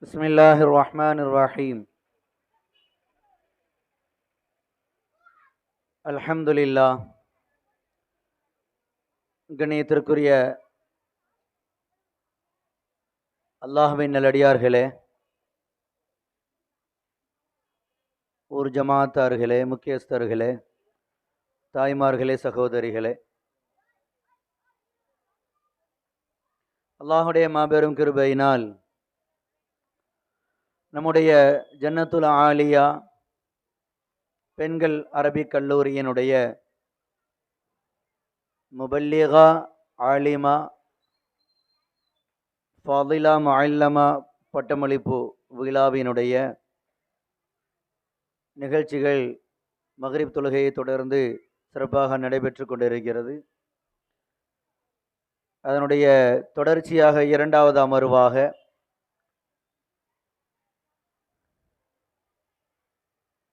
பிஸ்மில்லாஹிர்ரஹ்மானிர்ரஹீம். அல்ஹம்துலில்லாஹ். கண்ணியத்திற்குரிய அல்லாஹ்வின் நல்லடியார்களே, ஊர் ஜமாத்தார்களே, முக்கியஸ்தர்களே, தாய்மார்களே, சகோதரிகளே, அல்லாஹுடைய மாபெரும் கிருபையினால் நம்முடைய ஜன்னத்துல் ஆலியா பெண்கள் அரபிக் கல்லூரியினுடைய முபல்லிகா, ஆலிமா, ஃபாதிலா, முஅல்லமா பட்டமளிப்பு விழாவினுடைய நிகழ்ச்சிகள் மக்ரிப் தொழுகையை தொடர்ந்து சிறப்பாக நடைபெற்று கொண்டிருக்கிறது. அதனுடைய தொடர்ச்சியாக இரண்டாவது அமர்வாக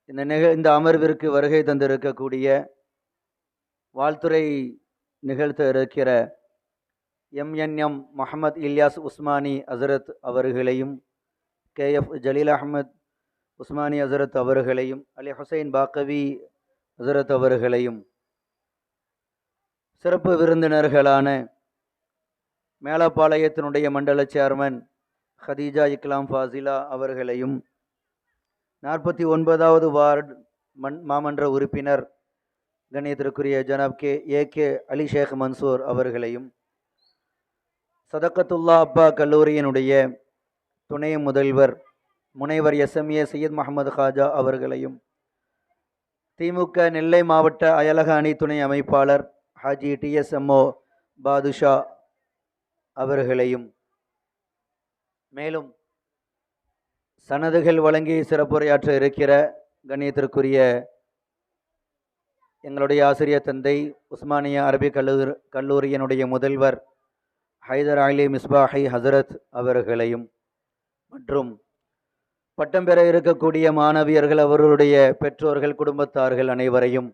இந்த அமர்விற்கு வருகை தந்திருக்கக்கூடிய, வாழ்த்துறை நிகழ்த்த இருக்கிற எம்என்எம் முஹம்மது இல்யாஸ் உஸ்மானி ஹசரத் அவர்களையும், கேஎஃப் ஜலீல் அஹமத் உஸ்மானி ஹசரத் அவர்களையும், அலி ஹுசைன் பாக்கவி ஹசரத் அவர்களையும், சிறப்பு விருந்தினர்களான மேலப்பாளையத்தினுடைய மண்டல சேர்மன் ஹதீஜா இக்லாம் ஃபாசிலா அவர்களையும், 49வது வார்டு மாமன்ற உறுப்பினர் கண்ணியத்திற்குரிய ஜனாப் கே அலி ஷேக் மன்சூர் அவர்களையும், சதகத்துல்லா அப்பா கல்லூரியினுடைய துணை முதல்வர் முனைவர் எஸ்எம்ஏ சையத் முகமது ஹாஜா அவர்களையும், திமுக நெல்லை மாவட்ட அயலக அணி துணை அமைப்பாளர் ஹாஜி டிஎஸ்எம்ஓ பாதுஷா அவர்களையும், மேலும் சனதுகள் வழங்கி சிறப்புரையாற்ற இருக்கிற கண்ணியத்திற்குரிய எங்களுடைய ஆசிரியர் தந்தை உஸ்மானியா அரபிக் கல்லூரியினுடைய முதல்வர் ஹைதர் அலி மிஸ்பாஹி ஹசரத் அவர்களையும், மற்றும் பட்டம் பெற இருக்கக்கூடிய மாணவியர்கள், அவர்களுடைய பெற்றோர்கள், குடும்பத்தார்கள் அனைவரையும்,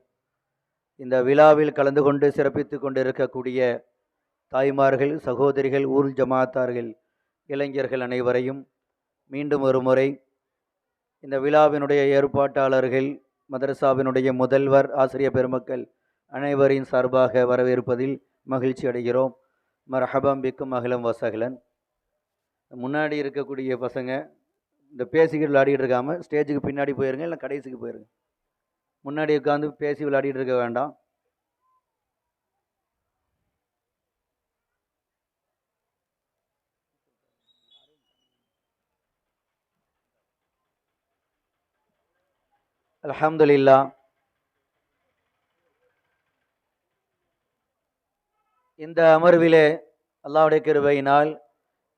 இந்த விழாவில் கலந்து கொண்டு சிறப்பித்து கொண்டிருக்கக்கூடிய தாய்மார்கள், சகோதரிகள், ஊர் ஜமாத்தார்கள், இளைஞர்கள் அனைவரையும் மீண்டும் ஒரு முறை இந்த விழாவினுடைய ஏற்பாட்டாளர்கள், மதரசாவினுடைய முதல்வர், ஆசிரியர் பெருமக்கள் அனைவரின் சார்பாக வரவேற்பதில் மகிழ்ச்சி அடைகிறோம். மர்ஹபம் பிக்கும் அஹ்லம் வசஹ்லன். முன்னாடி இருக்கக்கூடிய பசங்க இந்த பேசிக்கிட்டு விளையாடிட்டு இருக்காமல் ஸ்டேஜுக்கு பின்னாடி போயிருங்க, இல்லை கடைசிக்கு போயிருங்க. முன்னாடி உட்காந்து பேசி விளையாடிட்டு இருக்க வேண்டாம். அல்ஹம்துலில்லாஹ். இந்த அமர்விலே அல்லாஹ்வுடைய கிருபையினால்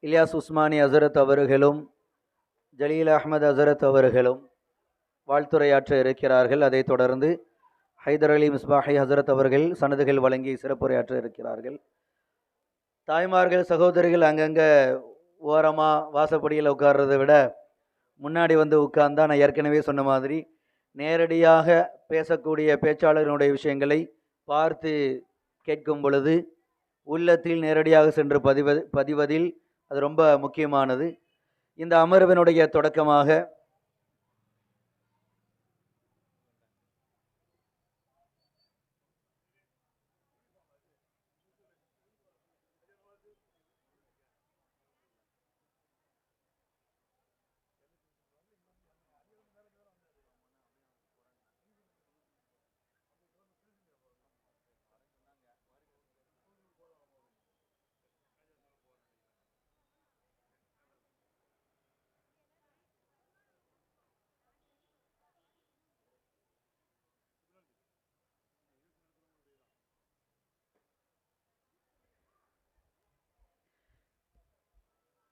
இல்யாஸ் உஸ்மானி ஹசரத் அவர்களும் ஜலீல் அஹமது ஹசரத் அவர்களும் வாழ்த்துரையாற்ற இருக்கிறார்கள். அதைத் தொடர்ந்து ஹைதர் அலி மிஸ்பாஹி ஹசரத் அவர்கள் சனதுகள் வழங்கி சிறப்புரையாற்ற இருக்கிறார்கள். தாய்மார்கள், சகோதரிகள் அங்கங்கே ஓரமாக வாசப்படியில் உட்கார்றதை விட முன்னாடி வந்து உட்கார்ந்தா, நான் ஏற்கனவே சொன்ன மாதிரி, நேரடியாக பேசக்கூடிய பேச்சாளர்களுடைய விஷயங்களை பார்த்து கேட்கும் பொழுது உள்ளத்தில் நேரடியாக சென்று பதிவதில் அது ரொம்ப முக்கியமானது. இந்த அமர்வினுடைய தொடக்கமாக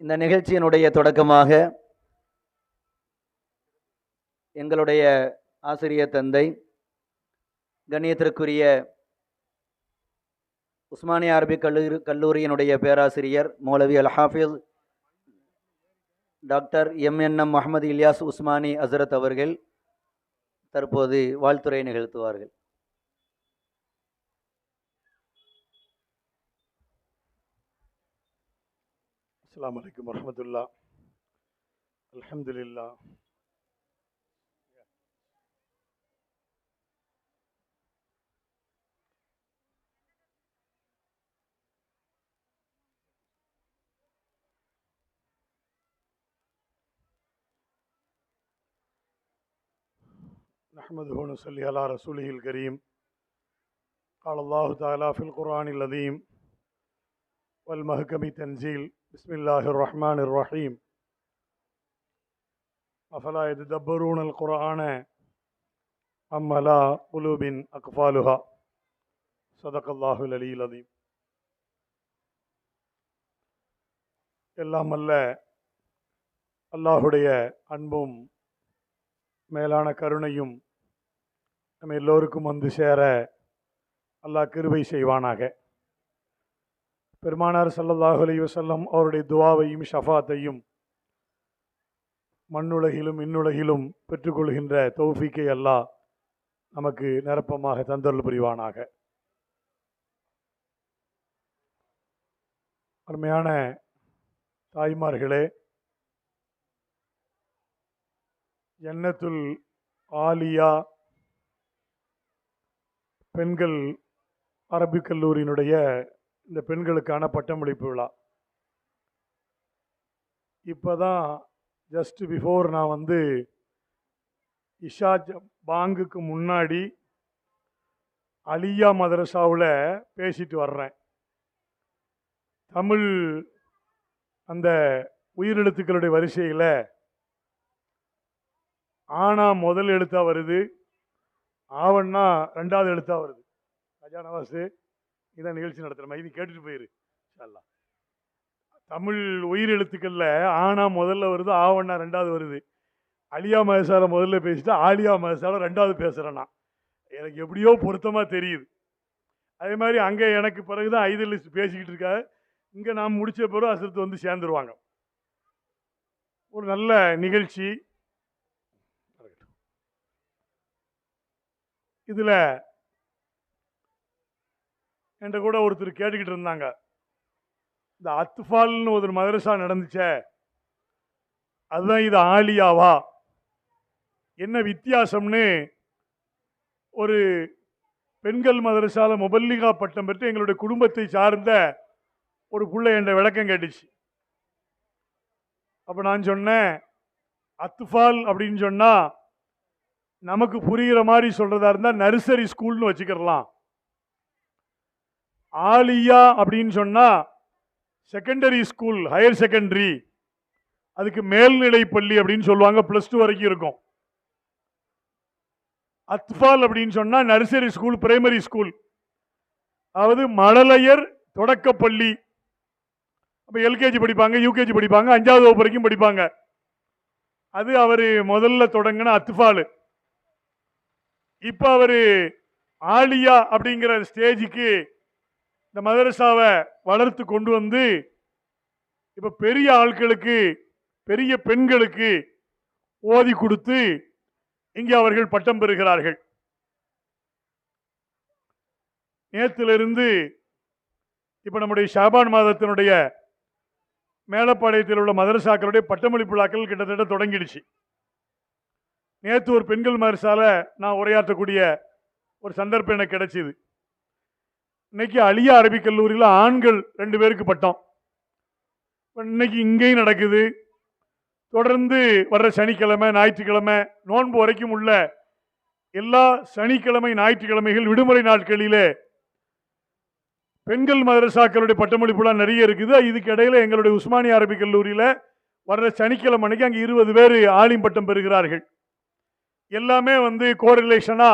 இந்த நிகழ்ச்சியினுடைய தொடக்கமாக எங்களுடைய ஆசிரியர் தந்தை கண்ணியத்திற்குரிய உஸ்மானியா அரபிக் கல்லூரியினுடைய பேராசிரியர் மௌலவி அல் ஹாஃபிஸ் டாக்டர் எம்என்எம் முஹம்மது இல்யாஸ் உஸ்மானி ஹசரத் அவர்கள் தற்போது வாழ்த்துரை நிகழ்த்துவார்கள். அஸ்ஸலாமு அலைக்கும் வரஹ்மத்துல்லாஹ். அல்ஹம்துலில்லாஹ். نحمده ونصلي على رسوله الكريم. قال الله تعالى في القرآن العظيم والمحكم تنزيل. بسم الله الرحمن الرحيم. أفلا يتدبرون القرآن أم على قلوب أقفالها. صدق الله العلي العظيم. எல்லாம் அல்ல அல்லாஹுடைய அன்பும் மேலான கருணையும் நம்ம எல்லோருக்கும் வந்து சேர அல்லாஹ் கிருபை செய்வானாக. பெருமானார் ஸல்லல்லாஹு அலைஹி வஸல்லம் அவருடைய துஆவையும் ஷஃபாத்தையும் மண்ணுலகிலும் இன்னுலகிலும் பெற்றுக்கொள்கின்ற தௌஃபீக்கை அல்லாஹ் நமக்கு நிரப்பமாக தந்தருள் புரிவானாக. அருமையான தாய்மார்களே, ஜன்னத்துல் ஆலியா பெண்கள் அரபிக் கல்லூரியினுடைய இந்த பெண்களுக்கான பட்டமளிப்பு விழா இப்போ தான் ஜஸ்ட் பிஃபோர் நான் இஷா பாங்குக்கு முன்னாடி அலியா மதரசாவில் பேசிட்டு வர்றேன். தமிழ் அந்த உயிரெழுத்துக்களுடைய வரிசையில் ஆனா முதல் எழுத்தா வருது, ஆவண்ணா ரெண்டாவது எழுத்தா வருது. கஜானவாசு இதான் நிகழ்ச்சி நடத்துகிறேன், இது கேட்டுட்டு போயிரு. தமிழ் உயிர் எழுத்துக்களில் ஆனா முதல்ல வருது, ஆவண்ணா ரெண்டாவது வருது. அலியா மதரசால முதல்ல பேசிட்டு ஆலியா மதரசால ரெண்டாவது பேசுகிறேன். நான் எனக்கு எப்படியோ பொருத்தமாக தெரியுது. அதே மாதிரி அங்கே எனக்கு பிறகுதான் ஐதல் லிஸ்ட் பேசிக்கிட்டு இருக்காரு. இங்கே நாம் முடிச்ச பிறகு அசரத்து சேர்ந்துருவாங்க. ஒரு நல்ல நிகழ்ச்சி. இதில் என்கிட்ட கூட ஒருத்தர் கேட்டுக்கிட்டு இருந்தாங்க, இந்த அத்ஃபால்னு ஒரு மதரசா நடந்துச்சே, அதுதான் இது ஆலியாவா, என்ன வித்தியாசம்னு ஒரு பெண்கள் மதரசால முபல்லிகா பட்டம் பெற்று எங்களுடைய குடும்பத்தை சார்ந்த ஒரு புள்ளை என்ற விளக்கம் கேட்டுச்சு. அப்போ நான் சொன்னேன், அத்ஃபால் அப்படின்னு சொன்னால் நமக்கு புரிகிற மாதிரி சொல்றதா இருந்தால் நர்சரி ஸ்கூல்னு வச்சுக்கலாம். ஆலியா அப்படின்னு சொன்னா செகண்டரி ஸ்கூல், ஹையர் செகண்டரி, அதுக்கு மேல்நிலை பள்ளி அப்படின்னு சொல்லுவாங்க, +2 வரைக்கும் இருக்கும். அத்ஃபால் அப்படின்னு சொன்னா நர்சரி ஸ்கூல், பிரைமரி ஸ்கூல், அதாவது மழலையர் தொடக்கப்பள்ளி. அப்போ எல்கேஜி படிப்பாங்க, யூகேஜி படிப்பாங்க, 5வது வகுப்பு வரைக்கும் படிப்பாங்க. அது அவர் முதல்ல தொடங்கின அத்ஃபால். இப்போ அவர் ஆலியா அப்படிங்கிற ஸ்டேஜுக்கு இந்த மதரசாவை வளர்த்து கொண்டு வந்து இப்போ பெரிய ஆட்களுக்கு, பெரிய பெண்களுக்கு ஓதி கொடுத்து இங்கே அவர்கள் பட்டம் பெறுகிறார்கள். நேற்றிலிருந்து இப்போ நம்முடைய ஷாபான் மாதத்தினுடைய மேலப்பாளையத்தில் உள்ள மதரசாக்களுடைய பட்டமளிப்பு விழாக்கள் கிட்டத்தட்ட தொடங்கிடுச்சு. நேற்று ஒரு பெண்கள் மதரசால நான் உரையாற்றக்கூடிய ஒரு சந்தர்ப்பம் எனக்கு கிடைச்சிது. இன்னைக்கு அலியா அரபிக் கல்லூரியில் ஆண்கள் 2 பேருக்கு பட்டம். இன்னைக்கு இங்கேயும் நடக்குது. தொடர்ந்து வர்ற சனிக்கிழமை, ஞாயிற்றுக்கிழமை, நோன்பு வரைக்கும் உள்ள எல்லா சனிக்கிழமை, ஞாயிற்றுக்கிழமைகள், விடுமுறை நாட்களிலே பெண்கள் மதரசாக்களுடைய பட்டமளிப்புலா நிறைய இருக்குது. இதுக்கு இடையில எங்களுடைய உஸ்மானியா அரபிக் கல்லூரியில் வர்ற சனிக்கிழமை அன்னைக்கு அங்கே 20 பேர் ஆலிம் பட்டம் பெறுகிறார்கள். எல்லாமே கோரிலேஷனா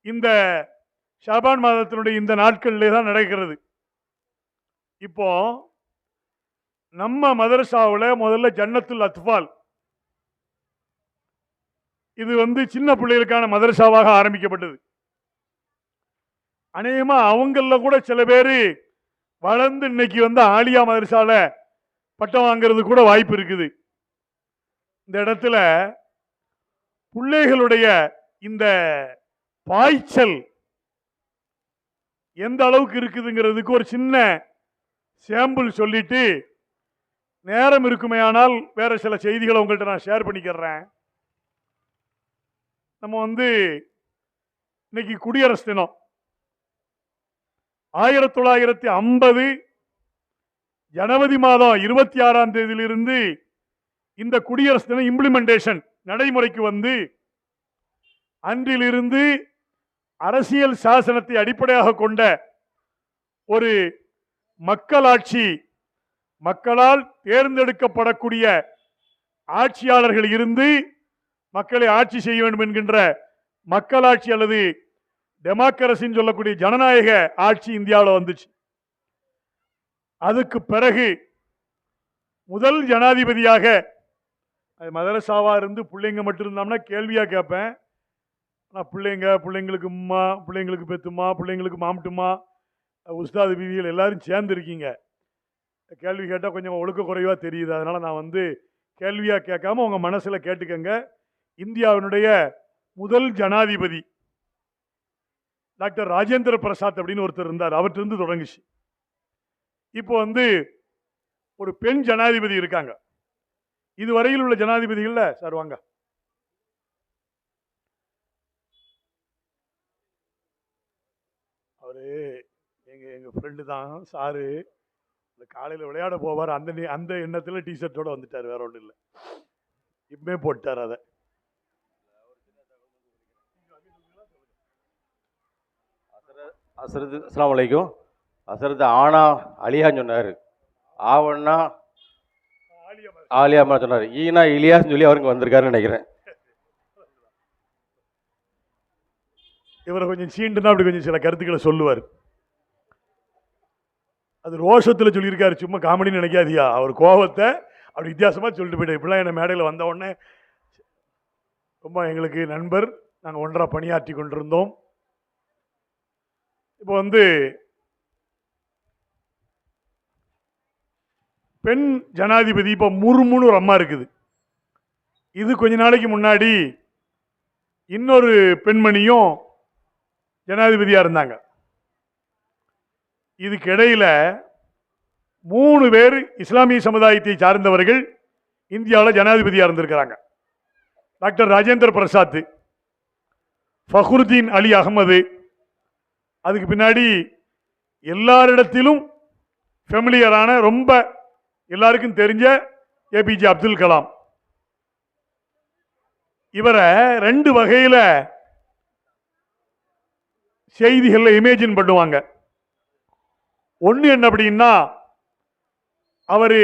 இந்த ஷாபான் மாதத்தினுடைய இந்த நாட்களிலே தான் நடக்கிறது. இப்போ நம்ம மதரசாவில் முதல்ல ஜன்னத்துல் அத்ஃபால், இது சின்ன பிள்ளைகளுக்கான மதரசாவாக ஆரம்பிக்கப்பட்டது. அநேகமா அவங்கள கூட சில பேர் வளர்ந்து இன்னைக்கு ஆலியா மதரசால பட்டம் வாங்கிறது கூட வாய்ப்பு இருக்குது. இந்த இடத்துல பிள்ளைகளுடைய இந்த பாய்ச்சல் எந்த அளவுக்கு இருக்குதுங்கிறதுக்கு ஒரு சின்ன சாம்பிள் சொல்லிட்டு நேரம் இருக்குமே ஆனால் வேற சில செய்திகளை உங்கள்கிட்ட நான் ஷேர் பண்ணிக்கிறேன். நம்ம இன்னைக்கு குடியரசு தினம் 1950 ஜனவரி மாதம் 26ஆம் தேதியிலிருந்து இந்த குடியரசு தினம் இம்ப்ளிமெண்டேஷன் நடைமுறைக்கு அன்றிலிருந்து அரசியல் சாசனத்தை அடிப்படையாக கொண்ட ஒரு மக்களாட்சி, மக்களால் தேர்ந்தெடுக்கப்படக்கூடிய ஆட்சியாளர்கள் இருந்து மக்களை ஆட்சி செய்ய வேண்டும் என்கின்ற மக்களாட்சி அல்லது டெமோக்ரஸின்னு சொல்லக்கூடிய ஜனநாயக ஆட்சி இந்தியாவில் வந்துச்சு. அதுக்கு பிறகு முதல் ஜனாதிபதியாக மதரசாவா இருந்து பிள்ளைங்க மட்டும் இருந்தோம்னா கேள்வியா கேட்பேன். ஆனால் பிள்ளைங்களுக்கு உம்மா, பிள்ளைங்களுக்கு பெத்துமா, பிள்ளைங்களுக்கு மாமட்டுமா, உஸ்தாது பீவிகள் எல்லாரும் சேர்ந்து இருக்கீங்க. கேள்வி கேட்டால் கொஞ்சம் ஒழுக்க குறைவாக தெரியுது. அதனால் நான் கேள்வியாக கேட்காம உங்கள் மனசில் கேட்டுக்கங்க. இந்தியாவினுடைய முதல் ஜனாதிபதி டாக்டர் ராஜேந்திர பிரசாத் அப்படின்னு ஒருத்தர் இருந்தார். அவற்றிலிருந்து தொடங்குச்சு. இப்போ ஒரு பெண் ஜனாதிபதி இருக்காங்க. இதுவரையில் உள்ள ஜனாதிபதிகள்ல சார் வாங்க, அவரு எங்க ஃப்ரெண்டு தான் சாரு. காலையில் விளையாட போவார். அந்த எண்ணத்தில் டிஷர்ட்டோட வந்துட்டார். வேற ஒன்றும் இல்லை, இப்பவே போட்டார். அதை அசரது அஸ்ஸலாமு அலைக்கும். அசரது ஆனா அலியான்னு சொன்னார், ஆவண்ணா ஆலியாமா சொன்னார், ஈனா இலியாஸ்ன்னு சொல்லி அவருக்கு வந்திருக்காருன்னு நினைக்கிறேன். இவரை கொஞ்சம் சீண்டுனா அப்படி கொஞ்சம் சில கருத்துக்களை சொல்லுவார். அது ரோஷத்தில் சொல்லியிருக்காரு, சும்மா காமெடின்னு நினைக்காதியா. அவர் கோபத்தை அப்படி வித்தியாசமாக சொல்லிட்டு போயிட்டார். இப்படிலாம் என்ன மேடையில் வந்த உடனே ரொம்ப எங்களுக்கு நண்பர், நாங்கள் ஒன்றா பணியாற்றி கொண்டிருந்தோம். இப்போ பெண் ஜனாதிபதி இப்போ முர்முன்னு ஒரு அம்மா இருக்குது. இது கொஞ்ச நாளைக்கு முன்னாடி இன்னொரு பெண்மணியும் ஜனாதிபதியாக இருந்தாங்க. இதுக்கு இடையில 3 பேர் இஸ்லாமிய சமுதாயத்தை சார்ந்தவர்கள் இந்தியாவில் ஜனாதிபதியாக இருந்திருக்கிறாங்க. டாக்டர் ராஜேந்திர பிரசாத், ஃபக்ருதீன் அலி அகமது, அதுக்கு பின்னாடி எல்லாரிடத்திலும் ஃபெமிலியரான ரொம்ப எல்லாருக்கும் தெரிஞ்ச ஏபிஜே அப்துல் கலாம். இவரை 2 வகையில் செய்திகளில் இமேஜின் பண்ணுவாங்க. ஒன்று என்ன அப்படின்னா, அவர்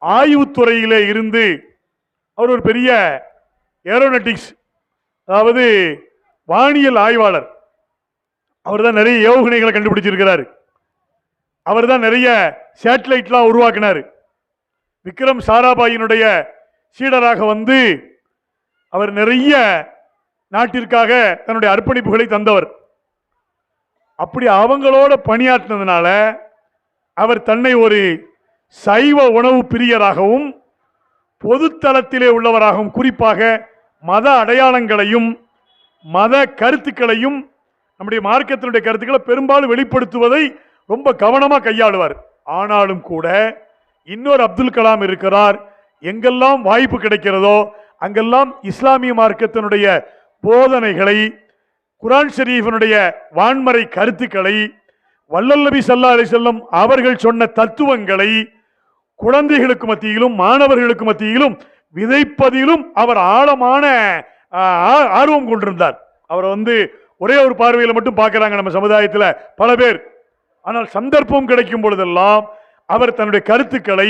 ஆய்வுத்துறையிலே இருந்து அவர் ஒரு பெரிய ஏரோநாட்டிக்ஸ், அதாவது வானியல் ஆய்வாளர். அவர் தான் நிறைய ஏவுகணைகளை கண்டுபிடிச்சிருக்கிறார். அவர் தான் நிறைய சேட்டலைட்லாம் உருவாக்கினார். விக்ரம் சாராபாயினுடைய சீடராக அவர் நிறைய நாட்டிற்காக தன்னுடைய அர்ப்பணிப்புகளை தந்தவர். அப்படி அவங்களோட பணியாற்றினதுனால அவர் தன்னை ஒரு சைவ உணவு பிரியராகவும் பொதுத்தளத்திலே உள்ளவராகவும், குறிப்பாக மத அடையாளங்களையும் மத கருத்துக்களையும் நம்முடைய மார்க்கத்தினுடைய கருத்துக்களை பெரும்பாலும் வெளிப்படுத்துவதை ரொம்ப கவனமாக கையாளுவார். ஆனாலும் கூட இன்னொரு அப்துல் கலாம் இருக்கிறார். எங்கெல்லாம் வாய்ப்பு கிடைக்கிறதோ அங்கெல்லாம் இஸ்லாமிய மார்க்கத்தினுடைய போதனைகளை, குர்ஆன் ஷரீஃபினுடைய வான்மறை கருத்துக்களை, வல்லல் நபி ஸல்லல்லாஹு அலைஹி வஸல்லம் அவர்கள் சொன்ன தத்துவங்களை குழந்தைகளுக்கு மத்தியிலும் மாணவர்களுக்கு மத்தியிலும் விதைப்பதிலும் அவர் ஆழமான ஆர்வம் கொண்டிருந்தார். அவர் ஒரே ஒரு பார்வையில் மட்டும் பார்க்கிறாங்க நம்ம சமுதாயத்தில் பல பேர். ஆனால் சந்தர்ப்பம் கிடைக்கும் பொழுதெல்லாம் அவர் தன்னுடைய கருத்துக்களை,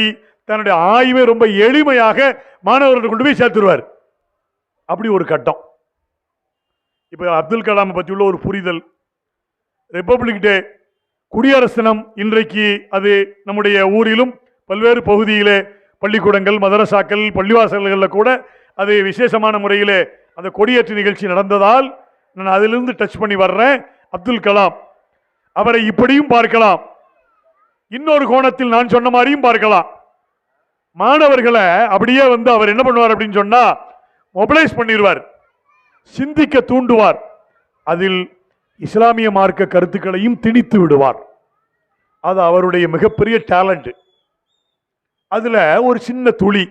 தன்னுடைய ஆய்வை ரொம்ப எளிமையாக மாணவர்கள் கொண்டு போய் சேர்த்துருவார். அப்படி ஒரு கட்டம். இப்போ அப்துல் கலாம் பற்றி உள்ள ஒரு புரிதல், ரிப்பப்ளிக் டே, குடியரசு தினம் இன்றைக்கு அது நம்முடைய ஊரிலும் பல்வேறு பகுதியிலே பள்ளிக்கூடங்கள், மதரசாக்கள், பள்ளிவாசல்களில் கூட அது விசேஷமான முறையிலே அந்த கொடியேற்று நிகழ்ச்சி நடந்ததால் நான் அதிலிருந்து டச் பண்ணி வர்றேன். அப்துல் கலாம் அவரை இப்படியும் பார்க்கலாம், இன்னொரு கோணத்தில் நான் சொன்ன மாதிரியும் பார்க்கலாம். மாணவர்களை அப்படியே அவர் என்ன பண்ணுவார் அப்படின்னு சொன்னா, மொபிலைஸ் பண்ணிடுவார், சிந்திக்க தூண்டுவார், அதில் இஸ்லாமிய மார்க்க கருத்துக்களையும் திணித்து விடுவார். அது அவருடைய மிகப்பெரிய டேலண்ட். அதுல ஒரு சின்ன துளி.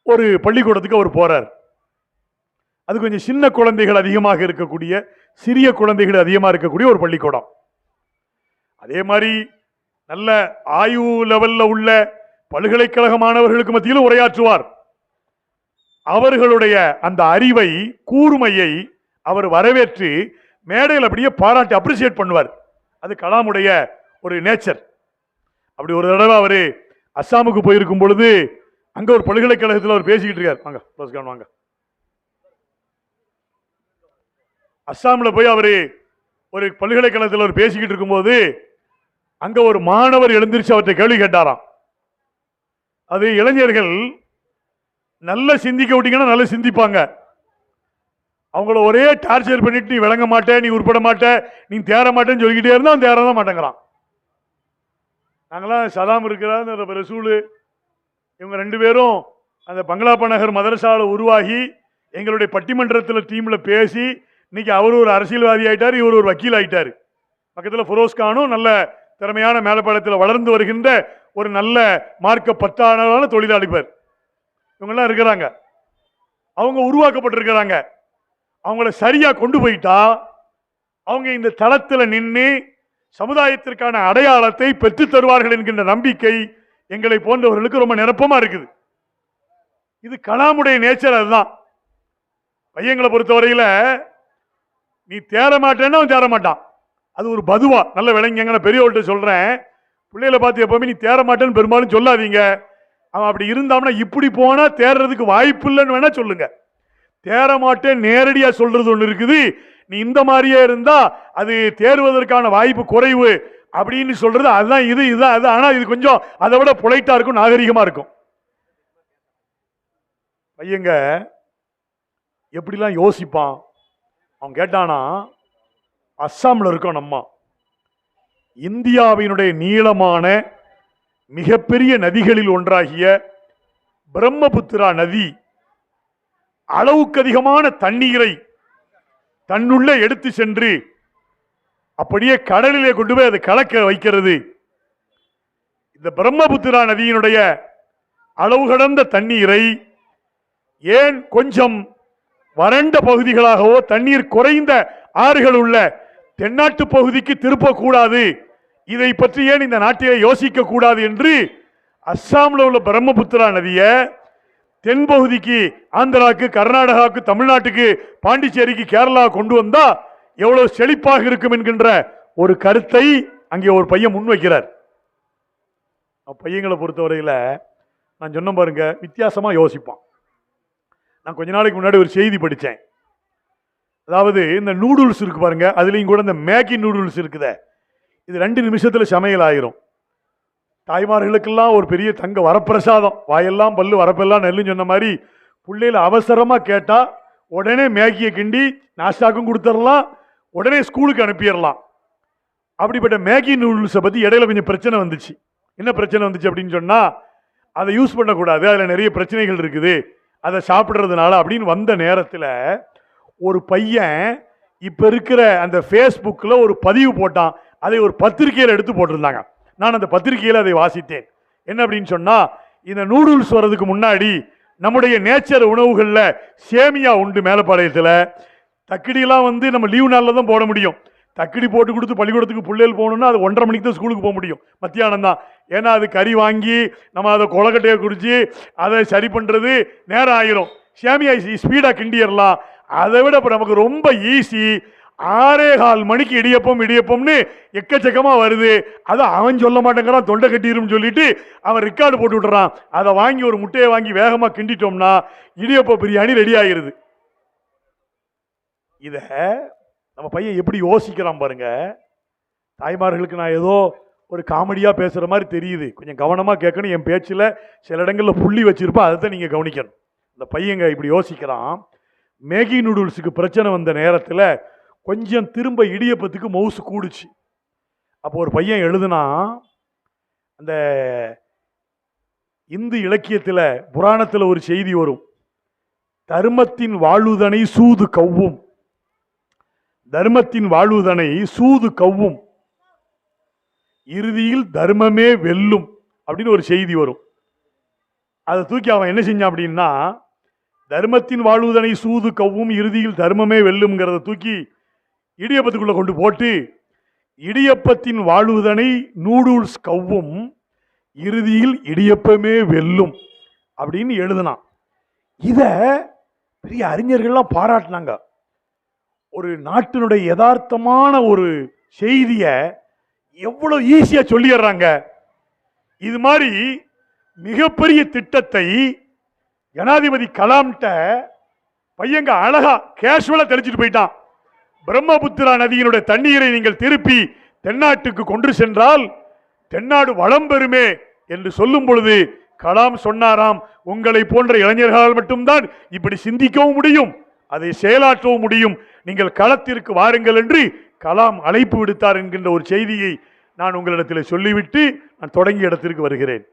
ஒரு பள்ளிக்கூடத்துக்கு அவர் போறார். அது கொஞ்சம் சின்ன குழந்தைகள் அதிகமாக இருக்கக்கூடிய, சிறிய குழந்தைகள் அதிகமாக இருக்கக்கூடிய ஒரு பள்ளிக்கூடம். அதே மாதிரி நல்ல ஆய்வு லெவல்ல உள்ள பல்கலைக்கழக மாணவர்களுக்கு மத்தியில் உரையாற்றுவார். அவர்களுடைய அந்த அறிவை, கூர்மையை அவர் வரவேற்று மேடையில் அப்படியே பாராட்டி அப்ரிசியேட் பண்ணுவார். அது கலாமுடைய ஒரு நேச்சர். அப்படி ஒரு தடவை அவர் அஸ்ஸாமுக்கு போயிருக்கும் பொழுது அங்க ஒரு பல்கலைக்கழகத்தில் அவர் பேசிக்கிட்டு இருக்கார். வாங்க வாங்க. அஸ்ஸாமில் போய் அவர் ஒரு பல்கலைக்கழகத்தில் அவர் பேசிக்கிட்டு இருக்கும்போது அங்க ஒரு மாணவர் எழுந்திருச்சு அவற்றை கேள்வி கேட்டாராம். அது இளைஞர்கள் நல்ல சிந்திக்க விட்டீங்கன்னா நல்லா சிந்திப்பாங்க. அவங்கள ஒரே டார்ச்சர் பண்ணிட்டு நீ விளங்க மாட்டே, நீ உருப்பட மாட்ட, நீ தேர மாட்டேன்னு சொல்லிக்கிட்டே இருந்தா அவன் தேரதான் மாட்டேங்கிறான். நாங்களாம் சதாம் இருக்கிறார் ரசூலு இவங்க 2 பேரும் அந்த பங்களாப்பா நகர் மதரசாவில் உருவாகி எங்களுடைய பட்டிமன்றத்தில் டீம்ல பேசி இன்னைக்கு அவர் ஒரு அரசியல்வாதி ஆயிட்டார், இவர் ஒரு வக்கீல் ஆயிட்டார். பக்கத்தில் ஃபுரோஸ்கானும் நல்ல திறமையான மேலப்பாளத்தில் வளர்ந்து வருகின்ற ஒரு நல்ல மார்க்க பற்றான தொழிலாளி பேர் இவங்கெல்லாம் இருக்கிறாங்க. அவங்க உருவாக்கப்பட்டிருக்கிறாங்க. அவங்கள சரியா கொண்டு போயிட்டா அவங்க இந்த தளத்தில் நின்று சமுதாயத்திற்கான அடையாளத்தை பெற்று தருவார்கள் என்கின்ற நம்பிக்கை எங்களை போன்றவர்களுக்கு ரொம்ப நிரப்பமா இருக்குது. இது கலாமுடைய நேச்சர். அதுதான் பையங்களை பொறுத்தவரையில நீ தேர மாட்டேன்னா அவன் தேர மாட்டான். அது ஒரு பதுவா. நல்ல விளங்கிங்க. பெரியவர்கிட்ட சொல்றேன், பிள்ளைகளை பார்த்து எப்பவுமே நீ தேர மாட்டேன்னு பெரும்பாலும் சொல்லாதீங்க. அவன் அப்படி இருந்தான்னா இப்படி போனா தேர்றதுக்கு வாய்ப்பு இல்லைன்னு வேணா சொல்லுங்க. தேர மாட்டேன் நேரடியா சொல்றது ஒண்ணு இருக்குது. நீ இந்த மாதிரியே இருந்தா அது தேர்வதற்கான வாய்ப்பு குறைவு அப்படின்னு சொல்றது அதுதான். இதுதான் அது. ஆனா இது கொஞ்சம் அதை விட பொலைட்டா இருக்கும், நாகரிகமா இருக்கும். பையங்க எப்படிலாம் யோசிப்பான். அவன் கேட்டானா, அஸ்ஸாம்ல இருக்கோம் நம்ம, இந்தியாவினுடைய நீளமான மிகப்பெரிய நதிகளில் ஒன்றாகிய பிரம்மபுத்திரா நதி அளவுக்கு அதிகமான தண்ணீரை தன்னுள்ள எடுத்து சென்று அப்படியே கடலிலே கொண்டு போய் அதை கலக்க வைக்கிறது. இந்த பிரம்மபுத்திரா நதியினுடைய அளவு கடந்த தண்ணீரை ஏன் கொஞ்சம் வறண்ட பகுதிகளாகவோ தண்ணீர் குறைந்த ஆறுகள் உள்ள தென்னாட்டு பகுதிக்கு திருப்பக்கூடாது, இதை பற்றி ஏன் இந்த நாட்டிலே யோசிக்க கூடாது என்று அஸ்ஸாமில் உள்ள பிரம்மபுத்திரா நதியை தென்பகுதிக்கு, ஆந்திராவுக்கு, கர்நாடகாவுக்கு, தமிழ்நாட்டுக்கு, பாண்டிச்சேரிக்கு, கேரளா கொண்டு வந்தா எவ்வளவு செழிப்பாக இருக்கும் என்கின்ற ஒரு கருத்தை அங்கே ஒரு பையன் முன்வைக்கிறார். பையங்களை பொறுத்தவரையில நான் சொன்ன பாருங்க, வித்தியாசமா யோசிப்பான். நான் கொஞ்ச நாளைக்கு முன்னாடி ஒரு செய்தி படித்தேன். அதாவது இந்த நூடுல்ஸ் இருக்கு பாருங்க, அதுலேயும் கூட இந்த மேகி நூடுல்ஸ் இருக்குதே, இது 2 நிமிஷத்தில் சமையல் ஆயிரும். தாய்மார்களுக்கெல்லாம் ஒரு பெரிய தங்க வரப்பிரசாதம். வாயெல்லாம் பல்லு வரப்பெல்லாம் நெல்லுன்னு சொன்ன மாதிரி பிள்ளைகளை அவசரமாக கேட்டால் உடனே மேகியை கிண்டி நாஸ்டாக்கும் கொடுத்துடலாம், உடனே ஸ்கூலுக்கு அனுப்பிடலாம். அப்படிப்பட்ட மேகி நூடுல்ஸை பற்றி இடையில கொஞ்சம் பிரச்சனை வந்துச்சு. என்ன பிரச்சனை வந்துச்சு அப்படின்னு சொன்னால், அதை யூஸ் பண்ணக்கூடாது, அதில் நிறைய பிரச்சனைகள் இருக்குது, அதை சாப்பிட்றதுனால அப்படின்னு வந்த நேரத்தில் ஒரு பையன் இப்போ இருக்கிற அந்த ஃபேஸ்புக்கில் ஒரு பதிவு போட்டான். அதை ஒரு பத்திரிகையில் எடுத்து போட்டிருந்தாங்க. நான் அந்த பத்திரிகையில் அதை வாசித்தேன். என்ன அப்படின்னு சொன்னால், இந்த நூடுல்ஸ் வர்றதுக்கு முன்னாடி நம்முடைய நேச்சர் உணவுகளில் சேமியா உண்டு. மேலப்பாளையத்தில் தக்கிடியெல்லாம் நம்ம லீவ் நாளில் தான் போட முடியும். தக்கிடி போட்டு கொடுத்து பள்ளிக்கூடத்துக்கு பிள்ளைகள் போகணுன்னா அது 1:30 மணிக்கு தான் ஸ்கூலுக்கு போக முடியும், மத்தியானம் தான். ஏன்னா அது கறி வாங்கி நம்ம அதை கொலக்கட்டையை குடித்து அதை சரி பண்ணுறது நேரம் ஆயிரும். சேமியா ஸ்பீடாக கிண்டிடலாம். அதை விட இப்போ நமக்கு ரொம்ப ஈஸி. 6:15 மணிக்கு இடியப்பம்னு எக்கச்சக்கமாக வருது. அதை அவன் சொல்ல மாட்டேங்கிறான், தொண்டை கட்டிரும் சொல்லிட்டு அவன் ரெக்கார்டு போட்டு விட்டுறான். அதை வாங்கி ஒரு முட்டையை வாங்கி வேகமாக கிண்டிட்டோம்னா இடியப்ப பிரியாணி ரெடி ஆகிருது. இதை நம்ம பையன் எப்படி யோசிக்கிறான் பாருங்க. தாய்மார்களுக்கு நான் ஏதோ ஒரு காமெடியாக பேசுகிற மாதிரி தெரியுது, கொஞ்சம் கவனமாக கேட்கணும். என் பேச்சில் சில இடங்களில் புள்ளி வச்சிருப்பேன், அதை தான் நீங்கள் கவனிக்கணும். இந்த பையங்க இப்படி யோசிக்கிறான். மேகி நூடுல்ஸுக்கு பிரச்சனை வந்த நேரத்தில் கொஞ்சம் திரும்ப இடியப்பத்துக்கு மவுசு கூடுச்சு. அப்போ ஒரு பையன் எழுதுனா, அந்த இந்து இலக்கியத்தில் புராணத்தில் ஒரு செய்தி வரும், தர்மத்தின் வாழ்வுதனை சூது கவ்வும், தர்மத்தின் வாழ்வுதனை சூது கவ்வும், இறுதியில் தர்மமே வெல்லும் அப்படின்னு ஒரு செய்தி வரும். அதை தூக்கி அவன் என்ன செஞ்சான் அப்படின்னா, தர்மத்தின் வாழ்வுதனை சூது கவ்வும் இறுதியில் தர்மமே வெல்லும்ங்கிறத தூக்கி இடியப்பத்துக்குள்ள கொண்டு போட்டு, இடியப்பத்தின் வாழ்வுதனை நூடுல்ஸ் கவ்வும் இறுதியில் இடியப்பமே வெல்லும் அப்படின்னு எழுதினான். இத பெரிய அறிஞர்கள்லாம் பாராட்டினாங்க. ஒரு நாட்டினுடைய யதார்த்தமான ஒரு செய்திய எவ்வளவு ஈஸியா சொல்லிடுறாங்க. இது மாதிரி மிகப்பெரிய திட்டத்தை ஜனாதிபதி கலாம்கிட்ட பையங்க அழகா கேஷுவலா தெளிச்சிட்டு போயிட்டான். பிரம்மபுத்திரா நதியினுடைய தண்ணீரை நீங்கள் திருப்பி தென்னாட்டுக்கு கொண்டு சென்றால் தென்னாடு வளம் பெறுமே என்று சொல்லும் பொழுது கலாம் சொன்னாராம், உங்களை போன்ற இளைஞர்களால் மட்டும்தான் இப்படி சிந்திக்கவும் முடியும், அதை செயலாற்றவும் முடியும், நீங்கள் களத்திற்கு வாருங்கள் என்று கலாம் அழைப்பு விடுத்தார் என்கின்ற ஒரு செய்தியை நான் உங்களிடத்தில் சொல்லிவிட்டு நான் தொடங்கிய இடத்திற்கு வருகிறேன்.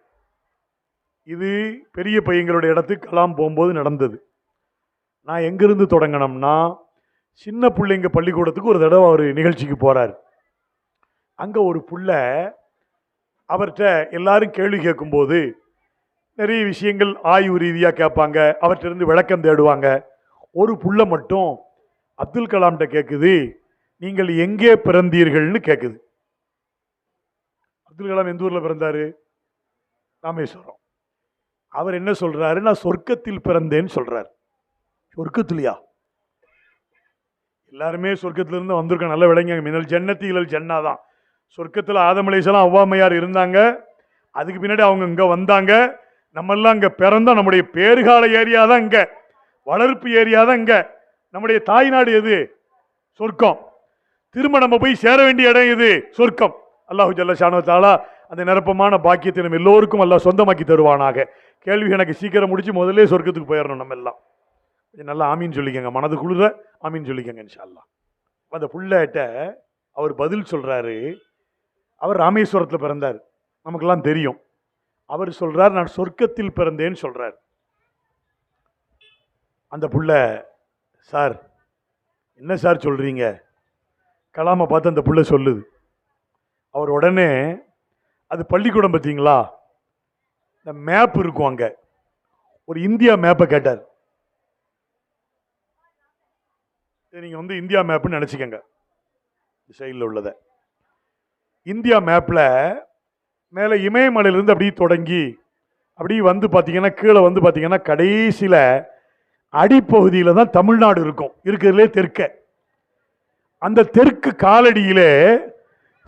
இது பெரிய பையங்களுடைய இடத்துக்கு கலாம் போகும்போது நடந்தது. நான் எங்கிருந்து தொடங்கினோம்னா, சின்ன பிள்ளைங்க பள்ளிக்கூடத்துக்கு ஒரு தடவை அவர் நிகழ்ச்சிக்கு போறார். அங்க ஒரு புள்ள அவர்கிட்ட எல்லாரும் கேள்வி கேட்கும்போது நிறைய விஷயங்கள் ஆய்வு ரீதியாக கேட்பாங்க, அவற்றிலிருந்து விளக்கம் தேடுவாங்க. ஒரு புள்ள மட்டும் அப்துல் கலாம்கிட்ட கேட்குது, நீங்கள் எங்கே பிறந்தீர்கள்னு கேட்குது. அப்துல் கலாம் எந்த ஊர்ல பிறந்தாரு? ராமேஸ்வரம். அவர் என்ன சொல்றாரு, நான் சொர்க்கத்தில் பிறந்தேன்னு சொல்றாரு. சொர்க்கத்திலையா? எல்லாருமே சொர்க்கத்திலிருந்து வந்திருக்க, நல்ல விளங்க. மினல் ஜன்னத்தி இலல் ஜன்னா தான். சொர்க்கத்தில் ஆதம் அலைஹிஸ்ஸலாம் அவ்வா அம்மையார் இருந்தாங்க. அதுக்கு பின்னாடி அவங்க இங்க வந்தாங்க. நம்மெல்லாம் இங்க பிறந்தோம். நம்முடைய பேறுகால ஏரியா தான் இங்க, வளர்ப்பு ஏரியா தான் இங்க. நம்முடைய தாய்நாடு எது? சொர்க்கம். திரும்ப நம்ம போய் சேர வேண்டிய இடம் எது? சொர்க்கம். அல்லாஹு ஜல்ல ஷானு தஆலா அந்த நிரப்பமான பாக்கியத்தை நம்ம எல்லோருக்கும் அல்லாஹ் சொந்தமாக்கி தருவானாக. கேள்வி எனக்கு சீக்கிரம் முடிச்சு முதல்ல சொர்க்கத்துக்கு போயிடணும். நம்ம எல்லாம் நல்லா ஆமீன் சொல்லிக்கங்க, மனது குளிர ஆமீன் சொல்லிக்கங்க இன்ஷா அல்லாஹ். அந்த புள்ளட்ட அவர் பதில் சொல்றாரு, அவர் ராமேஸ்வரத்தில் பிறந்தார், நமக்கெல்லாம் தெரியும். அவர் சொல்றார், நான் சொர்க்கத்தில் பிறந்தேன்னு சொல்றார். அந்த புள்ள, சார் என்ன சார் சொல்றீங்க? கலாமை பார்த்து அந்த புள்ள சொல்லுது. அவர் உடனே, அது பள்ளிக்கூடம் பார்த்தீங்களா, இந்த மேப் இருக்கும், அங்க ஒரு இந்தியா மேப்பை கேட்டார். நீங்க வந்து இந்தியா மேப்னு நினைச்சுக்கங்க, சைடில் உள்ளத. இந்தியா மேப்ல மேலே இமயமலையிலிருந்து அப்படியே தொடங்கி அப்படி வந்து பார்த்தீங்கன்னா, கீழே வந்து பார்த்தீங்கன்னா கடைசியில் அடிப்பகுதியில் தான் தமிழ்நாடு இருக்கும், இருக்கிறதுலே தெற்க. அந்த தெற்கு காலடியிலே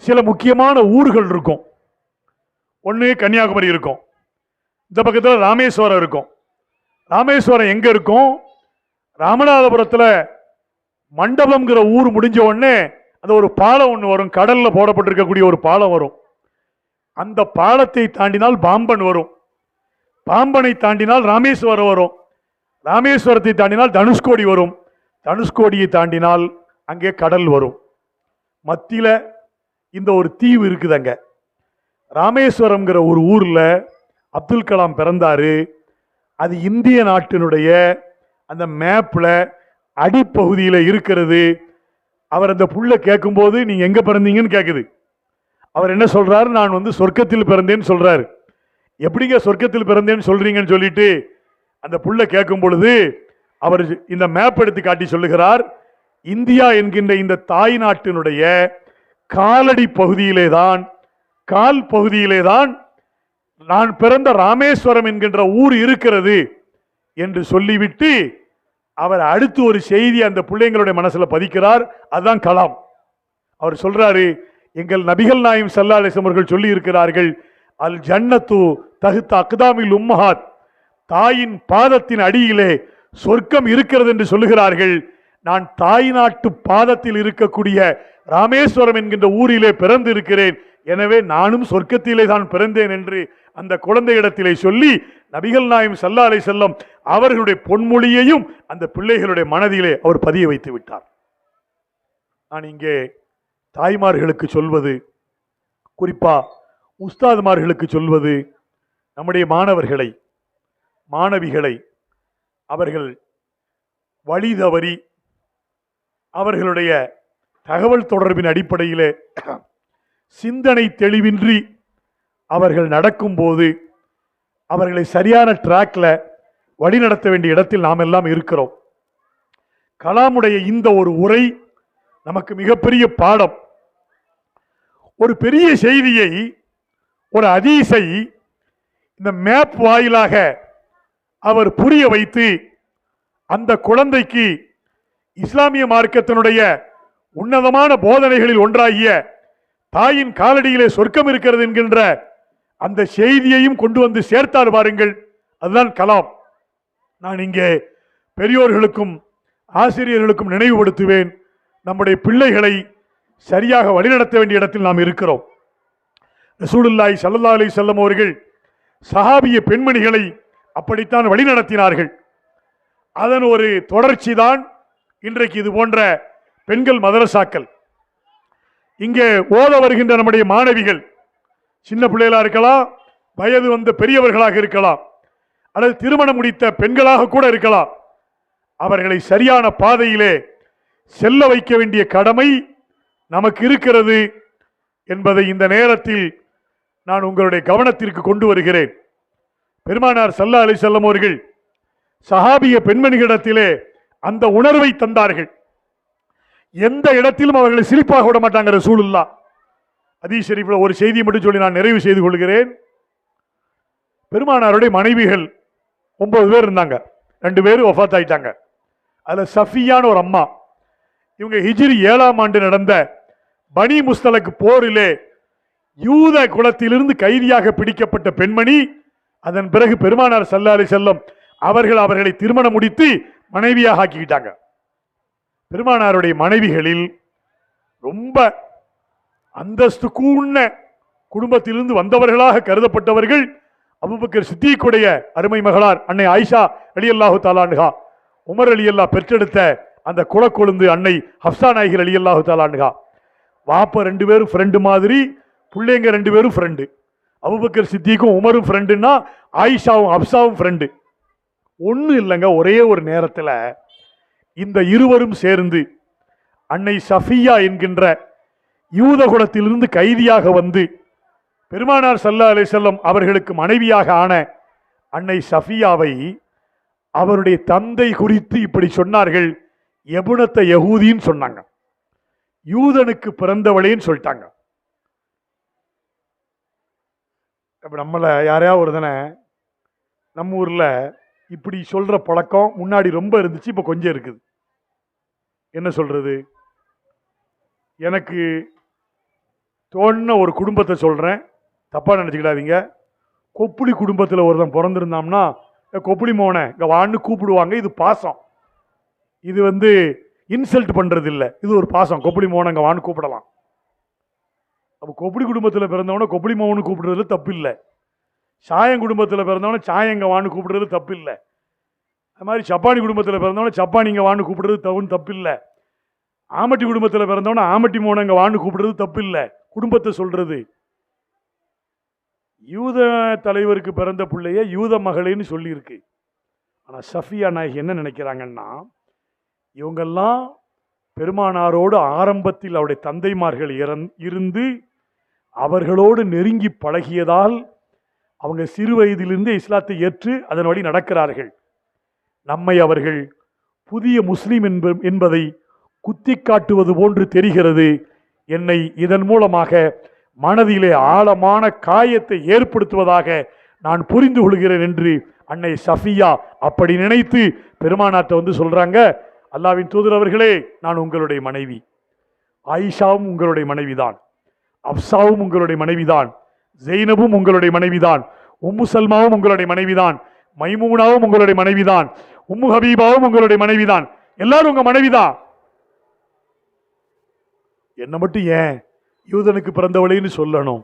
சில முக்கியமான ஊர்கள் இருக்கும். ஒன்று கன்னியாகுமரி இருக்கும், இந்த பக்கத்தில் ராமேஸ்வரம் இருக்கும். ராமேஸ்வரம் எங்க இருக்கும்? ராமநாதபுரத்தில் மண்டபம்ங்கிற ஊர் முடிஞ்ச உடனே அது ஒரு பாலம் ஒன்று வரும், கடல்ல போடப்பட்டிருக்கக்கூடிய ஒரு பாலம் வரும். அந்த பாலத்தை தாண்டினால் பாம்பன் வரும், பாம்பனை தாண்டினால் ராமேஸ்வரம் வரும், ராமேஸ்வரத்தை தாண்டினால் தனுஷ்கோடி வரும், தனுஷ்கோடியை தாண்டினால் அங்கே கடல் வரும். மத்தியில இந்த ஒரு தீவு இருக்குது. அங்க ராமேஸ்வரம்ங்கிற ஒரு ஊர்ல அப்துல் கலாம் பிறந்தாரு. அது இந்திய நாட்டினுடைய அந்த மேப்ல அடிப்பகுதியில் இருக்கிறது. அவர் அந்த புள்ள கேட்கும்போது நீங்க எங்க பிறந்தீங்கன்னு கேட்குது. அவர் என்ன சொல்றாரு, நான் வந்து சொர்க்கத்தில் பிறந்தேன்னு சொல்றாரு. எப்படிங்க சொர்க்கத்தில் பிறந்தேன்னு சொல்றீங்கன்னு சொல்லிட்டு அந்த புள்ள கேட்கும் பொழுது அவர் இந்த மேப் எடுத்து காட்டி சொல்லுகிறார், இந்தியா என்கின்ற இந்த தாய் நாட்டினுடைய காலடி பகுதியிலே தான், கால் பகுதியிலே தான் நான் பிறந்த ராமேஸ்வரம் என்கின்ற ஊர் இருக்கிறது என்று சொல்லிவிட்டு அவர் அடுத்து ஒரு செய்தி அந்த பிள்ளைங்களுடைய மனசுல பதிக்கிறார். அதுதான் கலாம். அவர் சொல்றாரு, எங்கள் நபிகள் நாயம் ஸல்லல்லாஹு அலைஹி வஸல்லம் அவர்கள் சொல்லி இருக்கிறார்கள், அல் ஜன்னத்து தஹ்த அக்தாமில் உம்மஹாத், தாயின் பாதத்தின் அடியிலே சொர்க்கம் இருக்கிறது என்று சொல்லுகிறார்கள். நான் தாய் நாட்டு பாதத்தில் இருக்கக்கூடிய ராமேஸ்வரம் என்கின்ற ஊரிலே பிறந்து இருக்கிறேன், எனவே நானும் சொர்க்கத்திலே தான் பிறந்தேன் என்று அந்த குழந்தையிடத்திலே சொல்லி நபிகள் நாயம் ஸல்லல்லாஹு அலைஹி வஸல்லம் அவர்களுடைய பொன்மொழியையும் அந்த பிள்ளைகளுடைய மனதிலே அவர் பதிய வைத்து விட்டார். நான் இங்கே தாய்மார்களுக்கு சொல்வது, குறிப்பா உஸ்தாதுமார்களுக்கு சொல்வது, நம்முடைய மாணவர்களை மாணவிகளை அவர்கள் வழி தவறி அவர்களுடைய தகவல் தொடர்பின் அடிப்படையிலே சிந்தனை தெளிவின்றி அவர்கள் நடக்கும்போது அவர்களை சரியான டிராக்ல வழிநடத்த வேண்டிய இடத்தில் நாம் எல்லாம் இருக்கிறோம். கலாமுடைய இந்த ஒரு உரை நமக்கு மிகப்பெரிய பாடம். ஒரு பெரிய செய்தியை, ஒரு ஹதீஸை இந்த மேப் வாயிலாக அவர் புரிய வைத்து அந்த குழந்தைக்கு இஸ்லாமிய மார்க்கத்தினுடைய உன்னதமான போதனைகளில் ஒன்றாகிய தாயின் காலடியிலே சொர்க்கம் இருக்கிறது என்கின்ற அந்த செய்தியையும் கொண்டு வந்து சேர்த்தார் பாருங்கள். அதுதான் கலாம். நான் இங்கே பெரியோர்களுக்கும் ஆசிரியர்களுக்கும் நினைவுபடுத்துவேன், நம்முடைய பிள்ளைகளை சரியாக வழிநடத்த வேண்டிய இடத்தில் நாம் இருக்கிறோம். ரசூலுல்லாஹி ஸல்லல்லாஹு அலைஹி வஸல்லம் அவர்கள் சஹாபிய பெண்மணிகளை அப்படித்தான் வழிநடத்தினார்கள். அதன் ஒரு தொடர்ச்சி தான் இன்றைக்கு இது போன்ற பெண்கள் மதரசாக்கள். இங்கே ஓத வருகின்ற நம்முடைய மாணவிகள் சின்ன பிள்ளைகளா இருக்கலாம், வயது வந்த பெரியவர்களாக இருக்கலாம், அல்லது திருமணம் முடித்த பெண்களாக கூட இருக்கலாம். அவர்களை சரியான பாதையிலே செல்ல வைக்க வேண்டிய கடமை நமக்கு இருக்கிறது என்பதை இந்த நேரத்தில் நான் உங்களுடைய கவனத்திற்கு கொண்டு வருகிறேன். பெருமானார் ஸல்லல்லாஹு அலைஹி வஸல்லம் அவர்கள் சஹாபிய பெண்மணிகளிடத்திலே அந்த உணர்வை தந்தார்கள். எந்த இடத்திலும் அவர்களை சிரிப்பாக விட மாட்டாங்க ரசூலுல்லாஹ். ஹதீஸ் ஷரீஃப்ல ஒரு செய்தியை மட்டும் சொல்லி நான் நிறைவு செய்து கொள்கிறேன். பெருமானாருடைய மனைவிகள் 9 பேர் இருந்தாங்க. 2 பேர் வஃபாத் ஆயிட்டாங்க. அதுல சஃபியான ஒரு அம்மா, இவங்க ஹிஜ்ரி 7ஆம் ஆண்டு நடந்த பனி முஸ்தலக் போரிலே யூத குலத்திலிருந்து கைதியாக பிடிக்கப்பட்ட பெண்மணி. அதன் பிறகு பெருமானார் ஸல்லல்லாஹு அலைஹி வஸல்லம் அவர்களை திருமணம் முடித்து மனைவியாக ஆக்கிக்கிட்டாங்க. பெருமானாருடைய மனைவிகளில் ரொம்ப அந்தஸ்து கூர்ந்த குடும்பத்திலிருந்து வந்தவர்களாக கருதப்பட்டவர்கள் அபூபக்கர் சித்திக்குடைய அருமை மகளார் அன்னை ஆயிஷா ரலியல்லாஹு தஆலா அன்ஹா, உமர் ரலியல்லாஹு பெற்றெடுத்த அந்த குலக்கொழுந்து அன்னை ஹப்ஸா நாயகி ரலியல்லாஹு தஆலா அன்ஹா. வாப்ப 2 பேரும் ஃப்ரெண்டு மாதிரி, பிள்ளைங்க 2 பேரும் ஃப்ரெண்டு. அபூபக்கர் சித்திக்கும் உமரும் ஃப்ரெண்டுன்னா ஆயிஷாவும் ஹப்ஸாவும் ஃப்ரெண்டு. ஒன்றும் இல்லைங்க, ஒரே ஒரு நேரத்தில் இந்த இருவரும் சேர்ந்து அன்னை சஃபியா என்கின்ற யூத குலத்திலிருந்து கைதியாக வந்து பெருமானார் ஸல்லல்லாஹு அலைஹி வஸல்லம் அவர்களுக்கு மனைவியாக ஆன அன்னை சஃபியாவை அவருடைய தந்தை குறித்து இப்படி சொன்னார்கள், எபுனத்த யஹூதின்னு சொன்னாங்க. யூதனுக்கு பிறந்தவளேன்னு சொல்லிட்டாங்க. அப்ப நம்மள யாரையாவது ஒருத்தனை நம்ம ஊர்ல இப்படி சொல்ற பழக்கம் முன்னாடி ரொம்ப இருந்துச்சு, இப்ப கொஞ்சம் இருக்குது. என்ன சொல்றது, எனக்கு தோணுன ஒரு குடும்பத்தை சொல்றேன், தப்பா நினைச்சுக்கிடாதீங்க. கொப்புளி குடும்பத்தில் ஒருத்தன் பிறந்திருந்தாம்னா கொப்புளி மோனை இங்க வான்னு கூப்பிடுவாங்க. இது பாசம், இது இன்சல்ட் பண்றது இல்லை, இது ஒரு பாசம். கொப்புளி மோனை இங்க வான்னு கூப்பிடலாம். அப்போ கொப்புளி குடும்பத்தில் பிறந்தவன கொப்புளி மோன்னு கூப்பிடுறதுல தப்பு இல்லை. சாயம் குடும்பத்தில் பிறந்தவன சாயங்க வான்னு கூப்பிடுறது தப்பு இல்லை. அது மாதிரி சப்பானி குடும்பத்தில் பிறந்தவன சப்பானிங்க வான்னு கூப்பிடுறது தப்பு இல்லை. ஆமட்டி குடும்பத்தில் பிறந்தவன ஆமட்டி மோனங்க வான்னு கூப்பிடுறது தப்பு இல்லை. குடும்பத்தை சொல்றது. யூத தலைவருக்கு பிறந்த பிள்ளைய யூத மகளேன்னு சொல்லியிருக்கு. ஆனால் சஃபியா நாயகி என்ன நினைக்கிறாங்கன்னா, இவங்கெல்லாம் பெருமானாரோடு ஆரம்பத்தில் அவருடைய தந்தைமார்கள் இருந்து அவர்களோடு நெருங்கி பழகியதால் அவங்க சிறு வயதிலிருந்து இஸ்லாத்தை ஏற்று அதன் வழி நடக்கிறார்கள். நம்மை அவர்கள் புதிய முஸ்லீம் என்பதை குத்தி காட்டுவது போன்று தெரிகிறது. என்னை இதன் மூலமாக மனதிலே ஆழமான காயத்தை ஏற்படுத்துவதாக நான் புரிந்து கொள்கிறேன் என்று அன்னை சஃபியா அப்படி நினைத்து பெருமானார்ட்ட சொல்றாங்க, அல்லாஹ்வின் தூதர் அவர்களே, நான் உங்களுடைய மனைவி. ஆயிஷாவும் உங்களுடைய மனைவிதான், அப்சாவும் உங்களுடைய மனைவிதான், ஜெய்னபும் உங்களுடைய மனைவிதான், உம்மு சல்மாவும் உங்களுடைய மனைவிதான், மைமூனாவும் உங்களுடைய மனைவிதான், உம்மு ஹபீபாவும் உங்களுடைய மனைவிதான். எல்லாரும் உங்க மனைவிதான். என்ன மட்டும் ஏன் யூதனுக்கு பிறந்தவளைன்னு சொல்லணும்?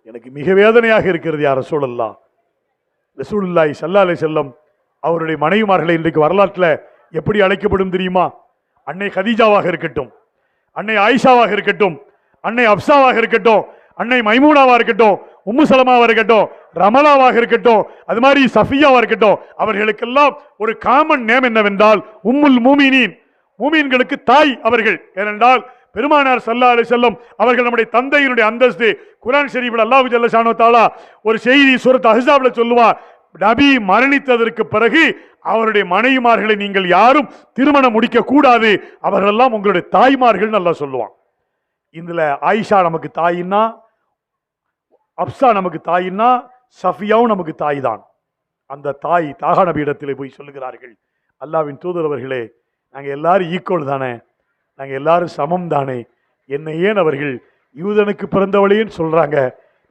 எனக்கு மிக வேதனையாக இருக்கிறது. யார் ரசூலுல்லாஹ் ரசூலுல்லாஹி ஸல்லல்லாஹு அலைஹி வஸல்லம் அவருடைய மனைவிமார்களை இன்றைக்கு வரலாற்றில் எப்படி அழைக்கப்படும் தெரியுமா? அன்னை கதீஜாவாக இருக்கட்டும், அன்னை ஆயிஷாவாக இருக்கட்டும், அன்னை அப்சாவாக இருக்கட்டும், அன்னை மைமூனாவா இருக்கட்டும், உம்மு சலமாவா இருக்கட்டும், ரமலாவாக இருக்கட்டும், அது மாதிரி சஃபியாவா இருக்கட்டும், அவர்களுக்கெல்லாம் ஒரு காமன் நேம் என்னவென்றால் உம்முல் மூமினீன், மூமீன்களுக்கு தாய் அவர்கள். ஏனென்றால் பெருமானார் ஸல்லல்லாஹு அலைஹி வஸல்லம் அவர்கள் நம்முடைய தந்தையினுடைய அந்தஸ்து. குர்ஆன் ஷரீஃபில் அல்லாஹ் ஜல்ல ஷானு தஆலா ஒரு செய்தி சூரத் அஹ்ஸாப்ல சொல்லுவார், நபி மரணித்ததற்கு பிறகு அவருடைய மனைவிமார்களை நீங்கள் யாரும் திருமணம் முடிக்க கூடாது, அவர்களெல்லாம் உங்களுடைய தாய்மார்கள் நல்லா சொல்லுவான். இதுல ஆயிஷா நமக்கு தாயின்னா, அப்சா நமக்கு தாயின்னா, சஃபியாவும் நமக்கு தாய் தான். அந்த தாய் தாகா நபி இடத்திலே போய் சொல்லுகிறார்கள், அல்லாஹ்வின் தூதர் அவர்களே, நாங்கள் எல்லாரும் ஈக்குவல் தானே, நாங்கள் எல்லாரும் சமம் தானே, என்னை ஏன் அவர்கள் யூதனுக்கு பிறந்தவளேன்னு சொல்றாங்க,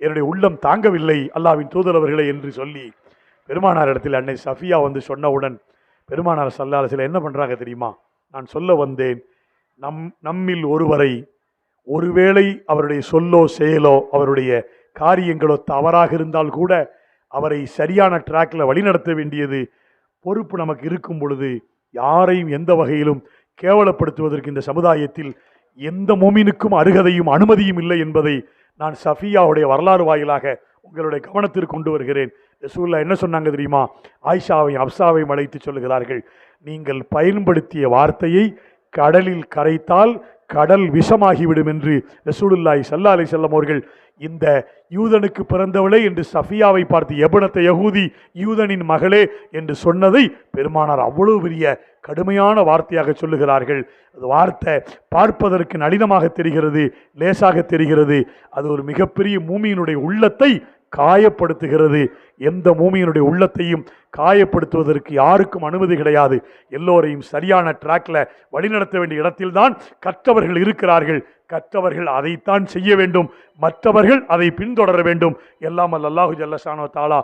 என்னுடைய உள்ளம் தாங்கவில்லை அல்லாஹ்வின் தூதர் அவர்களே என்று சொல்லி பெருமானார் இடத்தில் அன்னை சஃபியா வந்து சொன்னவுடன் பெருமானார் ஸல்லல்லாஹு அலைஹி வஸல்லம் என்ன பண்றாங்க தெரியுமா? நான் சொல்ல வந்தேன், நம்மில் ஒருவரை ஒருவேளை அவருடைய சொல்லோ செயலோ அவருடைய காரியங்களோ தவறாக இருந்தால் கூட அவரை சரியான டிராக்ல வழிநடத்த வேண்டியது பொறுப்பு நமக்கு இருக்கும் பொழுது யாரையும் எந்த வகையிலும் கேவலப்படுத்துவதற்கு இந்த சமுதாயத்தில் எந்த மோமினுக்கும் அருகதையும் அனுமதியும் இல்லை என்பதை நான் சஃபியாவுடைய வரலாறு வாயிலாக உங்களுடைய கவனத்திற்கு கொண்டு வருகிறேன். ரசூலுல்லாஹ் என்ன சொன்னாங்க தெரியுமா? ஆயிஷாவையும் அப்சாவையும் அழைத்து சொல்லுகிறார்கள், நீங்கள் பயன்படுத்திய வார்த்தையை கடலில் கரைத்தால் கடல் விஷமாகிவிடும் என்று ரசூலுல்லாஹி ஸல்லல்லாஹு அலைஹி வஸல்லம் அவர்கள் இந்த யூதனுக்கு பிறந்தவளே என்று சஃபியாவை பார்த்து எபனத்த யகூதி, யூதனின் மகளே என்று சொன்னதை பெருமானார் அவ்வளவு பெரிய கடுமையான வார்த்தையாக சொல்லுகிறார்கள். அது வார்த்தை பார்ப்பதற்கு நளினமாக தெரிகிறது, லேசாக தெரிகிறது, அது ஒரு மிகப்பெரிய மூமியினுடைய உள்ளத்தை காயப்படுத்துகிறது. எந்த மூமியினுடைய உள்ளத்தையும் காயப்படுத்துவதற்கு யாருக்கும் அனுமதி கிடையாது. எல்லோரையும் சரியான டிராக்ல வழிநடத்த வேண்டிய இடத்தில்தான் கற்றவர்கள் இருக்கிறார்கள். கற்றவர்கள் அதைத்தான் செய்ய வேண்டும், மற்றவர்கள் அதை பின்தொடர வேண்டும். எல்லாம் அல்லாஹு ஜல்ல ஷானு தஆலா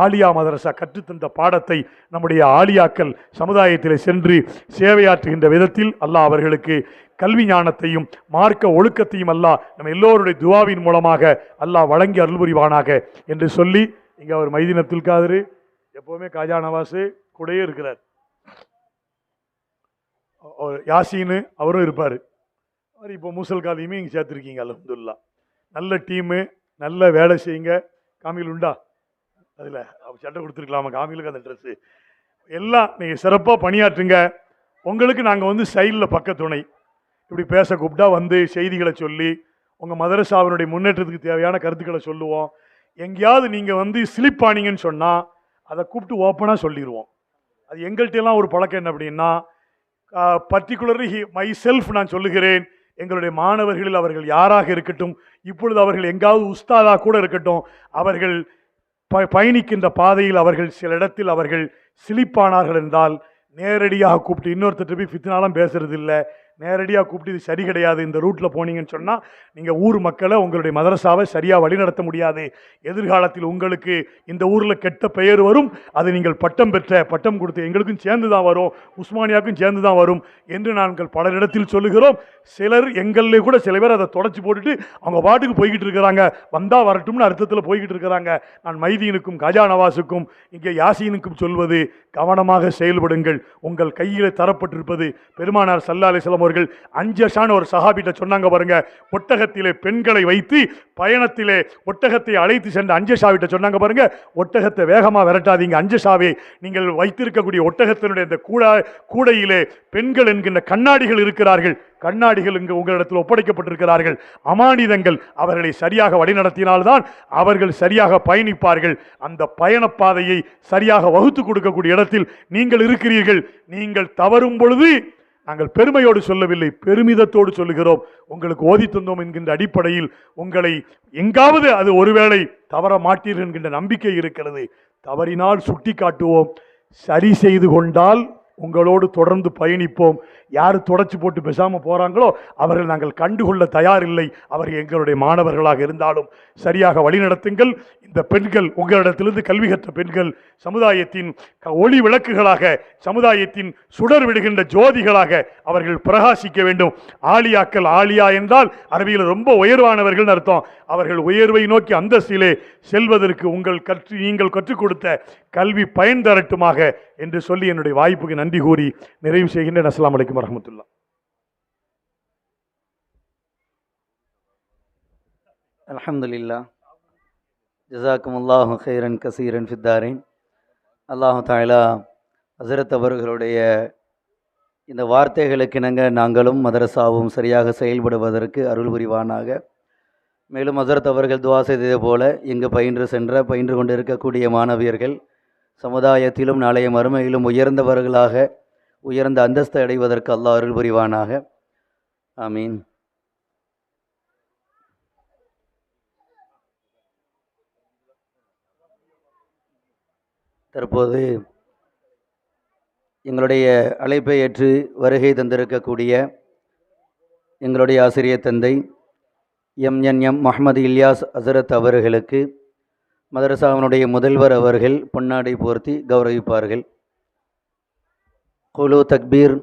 ஆலியா மதரசா கற்றுத்தந்த பாடத்தை நம்முடைய ஆலியாக்கள் சமுதாயத்தில் சென்று சேவையாற்றுகின்ற விதத்தில் அல்லாஹ் அவர்களுக்கு கல்வி ஞானத்தையும் மார்க்க ஒழுக்கத்தையும் அல்லாஹ் நம்ம எல்லோருடைய துவாவின் மூலமாக அல்லாஹ் வழங்கி அருள் புரிவானாக என்று சொல்லி, இங்கே அவர் மைதீன் அப்துல் காதர் எப்போவுமே காஜா நவாஸு கூடயே இருக்கிறார். யாசீனு அவரும் இருப்பார். அவர் இப்போ மூசல் காலையுமே இங்கே சேர்த்துருக்கீங்க. அல்ஹம்துலில்லாஹ், நல்ல டீமு, நல்ல வேலை செய்யுங்க. காமிகள் உண்டா? அதில் சட்டை கொடுத்துருக்கலாமா காமிகளுக்கு அந்த ட்ரெஸ்ஸு எல்லாம் நீங்கள் சிறப்பாக பணியாற்றுங்க. உங்களுக்கு நாங்கள் வந்து சைடில் பக்கத்துணை இப்படி பேச கூப்பிட்டா வந்து செய்திகளை சொல்லி உங்கள் மதரசாவினுடைய முன்னேற்றத்துக்கு தேவையான கருத்துக்களை சொல்லுவோம். எங்கேயாவது நீங்கள் வந்து ஸ்லிப் ஆனீங்கன்னு சொன்னால் அதை கூப்பிட்டு ஓப்பனாக சொல்லிடுவோம். அது எங்கள்கிட்டலாம் ஒரு பழக்கம் என்ன அப்படின்னா, பர்டிகுலர்லி மை செல்ஃப் நான் சொல்லுகிறேன், எங்களுடைய மாணவர்களில் அவர்கள் யாராக இருக்கட்டும், இப்பொழுது அவர்கள் எங்காவது உஸ்தாதா கூட இருக்கட்டும், அவர்கள் பயணிக்கின்ற பாதையில் அவர்கள் சில இடத்தில் அவர்கள் ஸ்லிப்பானார்கள் என்றால் நேரடியாக கூப்பிட்டு இன்னொருத்தர் போய் ஃபித்னாலாம் பேசுறது இல்லை, நேரடியாக கூப்பிட்டு இது சரி கிடையாது, இந்த ரூட்டில் போனீங்கன்னு சொன்னால் நீங்கள் ஊர் மக்களை உங்களுடைய மதரசாவை சரியாக வழிநடத்த முடியாது, எதிர்காலத்தில் உங்களுக்கு இந்த ஊரில் கெட்ட பெயர் வரும், அது நீங்கள் பட்டம் கொடுத்து எங்களுக்கும் சேர்ந்து தான் வரும், உஸ்மானியாவுக்கும் சேர்ந்து தான் வரும் என்று நாங்கள் பலரிடத்தில் சொல்லுகிறோம். சிலர் எங்களில் கூட சில பேர் அதை தொடச்சி போட்டுட்டு அவங்க பாட்டுக்கு போய்கிட்டு இருக்கிறாங்க, வந்தால் வரட்டும்னு அர்த்தத்தில் போய்கிட்டு இருக்கிறாங்க. நான் மைதீனுக்கும் காஜா நவாஸுக்கும் இங்கே யாசீனுக்கும் சொல்வது, கவனமாக செயல்படுங்கள். உங்கள் கையில் தரப்பட்டிருப்பது பெருமானார் ஸல்லல்லாஹு அலைஹி வஸல்லம் அவர்கள் அஞ்சஷான ஒரு சஹாபிட்ட சொன்னாங்க பாருங்க, ஒட்டகத்திலே பெண்களை வைத்து பயணத்திலே ஒட்டகத்தை அழைத்து சென்ற அஞ்சஷாவிட்ட சொன்னாங்க பாருங்க, ஒட்டகத்தை வேகமாக விரட்டாதீங்க, அஞ்சஷாவே நீங்கள் வைத்திருக்கக்கூடிய ஒட்டகத்தினுடைய இந்த கூடையிலே பெண்கள் என்கின்ற கண்ணாடிகள் இருக்கிறார்கள், கண்ணாடிகள் இங்கு உங்களிடத்தில் ஒப்படைக்கப்பட்டிருக்கிறார்கள், அமானிதங்கள், அவர்களை சரியாக வழிநடத்தினால்தான் அவர்கள் சரியாக பயணிப்பார்கள். அந்த பயணப்பாதையை சரியாக வகுத்து கொடுக்கக்கூடிய இடத்தில் நீங்கள் இருக்கிறீர்கள். நீங்கள் தவறும் பொழுது நாங்கள் பெருமையோடு சொல்லவில்லை, பெருமிதத்தோடு சொல்லுகிறோம். உங்களுக்கு ஓதி தந்தோம் என்கின்ற அடிப்படையில் உங்களை எங்காவது அது ஒருவேளை தவற மாட்டீர்கள் என்கின்ற நம்பிக்கை இருக்கிறது. தவறினால் சுட்டி காட்டுவோம், சரி செய்து கொண்டால் உங்களோடு தொடர்ந்து பயணிப்போம். யார் தொடச்சி போட்டு பேசாமல் போகிறாங்களோ அவர்கள் நாங்கள் கண்டுகொள்ள தயாரில்லை. அவர்கள் எங்களுடைய மாணவர்களாக இருந்தாலும் சரியாக வழிநடத்துங்கள். இந்த பெண்கள் உங்களிடத்திலிருந்து கல்வி கற்ற பெண்கள் சமுதாயத்தின் ஒளி விளக்குகளாக, சமுதாயத்தின் சுடர் விடுகின்ற ஜோதிகளாக அவர்கள் பிரகாசிக்க வேண்டும். ஆலியாக்கள், ஆலியா என்றால் அரபியில் ரொம்ப உயர்வானவர்கள் அர்த்தம். அவர்கள் உயர்வை நோக்கி அந்தஸ்திலே செல்வதற்கு நீங்கள் கற்றுக் கொடுத்த கல்வி பயன் தரட்டுமாக என்று சொல்லி என்னுடைய வாய்ப்புக்கு நன்றி கூறி நிறைவு செய்கின்றேன். அஸ்ஸலாமு அலைக்கும் வரஹ்மத்துல்லாஹ். அல்ஹம்துலில்லாஹ், ஜஸாக்குமுல்லாஹு கைரன் கசீரன் ஃபித்தாரின். அல்லாஹு தஆலா ஹஸரத் அவர்களுடைய இந்த வார்த்தைகளுக்கு இணங்க நாங்களும் மதரசாவும் சரியாக செயல்படுவதற்கு அருள் புரிவானாக. மேலும் ஹசரத் அவர்கள் துவா செய்தது போல இங்கு பயின்று கொண்டு இருக்கக்கூடிய மாணவியர்கள் சமுதாயத்திலும் நாளைய மறுமையிலும் உயர்ந்தவர்களாக உயர்ந்த அந்தஸ்தை அடைவதற்கு அல்லாஹ் அருள் புரிவானாக. ஆமீன். தற்போது எங்களுடைய அழைப்பை ஏற்று வருகை தந்திருக்கக்கூடிய எங்களுடைய ஆசிரியர் தந்தை எம்என்எம் முஹம்மது இல்யாஸ் ஹசரத் அவர்களுக்கு மதரசாவினுடைய முதல்வர் அவர்கள் பொன்னாடை போர்த்தி கௌரவிப்பார்கள். குலு தக்பீர்.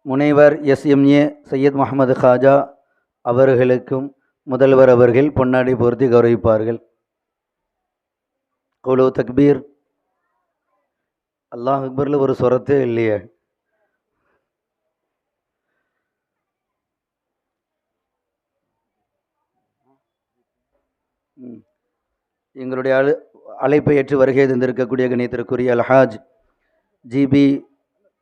முனைவர் எஸ்எம்ஏ சையத் முகமது காஜா அவர்களுக்கும் முதல்வர் அவர்கள் பொன்னாடை போர்த்தி கௌரவிப்பார்கள். குலு தக்பீர். அல்லாஹ் அக்பரில் ஒரு சொரத்தே இல்லையே. எங்களுடைய அழைப்பை ஏற்று வருகை தந்திருக்கக்கூடிய கணித்திற்குரிய அல்ஹாஜ் ஜிபி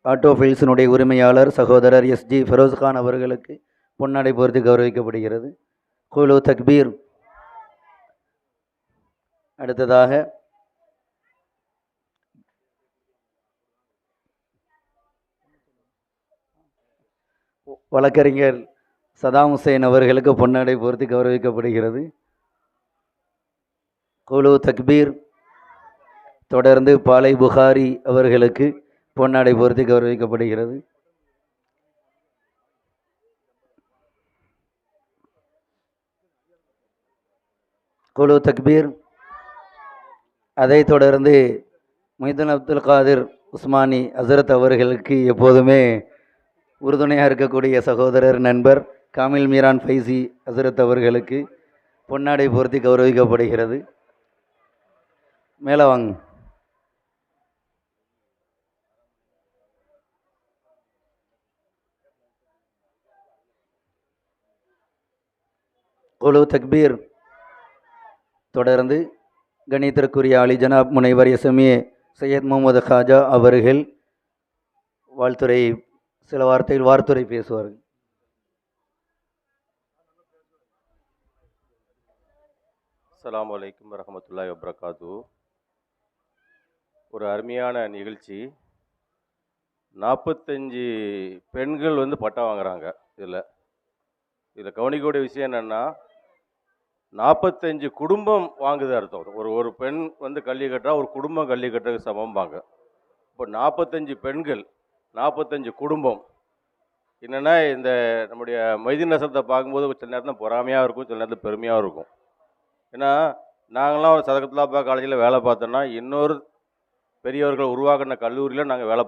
ஆட்டோஃபைல்ஸினுடைய உரிமையாளர் சகோதரர் எஸ்ஜி ஃபெரோஸ்கான் அவர்களுக்கு பொன்னாடை போர்த்தி கௌரவிக்கப்படுகிறது. குலு தக்பீர். அடுத்ததாக வழக்கறிஞர் சதாம் ஹுசைன் அவர்களுக்கு பொன்னாடை போர்த்தி கௌரவிக்கப்படுகிறது. குலு தக்பீர். தொடர்ந்து பாலை புகாரி அவர்களுக்கு பொன்னாடை போர்த்தி கௌரவிக்கப்படுகிறது. குலு தக்பீர். அதைத் தொடர்ந்து மொய்தீன் அப்துல் காதிர் உஸ்மானி ஹசரத் அவர்களுக்கு எப்போதுமே உறுதுணையாக இருக்கக்கூடிய சகோதரர் நண்பர் காமில் மீரான் ஃபைசி ஹசரத் அவர்களுக்கு பொன்னாடை போர்த்தி கௌரவிக்கப்படுகிறது. மேலே வாங்க. குலு தக்பீர். தொடர்ந்து கணித்திற்குரிய அலி ஜனாப் முனைவர் எஸ்எம்ஏ சையத் முகமது காஜா அவர்கள் சில வார்த்தைகள் வார்த்துரை பேசுவார்கள். அஸ்ஸலாமு அலைக்கும் வரஹ்மத்துல்லாஹி வபரகாத்து. ஒரு அருமையான நிகழ்ச்சி. 45 பெண்கள் பட்டா வாங்குறாங்க. இதில் கவனிக்கக்கூடிய விஷயம் என்னென்னா 45 குடும்பம் வாங்குது அர்த்தம். ஒரு பெண் கல்வி கட்டுறா, ஒரு குடும்பம் கல்வி கட்டுறதுக்கு சமம்பாங்க. இப்போ 45 பெண்கள் 45 குடும்பம். என்னென்னா இந்த நம்முடைய மொய்தீன் ஹசரத்தை பார்க்கும்போது சில நேரத்தில் பொறாமையாக இருக்கும், சில நேரத்தில் பெருமையாக இருக்கும். ஏன்னா நாங்களாம் ஒரு சதகத்துல்லாப்பா காலேஜில் வேலை பார்த்தோன்னா இன்னொரு பெரியவர்கள் உருவாக்கின கல்லூரியில் நாங்கள் வேலை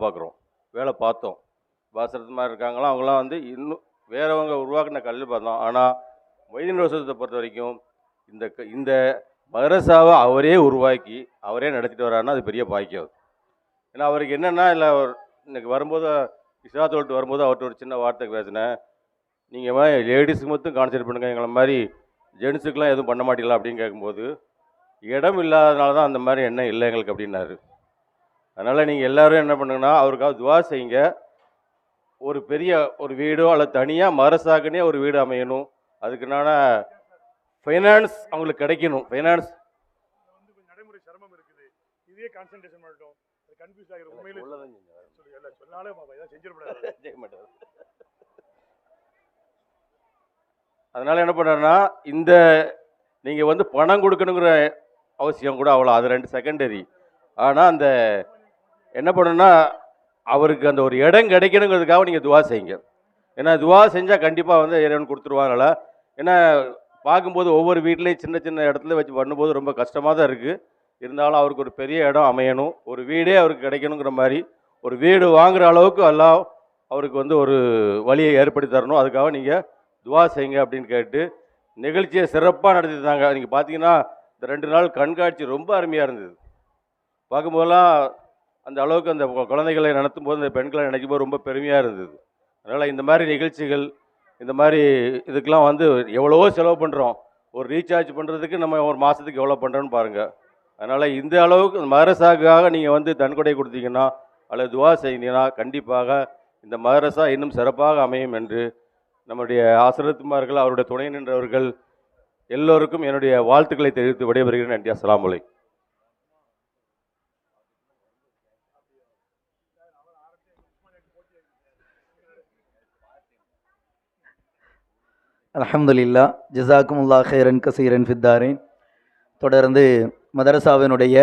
பார்த்தோம். பாசரத்து மாதிரி இருக்காங்களாம், அவங்களாம் இன்னும் வேறவங்க உருவாக்கின கல்லூரி பார்த்தோம். ஆனால் மொய்தீன் ஹசரத்தை பொறுத்த வரைக்கும் இந்த மதரசாவை அவரே உருவாக்கி அவரே நடத்திட்டு வராருன்னா அது பெரிய பாக்கியம். ஏன்னா அவருக்கு என்னென்னா இல்லை இன்னைக்கு வரும்போது இஸ்லாத்தோட்டு வரும்போது அவர்கிட்ட ஒரு சின்ன வார்த்தை பேசினேன். நீங்கள் மாதிரி லேடிஸுக்கு மட்டும் கான்சன்ட்ரேட் பண்ணுங்கள், எங்களை மாதிரி ஜென்ஸுக்கெலாம் எதுவும் பண்ண மாட்டீங்களா அப்படின்னு கேட்கும்போது இடம் இல்லாதனால தான் அந்த மாதிரி எண்ணம் இல்லை எங்களுக்கு அப்படின்னாரு. அதனால் நீங்கள் எல்லோரும் என்ன பண்ணுங்கன்னா அவருக்காக துவா செய்யுங்க. ஒரு பெரிய ஒரு வீடோ அல்லது தனியாக மதரசாக்குன்னே ஒரு வீடு அமையணும். அதுக்குனால ஃபைனான்ஸ் அவங்களுக்கு கிடைக்கணும். ஃபைனான்ஸ் கொஞ்சம் நடைமுறை சிரமம் இருக்குது. இதே கான்சன்ட்ரேஷன் பண்ணிட்டோம். கன்ஃபியூஸ் ஆகிற உண்மையிலே சொன்னாலே செய்ய மாட்டாரு. அதனால் என்ன பண்ணுறேன்னா இந்த நீங்கள் பணம் கொடுக்கணுங்கிற அவசியம் கூட அவ்வளோ, அது 2 செகண்டரி. ஆனால் அந்த என்ன பண்ணணுன்னா அவருக்கு அந்த ஒரு இடம் கிடைக்கணுங்கிறதுக்காக நீங்கள் துவா செய்யுங்க. ஏன்னா துவா செஞ்சால் கண்டிப்பாக இறைவன் கொடுத்துருவாங்கள. ஏன்னா பார்க்கும்போது ஒவ்வொரு வீட்லேயும் சின்ன சின்ன இடத்துல வச்சு பண்ணும்போது ரொம்ப கஷ்டமாக தான் இருக்குது. இருந்தாலும் அவருக்கு ஒரு பெரிய இடம் அமையணும், ஒரு வீடே அவருக்கு கிடைக்கணுங்கிற மாதிரி ஒரு வீடு வாங்குகிற அளவுக்கு எல்லாம் அவருக்கு ஒரு வழியை ஏற்படுத்தி தரணும். அதுக்காக நீங்கள் துவா செய்யுங்க அப்படின்னு கேட்டு நிகழ்ச்சியை சிறப்பாக நடத்தி தந்தாங்க. நீங்கள் பார்த்தீங்கன்னா இந்த 2 நாள் கண்காட்சி ரொம்ப அருமையாக இருந்தது. பார்க்கும்போதெல்லாம் அந்த அளவுக்கு அந்த குழந்தைகளை நடத்தும் போது அந்த பெண்களை நினைக்கும் போது ரொம்ப பெருமையாக இருந்தது. அதனால் இந்த மாதிரி நிகழ்ச்சிகள் இந்த மாதிரி இதுக்கெலாம் எவ்வளவோ செலவு பண்ணுறோம். ஒரு ரீசார்ஜ் பண்ணுறதுக்கு நம்ம ஒரு மாதத்துக்கு எவ்வளோ பண்ணுறோன்னு பாருங்கள். அதனால் இந்த அளவுக்கு மதரசாக்காக நீங்கள் வந்து நன்கொடை கொடுத்தீங்கன்னா அல்லது துவா செய்தீங்கன்னா கண்டிப்பாக இந்த மதரசா இன்னும் சிறப்பாக அமையும் என்று நம்முடைய ஆசிரியத்துமார்கள், அவருடைய துணை நின்றவர்கள் எல்லோருக்கும் என்னுடைய வாழ்த்துக்களை தெரிவித்து விடைபெறுகிறேன். நன்றி. அஸ்ஸலாமு அலைக்கும். அல்ஹம்துலில்லா, ஜஸாக்குமுல்லாஹ் ஹைரன் கசீரன் ஃபித்தாரின். தொடர்ந்து மதரசாவினுடைய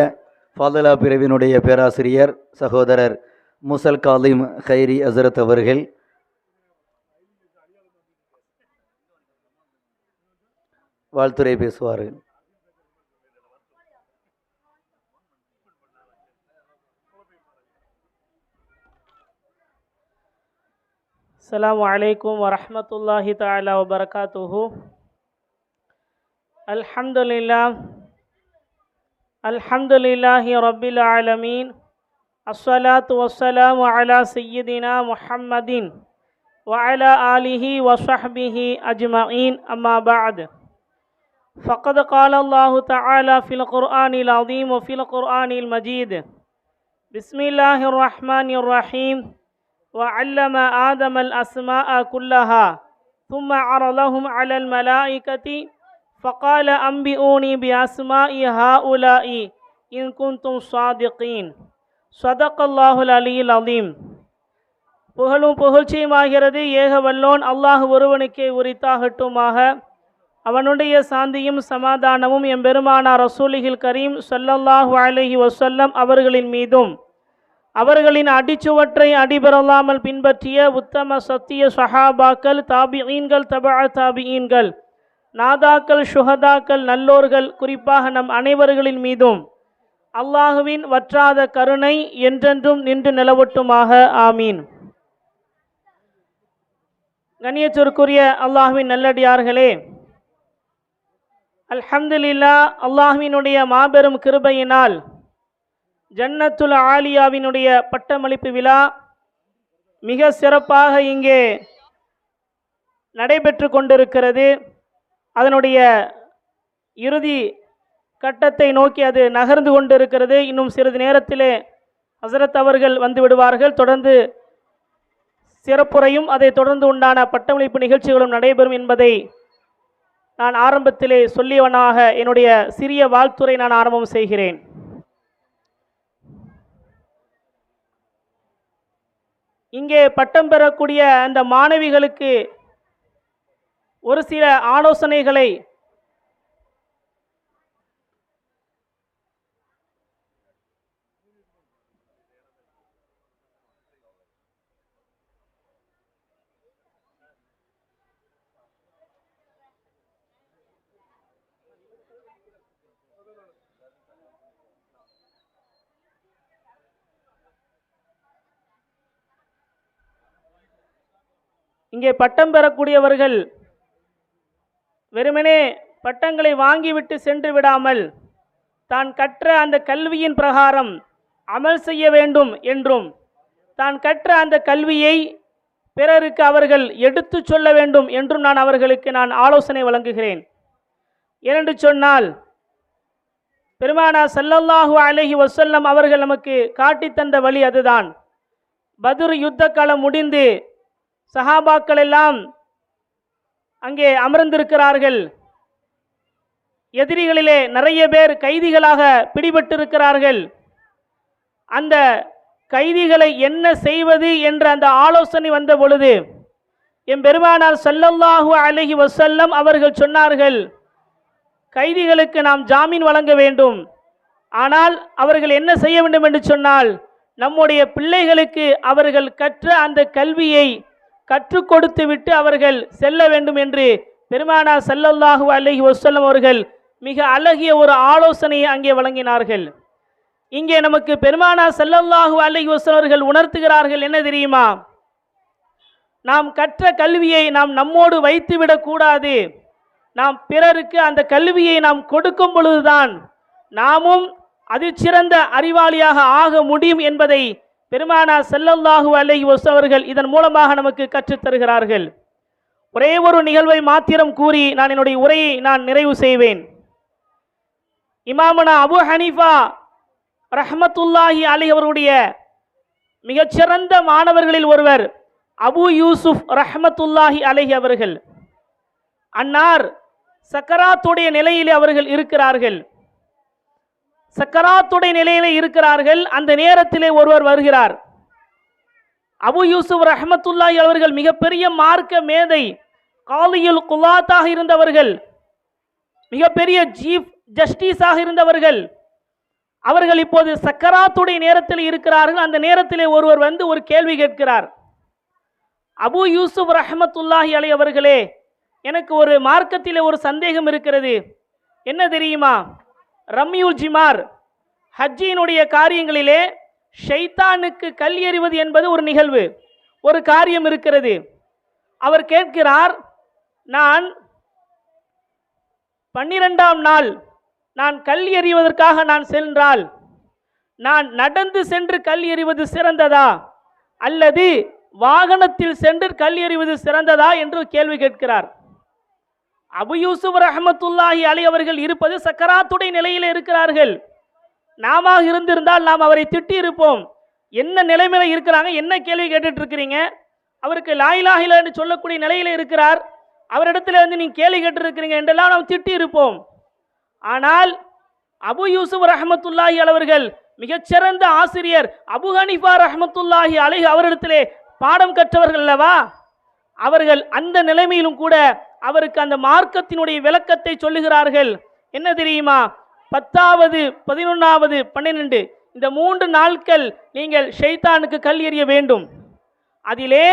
ஃபாதிலா பிரிவினுடைய பேராசிரியர் சகோதரர் முசல் காலிம் ஹைரி ஹசரத் அவர்கள் வாழ்த்துரை பேசுவார்கள். السلام عليكم ورحمة الله تعالى وبركاته. الحمد لله رب العالمين. الصلاة والسلام على سيدنا محمد وعلى آله وصحبه أجمعين. أما بعد، فقد قال الله تعالى في القرآن العظيم وفي القرآن المجيد: بسم الله الرحمن الرحيم. وعلم آدم الأسماء كلها ثم عرضهم على الملائكة فقال أنبئوني بأسماء هؤلاء إن كنتم صادقين. صدق الله العلي العظيم. புகழும் புகழ்ச்சியுமாகிறது ஏக வல்லோன் அல்லாஹ் ஒருவனுக்கே உரித்தாகட்டுமாக. அவனுடைய சாந்தியும் சமாதானமும் எம்பெருமானார் ரசூலுல் கரீம் ஸல்லல்லாஹு அலைஹி வஸல்லம் அவர்களின் மீதும் அவர்களின் அடிச்சுவற்றை அடிபெறலாமல் பின்பற்றிய உத்தம சத்திய சஹாபாக்கள், தாபிஈன்கள், தபஅ தாபிஈன்கள், நாதாக்கள், ஷுஹதாக்கள், நல்லோர்கள், குறிப்பாக நம் அனைவர்களின் மீதும் அல்லாஹுவின் வற்றாத கருணை என்றென்றும் நின்று நிலவட்டுமாக. ஆமீன். கண்ணியத்திற்குரிய அல்லாஹுவின் நல்லடியார்களே, அல்ஹம்துலில்லாஹ், அல்லாஹுவினுடைய மாபெரும் கிருபையினால் ஜன்னத்துல் ஆலியாவினுடைய பட்டமளிப்பு விழா மிக சிறப்பாக இங்கே நடைபெற்று கொண்டிருக்கிறது. அதனுடைய இறுதி கட்டத்தை நோக்கி அது நகர்ந்து கொண்டிருக்கிறது. இன்னும் சிறிது நேரத்திலே ஹசரத் அவர்கள் வந்து விடுவார்கள். தொடர்ந்து சிறப்புரையும் அதை தொடர்ந்து உண்டான பட்டமளிப்பு நிகழ்ச்சிகளும் நடைபெறும் என்பதை நான் ஆரம்பத்திலே சொல்லியவனாக என்னுடைய சிறிய வாழ்த்துரை நான் ஆரம்பம் செய்கிறேன். இங்கே பட்டம் பெறக்கூடிய அந்த மாணவிகளுக்கு ஒரு சில ஆலோசனைகளை இங்கே பட்டம் பெறக்கூடியவர்கள் வெறுமனே பட்டங்களை வாங்கிவிட்டு சென்று விடாமல் தான் கற்ற அந்த கல்வியின் பிரகாரம் அமல் செய்ய வேண்டும் என்றும் தான் கற்ற அந்த கல்வியை பிறருக்கு அவர்கள் எடுத்து சொல்ல வேண்டும் என்றும் அவர்களுக்கு ஆலோசனை வழங்குகிறேன். ஏனென்று சொன்னால், பெருமானார் ஸல்லல்லாஹு அலைஹி வஸல்லம் அவர்கள் நமக்கு காட்டி தந்த வழி அதுதான். பத்ர் யுத்த காலம் முடிந்து சஹாபாக்கள் எல்லாம் அங்கே அமர்ந்திருக்கிறார்கள். எதிரிகளிலே நிறைய பேர் கைதிகளாக பிடிபட்டிருக்கிறார்கள். அந்த கைதிகளை என்ன செய்வது என்ற அந்த ஆலோசனை வந்த பொழுது எம் பெருமானார் ஸல்லல்லாஹு அலைஹி வஸல்லம் அவர்கள் சொன்னார்கள், கைதிகளுக்கு நாம் ஜாமீன் வழங்க வேண்டும். ஆனால் அவர்கள் என்ன செய்ய வேண்டும் என்று சொன்னால், நம்முடைய பிள்ளைகளுக்கு அவர்கள் கற்ற அந்த கல்வியை கற்றுக் கொடுத்து விட்டு அவர்கள் செல்ல வேண்டும் என்று பெருமானார் ஸல்லல்லாஹு அலைஹி வஸல்லம் அவர்கள் மிக அழகிய ஒரு ஆலோசனையை அங்கே வழங்கினார்கள். இங்கே நமக்கு பெருமானார் ஸல்லல்லாஹு அலைஹி வஸல்லம் அவர்கள் உணர்த்துகிறார்கள் என்ன தெரியுமா? நாம் கற்ற கல்வியை நாம் நம்மோடு வைத்துவிடக் கூடாது. நாம் பிறருக்கு அந்த கல்வியை நாம் கொடுக்கும் பொழுதுதான் நாமும் அதிசிறந்த அறிவாளியாக ஆக முடியும் என்பதை பெருமானார் ஸல்லல்லாஹு அலைஹி வஸல்லம் அவர்கள் இதன் மூலமாக நமக்கு கற்றுத் தருகிறார்கள். ஒரே ஒரு நிகழ்வை மாத்திரம் கூறி நான் என்னுடைய உரையை நிறைவு செய்வேன். இமாமனா அபு ஹனீஃபா ரஹ்மத்துல்லாஹி அலைஹி அவருடைய மிகச்சிறந்த மாணவர்களில் ஒருவர் அபு யூசுப் ரஹ்மத்துல்லாஹி அலைஹி அவர்கள். அன்னார் சக்கராத்துடைய நிலையிலே அவர்கள் இருக்கிறார்கள். சக்கராத்துடைய நிலையிலே இருக்கிறார்கள். அந்த நேரத்திலே ஒருவர் வருகிறார். அபு யூசுப் ரஹ்மத்துல்லாஹி அவர்கள் மிகப்பெரிய மார்க்க மேதை, காலியுல் குலாத்தாக இருந்தவர்கள், மிகப்பெரிய சீஃப் ஜஸ்டிஸாக இருந்தவர்கள். அவர்கள் இப்போது சக்கராத்துடைய நேரத்தில் இருக்கிறார்கள். அந்த நேரத்திலே ஒருவர் வந்து ஒரு கேள்வி கேட்கிறார். அபு யூசுப் ரஹ்மத்துல்லாஹி அலைஹி அவர்களே, எனக்கு ஒரு மார்க்கத்திலே ஒரு சந்தேகம் இருக்கிறது. என்ன தெரியுமா? ரம்யுல் ஜிமார், ஹஜ்ஜினுடைய காரியங்களிலே ஷைத்தானுக்கு கல் எறிவது என்பது ஒரு நிகழ்வு, ஒரு காரியம் இருக்கிறது. அவர் கேட்கிறார், நான் 12ஆம் நாள் நான் கல் எறிவதற்காக நான் சென்றால் நான் நடந்து சென்று கல் எறிவது சிறந்ததா அல்லது வாகனத்தில் சென்று கல் எறிவது சிறந்ததா என்று கேள்வி கேட்கிறார். அபு யூசுப் ரஹ்மத்துல்லாஹி அலைஹி அவர்கள் இருப்பது சக்கராத்துடைய நிலையில் இருக்கிறார்கள். நாம இருந்திருந்தால் நாம் அவரை திட்டி இருப்போம். என்ன நிலைமையில இருக்கிறாங்க, என்ன கேள்வி கேட்டுட்டு இருக்கிறீங்க, அவருக்கு லா இலாஹ இல்லல்லாஹ் என்று சொல்லக்கூடிய நிலையில இருக்கிறார், அவரிடத்துல வந்து நீங்க கேள்வி கேட்டு இருக்கிறீங்க என்றெல்லாம் நாம் திட்டி இருப்போம். ஆனால் அபு யூசுப் ரஹ்மத்துல்லாஹி அவர்கள் மிகச்சிறந்த ஆசிரியர் அபு ஹனீஃபா ரஹ்மத்துல்லாஹி அலைஹி அவரிடத்திலே பாடம் கற்றவர்கள் அல்லவா. அவர்கள் அந்த நிலைமையிலும் கூட அவருக்கு அந்த மார்க்கத்தினுடைய விளக்கத்தை சொல்லுகிறார்கள். என்ன தெரியுமா? 10வது 11வது 12 இந்த 3 நாட்கள் நீங்கள் ஷைத்தானுக்கு கல் எறிய வேண்டும். அதிலே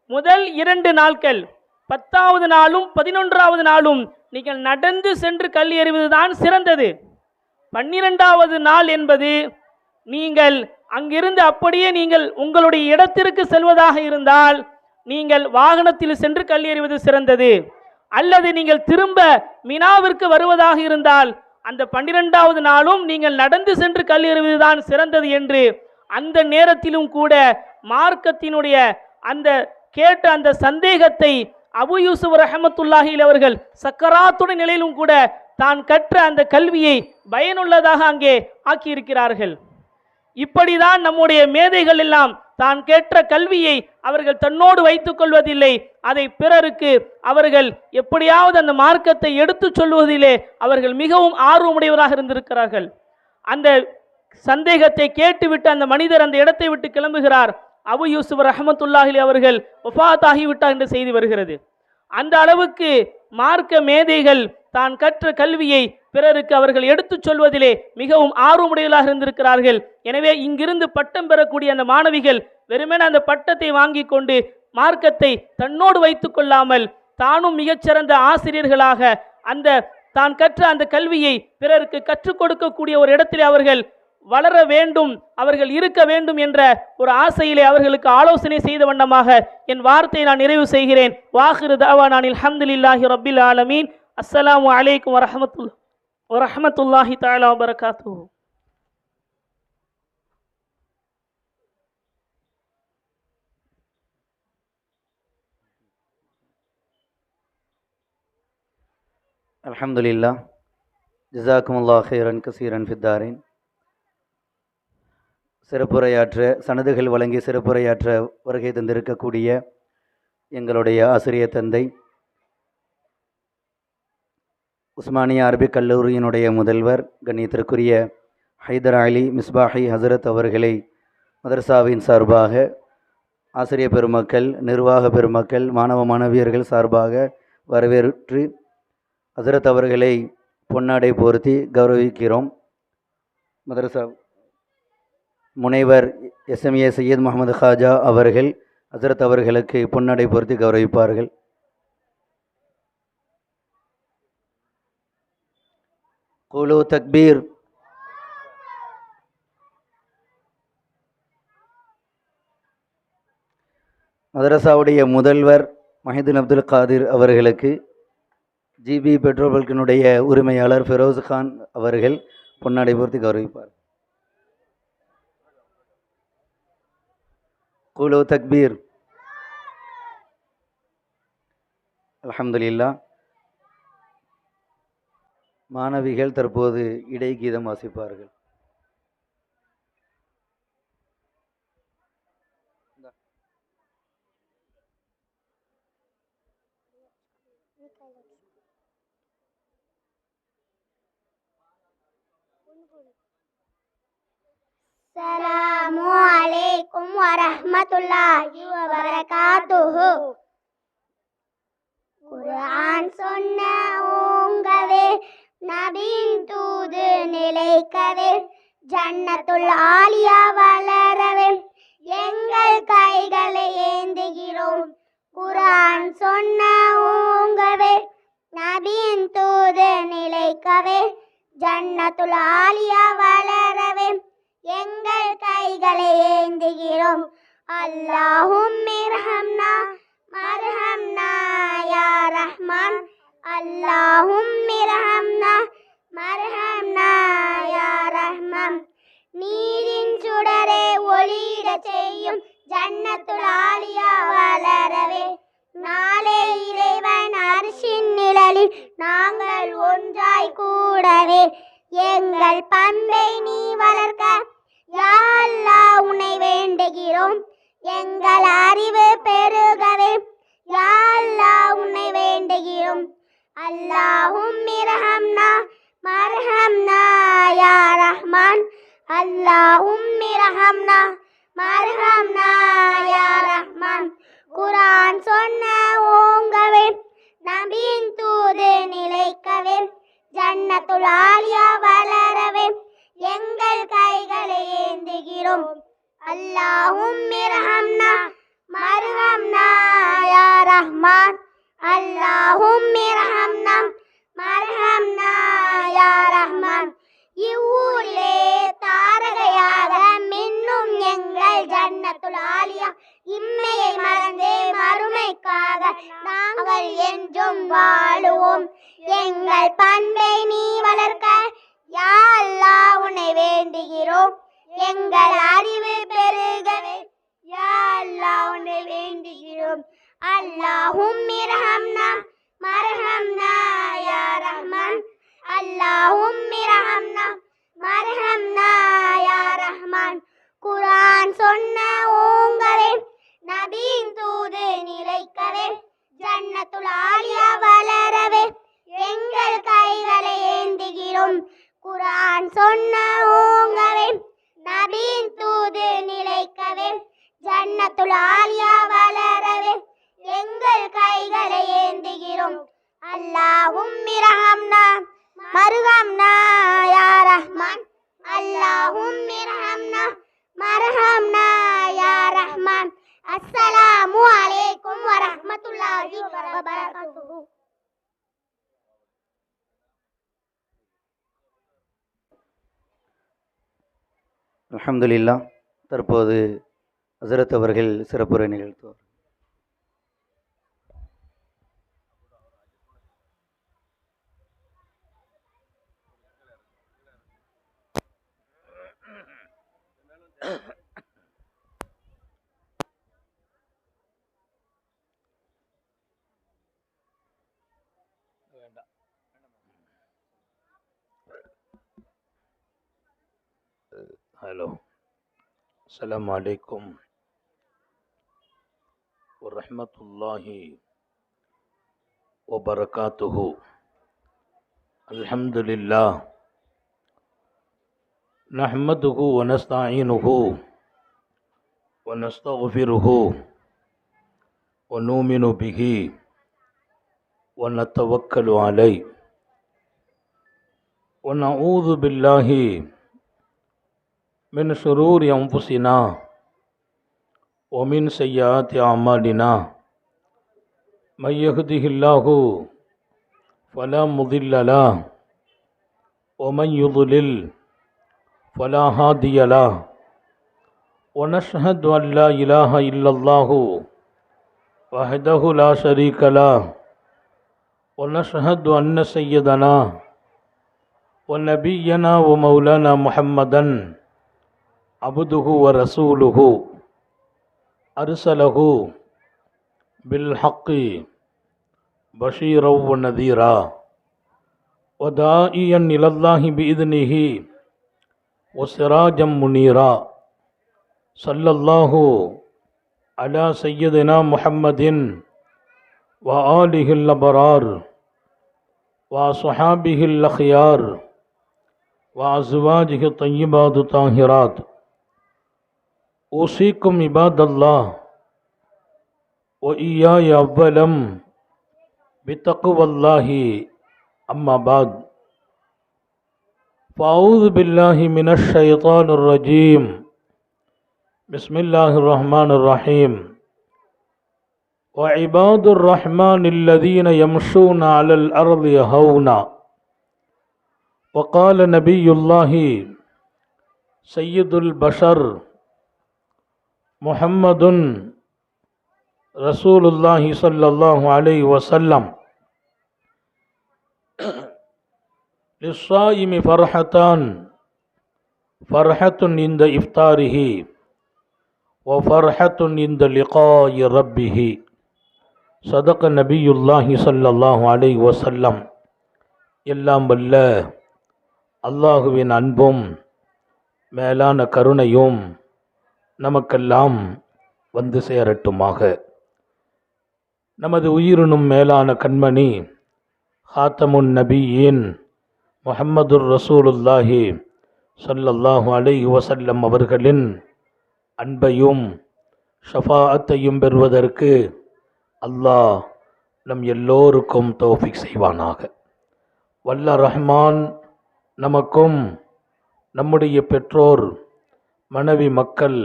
முதல் 2 நாட்கள் 10வது நாளும் 11வது நாளும் நீங்கள் நடந்து சென்று கல் எறிவதுதான் சிறந்தது. 12வது நாள் என்பது நீங்கள் அங்கிருந்து அப்படியே நீங்கள் உங்களுடைய இடத்திற்கு செல்வதாக இருந்தால் நீங்கள் வாகனத்தில் சென்று கல் எறிவது சிறந்தது. அல்லது நீங்கள் திரும்ப மினாவிற்கு வருவதாக இருந்தால் அந்த 12வது நாளும் நீங்கள் நடந்து சென்று கல் எறிவதுதான் சிறந்தது என்று அந்த நேரத்திலும் கூட மார்க்கத்தினுடைய அந்த கேட்ட அந்த சந்தேகத்தை அபு யூசுப் ரஹ்மத்துல்லாஹி அவர்கள் சக்கராத்துடைய நிலையிலும் கூட தான் கற்ற அந்த கல்வியை பயனுள்ளதாக அங்கே ஆக்கியிருக்கிறார்கள். இப்படிதான் நம்முடைய மேதைகள் எல்லாம் தான் கேட்ட கல்வியை அவர்கள் தன்னோடு வைத்துக் கொள்வதில்லை, அதை பிறருக்கு அவர்கள் எப்படியாவது அந்த மார்க்கத்தை எடுத்து சொல்வதிலே அவர்கள் மிகவும் ஆர்வமுடையவராக இருந்திருக்கிறார்கள். அந்த சந்தேகத்தை கேட்டுவிட்டு அந்த மனிதர் அந்த இடத்தை விட்டு கிளம்புகிறார். அபு யூசுப் ரஹ்மத்துல்லாஹி அவர்கள் வஃபாத் ஆகிவிட்டார் என்று செய்தி வருகிறது. அந்த அளவுக்கு மார்க்க மேதைகள் தான் கற்ற கல்வியை பிறருக்கு அவர்கள் எடுத்துச் சொல்வதிலே மிகவும் ஆர்வமுடையவர்களாக இருந்திருக்கிறார்கள். எனவே இங்கிருந்து பட்டம் பெறக்கூடிய அந்த மாணவிகள் வெறுமனே அந்த பட்டத்தை வாங்கி கொண்டு மார்க்கத்தை தன்னோடு வைத்துக் கொள்ளாமல் தானும் மிகச்சிறந்த ஆசிரியர்களாக அந்த தான் கற்ற அந்த கல்வியை பிறருக்கு கற்றுக் கொடுக்கக்கூடிய ஒரு இடத்திலே அவர்கள் வளர வேண்டும், அவர்கள் இருக்க வேண்டும் என்ற ஒரு ஆசையிலே அவர்களுக்கு ஆலோசனை செய்த வண்ணமாக என் வார்த்தையை நான் நிறைவு செய்கிறேன். வாஹிரு தஅவானா அல்ஹம்துலில்லாஹி ரப்பில் ஆலமீன். அஸ்ஸலாமு அலைக்கும் வரஹ்மத்துல்லாஹி தஆலா வபரகாத்துஹு. அல்ஹம்துலில்லாஹ். ஜஸாக்குமுல்லாஹ் ஹைரன் கஸீரன் ஃபித்தாரின். சிறப்புரையாற்ற சனதுகள் வழங்கி சிறப்புரையாற்ற வருகை தந்திருக்கக்கூடிய எங்களுடைய ஆசிரியர் தந்தை உஸ்மானியா அரபிக் கல்லூரியினுடைய முதல்வர் கண்ணியத்திற்குரிய ஹைதர் அலி மிஸ்பாஹி ஹசரத் அவர்களை மதரசாவின் சார்பாக ஆசிரியர் பெருமக்கள், நிர்வாக பெருமக்கள், மாணவ மாணவியர்கள் சார்பாக வரவேற்று ஹசரத் அவர்களை பொன்னாடை போர்த்தி கௌரவிக்கிறோம். மதரசா முனைவர் எஸ்எம்ஏ சையத் முகமது ஹாஜா அவர்கள் ஹசரத் அவர்களுக்கு பொன்னாடை பொருத்தி கௌரவிப்பார்கள். குலு தக்பீர். மதரசாவுடைய முதல்வர் மஹிதுன் அப்துல் காதிர் அவர்களுக்கு ஜிபி பெட்ரோல் பல்கினுடைய உரிமையாளர் ஃபெரோஸ் கான் அவர்கள் பொன்னாடை பொருத்தி கௌரவிப்பார். குலு தக்பீர். அல்ஹம்துலில்லாஹ். மாணவிகள் தற்போது இடைகீதம் வாசிப்பார்கள். அஸ்ஸலாமு அலைக்கும் வரஹ்மத்துல்லாஹி வபரகாத்துஹு. குர்ஆன் சொன்ன ஓங்கவே, நபியின் தூது நிலைக்கவே, ஜன்னத்துல் ஆலியா வளரவே எங்கள் கைகளை ஏந்துகிறோம். குர்ஆன் சொன்ன ஓங்கவே, நபியின் தூது நிலைக்கவே, ஜன்னத்துல் ஆலியா வளரவே எங்கள் கைகளை ஏந்துகிறோம். அல்லாஹும்மிர்ஹம்னா மர்ஹம்னா யா ரஹ்மான். அல்லாஹும்மிர்ஹம்னா மர்ஹம்னா யா ரஹ்மான். நீரின் சுடரே ஒளியிட செய்யும் ஜன்னத்துல் ஆலியா வளரவே, நாளே இறைவன் அர்ஷின் நிழலில் நாங்கள் ஒன்றாய் கூடவே எங்கள் பண்பை நீ வளர்க்க யா அல்லாஹ் உன்னை வேண்டுகிறோம். எங்கள் அறிவு பெருகவே யா அல்லாஹ் உன்னை வேண்டுகிறோம். அல்லாஹும்மிர்ஹம்னா மர்ஹம்னா யா ரஹ்மான். அல்லாஹும்மிர்ஹம்னா மர்ஹம்னா யா ரஹ்மான். குர்ஆன் சொன்ன ஓங்கவே, நபியின் தூது நிலைக்கவே, ஜன்னத்துல் ஆலியா வளரவே எங்கள் கைகளை ஏந்துகிறோம். அல்லாஹும்மிர்ஹம்னா மர்ஹம்னா யா ரஹ்மான். அல்லாஹும்மிர்ஹம்னா மர்ஹம்னா யா ரஹ்மான். இவ்வூரிலே தாரகையாக மின்னும் எங்கள் ஜன்னத்துல் ஆலியா, இம்மையை மறந்தே மறுமைக்காக நாங்கள் என்றும் வாழுவோம். எங்கள் பண்பை நீ வளர்க்க யா அல்லாஹ் உன்னை வேண்டுகிறோம். எங்கள் அறிவு பெருகவே யா அல்லாஹ் உன்னை வேண்டுகிறோம். அல்லாஹும்மிர்ஹம்னா மர்ஹம்னா யா ரஹ்மான். அல்லாஹும்மிர்ஹம்னா மர்ஹம்னா யா ரஹ்மான். குர்ஆன் சொன்ன ஓங்கவே, நபியின் தூது நிலைக்கவே, ஜன்னத்துல் ஆலியா வளரவே எங்கள் கைகளை ஏந்துகிறோம். குர்ஆன் சொன்ன ஓங்கவே, நபியின் தூது நிலைக்கவே, ஜன்னத்துல் ஆலியா வளரவே எங்கள் கைகளை ஏந்துகிறோம். அல்லாஹும்மிர்ஹம்னா மர்ஹம்னா யா ரஹ்மான். அல்லாஹும்மிர்ஹம்னா மர்ஹம்னா யா ரஹ்மான். அஸ்ஸலாமு அலைக்கும் வரஹ்மத்துல்லாஹி வபரகாத்துஹு. அல்ஹம்துலில்லாஹ். தற்போது ஹசரத் அவர்கள் சிறப்புரை நிகழ்த்துவார். ஹலோ, அஸ்ஸலாமு அலைக்கும் வரஹ்மத்துல்லாஹி வபரகாத்துஹு. அல்ஹம்துலில்லாஹ் நஹ்மதுஹு வ நஸ்தஈனுஹு வ நஸ்தக்ஃபிருஹு வ நூமினு பிஹி வ நதவக்கலு அலைஹி வ நஊது பில்லாஹி மின் ஷுரூரி அன்ஃபுஸினா வ மின் ஸய்யிஆத்தி அஅமாலினா. மை யஹ்திஹில்லாஹு ஃபலா முதில்ல லஹு வ மன் யுضلل ஃபலா ஹாதிய லஹு. வ நஷ்ஹது அன் லா இலாஹ இல்லல்லாஹு வஹ்தஹு லா ஷரீக லஹு வ நஷ்ஹது அன்ன ஸய்யிதனா வ நபிய்யனா வ மௌலானா முஹம்மதன் அப்துஹு வ ரசூலுஹு அர்ஸலஹு பில் ஹக்கி பஷீரவ் வ நதீரா. وداعيا إلى الله بإذنه وسراجا منيرا صلى الله على سيدنا محمد وآله الأبرار وصحابه الأخيار وأزواجه الطيبات الطاهرات. أوصيكم عباد الله وإياي أولا بتقوى الله، أما بعد، فأعوذ بالله من الشيطان الرجيم. بسم الله الرحمن الرحيم. وعباد الرحمن الذين يمشون على الأرض هونا. وقال نبي الله سيد البشر محمد رسول الله صلى الله عليه وسلم: للصائم فرحتان، فرحة عند إفطاره وفرحة عند لقاء ربه. صدق نبي الله صلى الله عليه وسلم. எல்லாம் வல்ல அல்லாஹுவின் அன்பும் மேலான கருணையும் நமக்கெல்லாம் வந்து சேரட்டுமாக. நமது உயிரினும் மேலான கண்மணி ஹாத்தமுன் நபியின் முஹம்மதுர் ரசூலுல்லாஹி ஸல்லல்லாஹு அலைஹி வஸல்லம் அவர்களின் அன்பையும் ஷஃபாஅத்தையும் பெறுவதற்கு அல்லாஹ் நம் எல்லோருக்கும் தௌஃபீக் செய்வானாக. வல்ல ரஹ்மான் நமக்கும் நம்முடைய பெற்றோர், மனைவி, மக்கள்,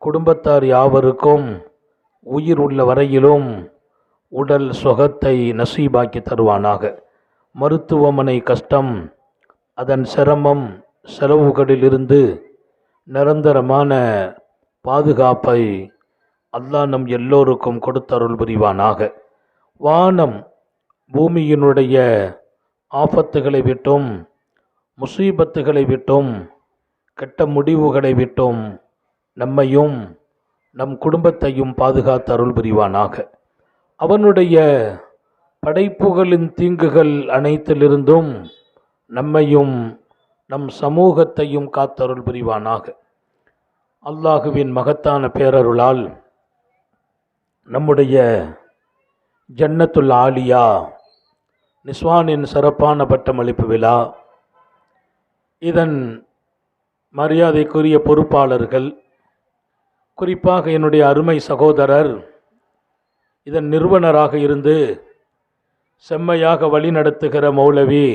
குடும்பத்தார் யாவருக்கும் உயிர் உள்ள வரையிலும் உடல் சுகத்தை நசீபாக்கி தருவானாக. மருத்துவமனை கஷ்டம், அதன் சிரமம், செலவுகளிலிருந்து நிரந்தரமான பாதுகாப்பை அல்லாஹ் நம் எல்லோருக்கும் கொடுத்தருள் புரிவானாக. வானம் பூமியினுடைய ஆபத்துகளை விட்டும், முசீபத்துகளை விட்டும், கெட்ட முடிவுகளை விட்டும் நம்மையும் நம் குடும்பத்தையும் பாதுகாத்து அருள் புரிவானாக. அவனுடைய படைப்புகளின் தீங்குகள் அனைத்திலிருந்தும் நம்மையும் நம் சமூகத்தையும் காத்தருள் புரிவானாக. அல்லாஹுவின் மகத்தான பேரருளால் நம்முடைய ஜன்னத்துல் ஆலியா நிஸ்வானின் சிறப்பான பட்டமளிப்பு விழா, இதன் மரியாதைக்குரிய பொறுப்பாளர்கள், குறிப்பாக என்னுடைய அருமை சகோதரர், இதன் நிறுவனராக இருந்து செம்மையாக வழிநடத்துகிற மௌலவி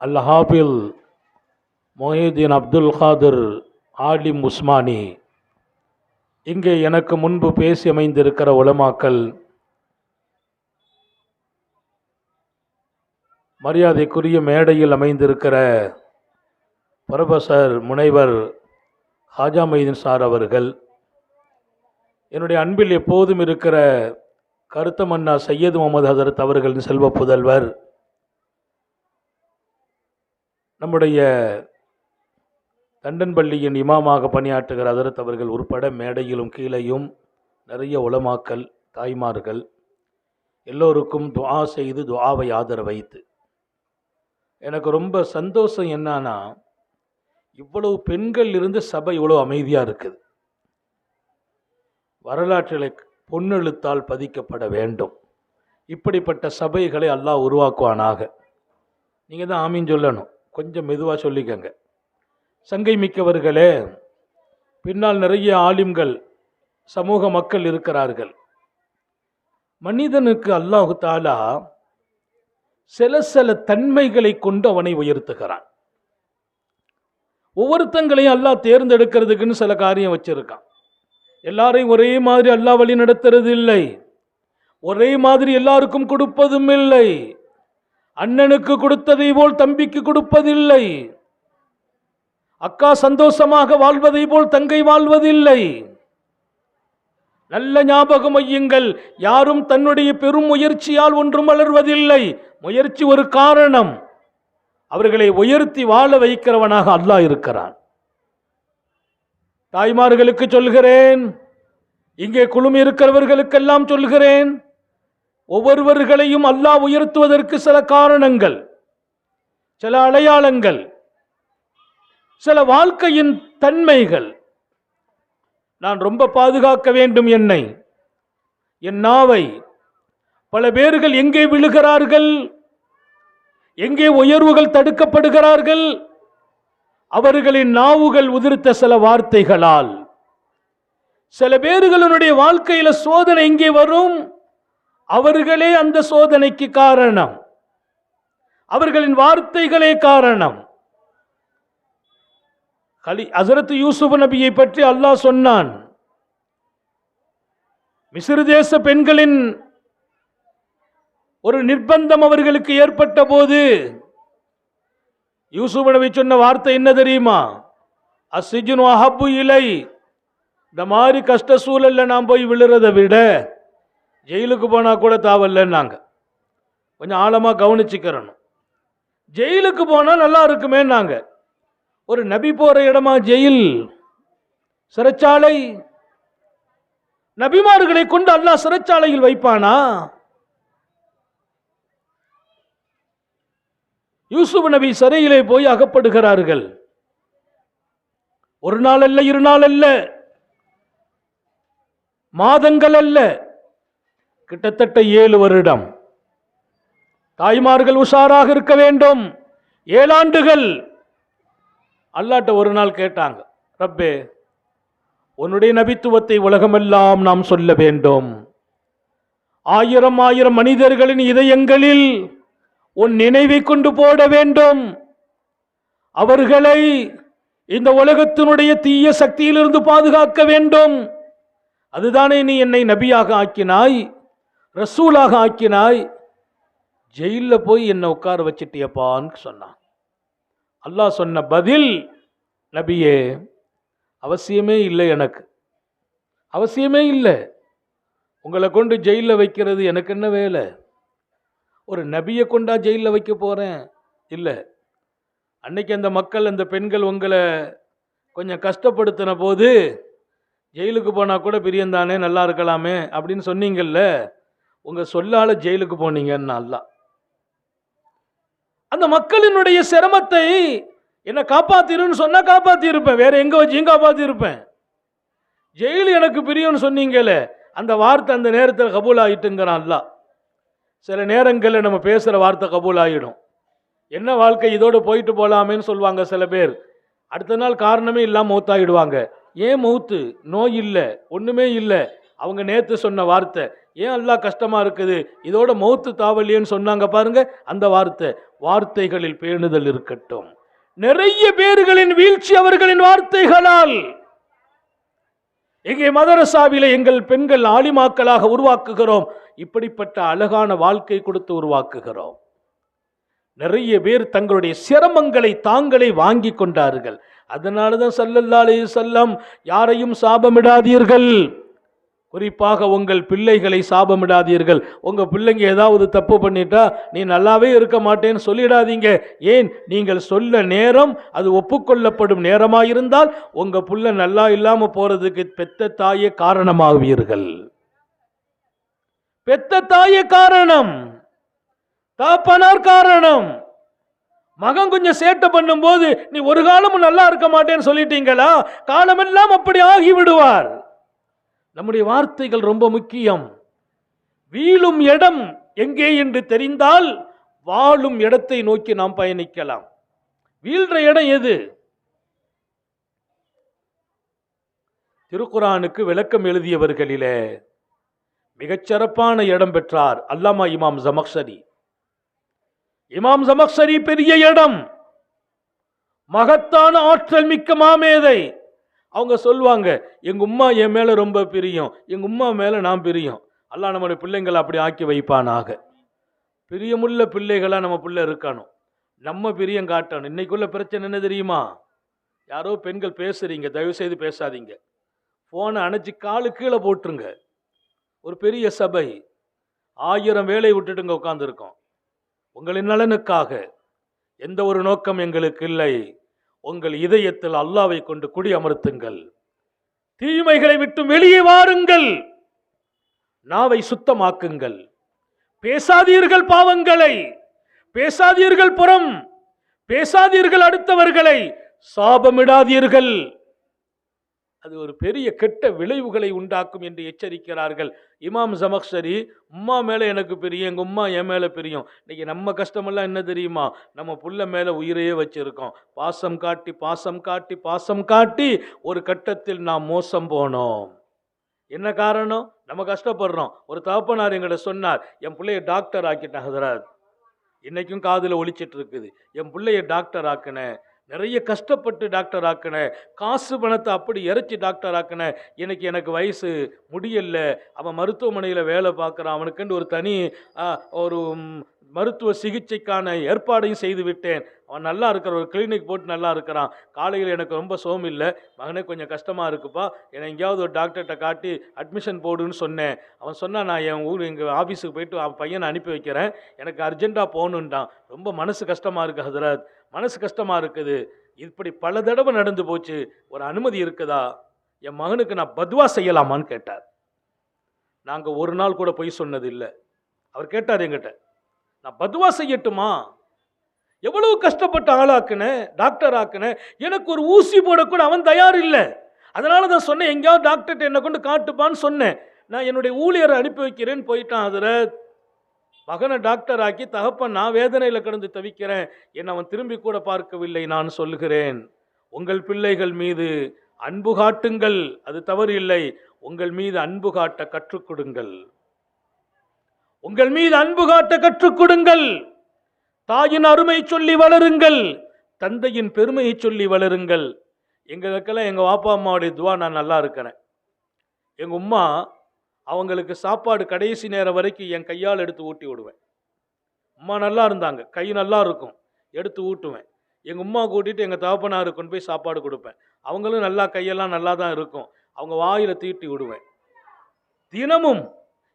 அல் ஹாஃபில் மொஹிதீன் அப்துல் காதிர் ஆலிம் உஸ்மானி, இங்கே எனக்கு முன்பு பேசி அமைந்திருக்கிற உலமாக்கள், மரியாதைக்குரிய மேடையில் அமைந்திருக்கிற புரொஃபசர் முனைவர் ஹாஜா மைதீன் சார் அவர்கள், என்னுடைய அன்பில் எப்போதும் இருக்கிற கருத்தமன்னா சையது முகமது ஹசரத் அவர்களின் செல்வ புதல்வர், நம்முடைய தண்டன்பள்ளியின் இமாமாக பணியாற்றுகிற ஹசரத் அவர்கள் உட்பட மேடையிலும் கீழையும் நிறைய உலமாக்கள், தாய்மார்கள் எல்லோருக்கும் துஆ செய்து துஆவை ஆதர வைத்து, எனக்கு ரொம்ப சந்தோஷம் என்னன்னா, இவ்வளவு பெண்கள் இருந்து சபை இவ்வளவு அமைதியாக இருக்குது. வரலாற்றில் பொன்னெழுத்தால் பதிக்கப்பட வேண்டும். இப்படிப்பட்ட சபைகளை அல்லாஹ் உருவாக்குவானாக. நீங்கள் தான் ஆமீன் சொல்லணும், கொஞ்சம் மெதுவாக சொல்லிக்கங்க. சங்கை மிக்கவர்களே, பின்னால் நிறைய ஆலிம்கள், சமூக மக்கள் இருக்கிறார்கள். மனிதனுக்கு அல்லாஹு தாலா சில தன்மைகளை கொண்டு அவனை உயர்த்துகிறான். ஒவ்வொருத்தங்களையும் அல்லாஹ் தேர்ந்தெடுக்கிறதுக்குன்னு சில காரியம் வச்சிருக்கான். எல்லாரையும் ஒரே மாதிரி அல்லாஹ் வழி நடத்துறது இல்லை, ஒரே மாதிரி எல்லாருக்கும் கொடுப்பதும் இல்லை. அண்ணனுக்கு கொடுத்ததை போல் தம்பிக்கு கொடுப்பதில்லை, அக்கா சந்தோஷமாக வாழ்வதை போல் தங்கை வாழ்வதில்லை. நல்ல ஞாபகம் வையுங்கள், யாரும் தன்னுடைய பெரும் முயற்சியால் ஒன்றும் வளர்வதில்லை. முயற்சி ஒரு காரணம், அவர்களை உயர்த்தி வாழ வைக்கிறவனாக அல்லாஹ் இருக்கிறான். தாய்மார்களுக்கு சொல்கிறேன், இங்கே குழுமி இருக்கிறவர்களுக்கெல்லாம் சொல்கிறேன், ஒவ்வொருவர்களையும் அல்லாஹ் உயர்த்துவதற்கு சில காரணங்கள். சில அடையாளங்கள், சில வாழ்க்கையின் தன்மைகள். நான் ரொம்ப பாதுகாக்க வேண்டும் என்னை, என் நாவை. பல பேர்கள் எங்கே விழுகிறார்கள், எங்கே உயர்வுகள் தடுக்கப்படுகிறார்கள்? அவர்களின் நாவுகள் உதிர்த்த சில வார்த்தைகளால். சில பேர்களுடைய வாழ்க்கையில சோதனை எங்கே வரும்? அவர்களே அந்த சோதனைக்கு காரணம், அவர்களின் வார்த்தைகளே காரணம். ஹஜ்ரத் யூசுப் நபியை பற்றி அல்லாஹ் சொன்னான், மிஸ்ர் தேச பெண்களின் ஒரு நிர்பந்தம் அவர்களுக்கு ஏற்பட்ட போது யூசுப் நபி சொன்ன வார்த்தை என்ன தெரியுமா? அஸ்ஸிஜ்னு அஹப்பு இலை. இந்த மாதிரி கஷ்ட சூழல்ல நான் போய் விழுறதை விட ஜெயிலுக்கு போனா கூட தாவல்லன்னாங்க. கொஞ்சம் ஆழமா கவனிச்சுக்கிறணும். ஜெயிலுக்கு போனா நல்லா இருக்குமே. நாங்க ஒரு நபி போற இடமா ஜெயில், சிறைச்சாலை? நபிமார்களை கொண்டு அல்லாஹ் சிறைச்சாலையில் வைப்பானா? யூசுப் நபி சிறையிலே போய் அகப்படுகிறார்கள். ஒரு நாள் அல்ல, இரு நாள் அல்ல, மாதங்கள் அல்ல, கிட்டத்தட்ட 7 வருடம். தாய்மார்கள் உஷாராக இருக்க வேண்டும். 7 ஆண்டுகள். அல்லாஹ்ட்ட ஒரு நாள் கேட்டாங்க, ரப்பே, உன்னுடைய நபித்துவத்தை உலகமெல்லாம் நாம் சொல்ல வேண்டும். 1000 மனிதர்களின் இதயங்களில் உன் நினைவை கொண்டு போட வேண்டும். அவர்களை இந்த உலகத்தினுடைய தீய சக்தியிலிருந்து பாதுகாக்க வேண்டும். அதுதானே நீ என்னை நபியாக ஆக்கினாய், ரசூலாக ஆக்கினாய். ஜெயில போய் என்னை உட்கார வச்சிட்டியப்பான்னு சொன்னான். அல்லாஹ் சொன்ன பதில், நபியே, அவசியமே இல்லை, எனக்கு அவசியமே இல்லை. உங்களை கொண்டு ஜெயிலில் வைக்கிறது எனக்கு என்ன வேலை? ஒரு நபியை கொண்டா ஜெயிலில் வைக்க போகிறேன்? இல்லை. அன்னைக்கு அந்த மக்கள், அந்த பெண்கள் உங்களை கொஞ்சம் கஷ்டப்படுத்தின போது, ஜெயிலுக்கு போனால் கூட பிரியந்தானே, நல்லா இருக்கலாமே அப்படின்னு சொன்னீங்கல்ல, உங்கள் சொல்லால் ஜெயிலுக்கு போனீங்கன்னு அல்லாஹ். அந்த மக்களினுடைய சிரமத்தை என்னை காப்பாத்திருன்னு சொன்னா காப்பாத்தி இருப்பேன், வேற எங்க வச்சு காப்பாத்தி இருப்பேன். ஜெயிலு எனக்கு பிரியம்னு சொன்னீங்களே, அந்த வார்த்தை அந்த நேரத்தில் கபூல் ஆயிட்டுங்கிறான் அல்லாஹ். சில நேரங்களில் நம்ம பேசுகிற வார்த்தை கபூல் ஆகிடும். என்ன வாழ்க்கை, இதோடு போயிட்டு போகலாமேன்னு சொல்லுவாங்க சில பேர். அடுத்த நாள் காரணமே இல்லாமல் மௌத்தாகிடுவாங்க. ஏன் மௌத்து? நோய் இல்லை, ஒன்றுமே இல்லை. அவங்க நேற்று சொன்ன வார்த்தை, ஏன் அல்லாஹ் கஷ்டமாக இருக்குது, இதோட மௌத்து தாவலியன்னு சொன்னாங்க பாருங்க, அந்த வார்த்தை. வார்த்தைகளில் பேணுதல் இருக்கட்டும். நிறைய பேர்களின் வீழ்ச்சி அவர்களின் வார்த்தைகளால். எங்கே மதரசாவில எங்கள் பெண்கள் ஆலிமாக்களாக உருவாக்குகிறோம், இப்படிப்பட்ட அழகான வாழ்க்கை கொடுத்து உருவாக்குகிறோம். நிறைய பேர் தங்களுடைய சிரமங்களை தாங்களே வாங்கி கொண்டார்கள். அதனாலதான் ஸல்லல்லாஹு அலைஹி வஸல்லம், யாரையும் சாபமிடாதீர்கள், குறிப்பாக உங்கள் பிள்ளைகளை சாபமிடாதீர்கள். உங்க பிள்ளைங்க ஏதாவது தப்பு பண்ணிட்டா நீ நல்லாவே இருக்க மாட்டேன்னு சொல்லிடாதீங்க. ஏன்? நீங்கள் சொல்ல நேரம் அது ஒப்புக்கொள்ளப்படும் நேரமாயிருந்தால் உங்க புள்ள நல்லா இல்லாம போறதுக்கு பெத்த தாயே காரணமாவீர்கள். பெத்த தாயே காரணம், தாப்பனார் காரணம். மகன் கொஞ்சம் சேட்டை பண்ணும் போது நீ ஒரு காலமும் நல்லா இருக்க மாட்டேன்னு சொல்லிட்டீங்களா, காலமெல்லாம் அப்படி ஆகிவிடுவார். நம்முடைய வார்த்தைகள் ரொம்ப முக்கியம். வீழும் இடம் எங்கே என்று தெரிந்தால் வாழும் இடத்தை நோக்கி நாம் பயணிக்கலாம். வீழ்ற இடம் எது? திருக்குரானுக்கு விளக்கம் எழுதியவர்களிலே மிகச்சிறப்பான இடம் பெற்றார் அல்லாமா இமாம் ஜமக்ஷரி. இமாம் ஜமக்ஷரி பெரிய இடம், மகத்தான ஆற்றல் மிக்க மாமேதை. அவங்க சொல்லுவாங்க, எங்க உம்மா என் மேல ரொம்ப பிரியம், எங்க உம்மா மேல நான் பிரியம். அல்லாஹ் நம்முடைய பிள்ளைங்களை அப்படி ஆக்கி வைப்பானாக. பிரியமுள்ள பிள்ளைகளா நம்ம பிள்ளை இருக்கணும், நம்ம பிரியம் காட்டணும். இன்னைக்குள்ள பிரச்சனை என்ன தெரியுமா? யாரோ பெண்கள் பேசுறீங்க, தயவு செய்து பேசாதீங்க, போனை அணைச்சி காலு கீழே போட்டுருங்க. ஒரு பெரிய சபை, 1000 வேலை விட்டுட்டுங்க உட்கார்ந்துருக்கோம். உங்களின் நலனுக்காக, எந்த ஒரு நோக்கம் எங்களுக்கு இல்லை. உங்கள் இதயத்தில் அல்லாஹ்வை கொண்டு குடி அமர்த்துங்கள், தீமைகளை விட்டு வெளியே வாருங்கள், நாவை சுத்தமாக்குங்கள். பேசாதீர்கள் பாவங்களை, பேசாதீர்கள் புறம், பேசாதீர்கள், அடுத்தவர்களை சாபமிடாதீர்கள், அது ஒரு பெரிய கெட்ட விளைவுகளை உண்டாக்கும் என்று எச்சரிக்கிறார்கள். இமாம் ஜமக்ஷரி, உம்மா மேலே எனக்கு பிரியம், எங்கள் உம்மா என் மேலே பிரியம். இன்னைக்கு நம்ம கஷ்டமெல்லாம் என்ன தெரியுமா? நம்ம புள்ள மேலே உயிரையே வச்சிருக்கோம். பாசம் காட்டி பாசம் காட்டி பாசம் காட்டி ஒரு கட்டத்தில் நாம் மோசம் போனோம். என்ன காரணம்? நம்ம கஷ்டப்படுறோம். ஒரு தகப்பனார் எங்கிட்ட சொன்னார், என் பிள்ளைய டாக்டர் ஆக்கிட்டேன் ஹதரத். இன்னைக்கும் காதில் ஒலிச்சிட்டு இருக்குது, என் பிள்ளைய டாக்டர் ஆக்கினேன், நிறைய கஷ்டப்பட்டு டாக்டர் ஆக்கினேன், காசு பணத்தை அப்படி இறைச்சி டாக்டர் ஆக்கினேன். எனக்கு வயசு முடியல, அவன் மருத்துவமனையில் வேலை பார்க்குறான், அவனுக்குன்னு ஒரு தனி ஒரு மருத்துவ சிகிச்சைக்கான ஏற்பாடையும் செய்து விட்டேன். அவன் நல்லா இருக்கிற ஒரு கிளினிக் போட்டு நல்லா இருக்கிறான். காலையில் எனக்கு ரொம்ப சோம் இல்லை, மகனே கொஞ்சம் கஷ்டமாக இருக்குப்பா, என்னை எங்கேயாவது ஒரு டாக்டர்கிட்ட காட்டி அட்மிஷன் போடுன்னு சொன்னேன். அவன் சொன்னான், நான் என் ஊர் எங்கள் ஆஃபீஸுக்கு போயிட்டு அவன் பையனை அனுப்பி வைக்கிறேன், எனக்கு அர்ஜென்ட்டாக போகணுன்ட்டான். ரொம்ப மனசு கஷ்டமாக இருக்குது ஹதரத், மனசு கஷ்டமாக இருக்குது. இப்படி பல தடவை நடந்து போச்சு, ஒரு அனுமதி இருக்குதா, என் மகனுக்கு நான் பத்வா செய்யலாமான்னு கேட்டார். நாங்கள் ஒரு நாள் கூட பொய் சொன்னது இல்லை. அவர் கேட்டார் என்கிட்ட, நான் பத்வா செய்யட்டுமா? எவ்வளவு கஷ்டப்பட்டு ஆளாக்குனேன், டாக்டர் ஆக்குனேன், எனக்கு ஒரு ஊசி போடக்கூட அவன் தயார் இல்லை. அதனால தான் சொன்னேன், எங்கேயாவது டாக்டர்கிட்ட என்னை கொண்டு காட்டுப்பான்னு சொன்னேன். நான் என்னுடைய ஊழியரை அனுப்பி வைக்கிறேன்னு போயிட்டான் ஹதரத். மகனை டாக்டர் ஆக்கி தகப்பன் நான் வேதனையில் கிடந்து தவிக்கிறேன், என்னை அவன் திரும்பி கூட பார்க்கவில்லை. நான் சொல்லுகிறேன், உங்கள் பிள்ளைகள் மீது அன்பு காட்டுங்கள், அது தவறு இல்லை. உங்கள் மீது அன்பு காட்ட கற்றுக் கொடுங்கள், உங்கள் மீது அன்பு காட்ட கற்றுக் கொடுங்கள். தாயின் அருமை சொல்லி வளருங்கள், தந்தையின் பெருமையை சொல்லி வளருங்கள். எங்களுக்கெல்லாம் எங்கள் வாப்பா அம்மாவுடைய துவா, நான் நல்லா இருக்கிறேன். எங்கள் உம்மா அவங்களுக்கு சாப்பாடு கடைசி நேரம் வரைக்கும் என் கையால் எடுத்து ஊட்டி விடுவேன். அம்மா நல்லா இருந்தாங்க, கை நல்லா இருக்கும், எடுத்து ஊட்டுவேன். எங்கள் உம்மா கூட்டிகிட்டு எங்கள் தகப்பனாருக்கு கொண்டு போய் சாப்பாடு கொடுப்பேன். அவங்களும் நல்லா கையெல்லாம் நல்லா தான் இருக்கும், அவங்க வாயில் தீட்டி விடுவேன். தினமும்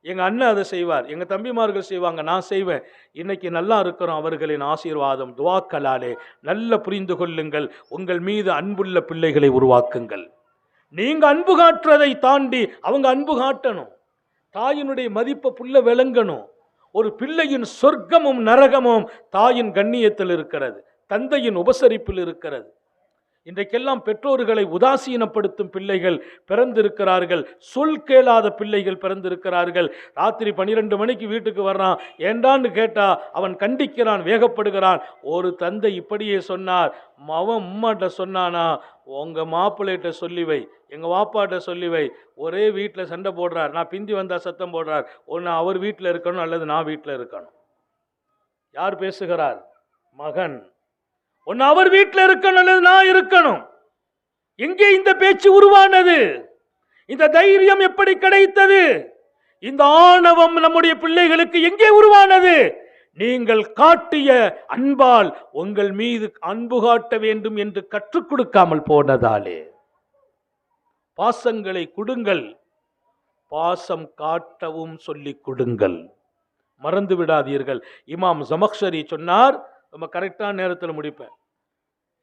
எங்கள் அண்ணன் அதை செய்வார், எங்கள் தம்பிமார்கள் செய்வாங்க, நான் செய்வேன். இன்னைக்கு நல்லா இருக்கிறோம், அவர்களின் ஆசீர்வாதம் துவாக்களாலே. நல்ல புரிந்து கொள்ளுங்கள், உங்கள் மீது அன்புள்ள பிள்ளைகளை உருவாக்குங்கள். நீங்க அன்பு காட்டுறதை தாண்டி அவங்க அன்பு காட்டணும். தாயினுடைய மதிப்பை புள்ள விளங்கணும். ஒரு பிள்ளையின் சொர்க்கமும் நரகமும் தாயின் கண்ணியத்தில் இருக்கிறது, தந்தையின் உபசரிப்பில் இருக்கிறது. இன்றைக்கெல்லாம் பெற்றோர்களை உதாசீனப்படுத்தும் பிள்ளைகள் பிறந்திருக்கிறார்கள், சொல் கேளாத பிள்ளைகள் பிறந்திருக்கிறார்கள். ராத்திரி 12 மணிக்கு வீட்டுக்கு வர்றான், ஏண்டான்னு கேட்டா அவன் கண்டிக்கிறான், வேகப்படுகிறான். ஒரு தந்தை இப்படியே சொன்னார், அவன் உம்மாட்ட சொன்னானா, உங்க மாப்பிள்ளைகிட்ட சொல்லி வை, எங்க வாப்பாட்ட சொல்லி வை, ஒரே வீட்டில் சண்டை போடுறார், நான் பிந்தி வந்தா சத்தம் போடுறார், ஒன்று அவர் வீட்டில் இருக்கணும் அல்லது நான் வீட்டில் இருக்கணும். யார் பேசுகிறார்? மகன். ஒன்று அவர் வீட்டில் இருக்கணும் அல்லது நான் இருக்கணும். எங்கே இந்த பேச்சு உருவானது? இந்த தைரியம் எப்படி கிடைத்தது? இந்த ஆணவம் நம்முடைய பிள்ளைகளுக்கு எங்கே உருவானது? நீங்கள் காட்டிய அன்பால் உங்கள் மீது அன்பு காட்ட வேண்டும் என்று கற்றுக் கொடுக்காமல் போனதாலே. பாசங்களை கொடுங்கள், பாசம் காட்டவும் சொல்லிக் கொடுங்கள், மறந்து விடாதீர்கள். இமாம் ஜமக்ஷரி சொன்னார், ரொம்ப கரெக்டான நேரத்தில் முடிப்பேன்,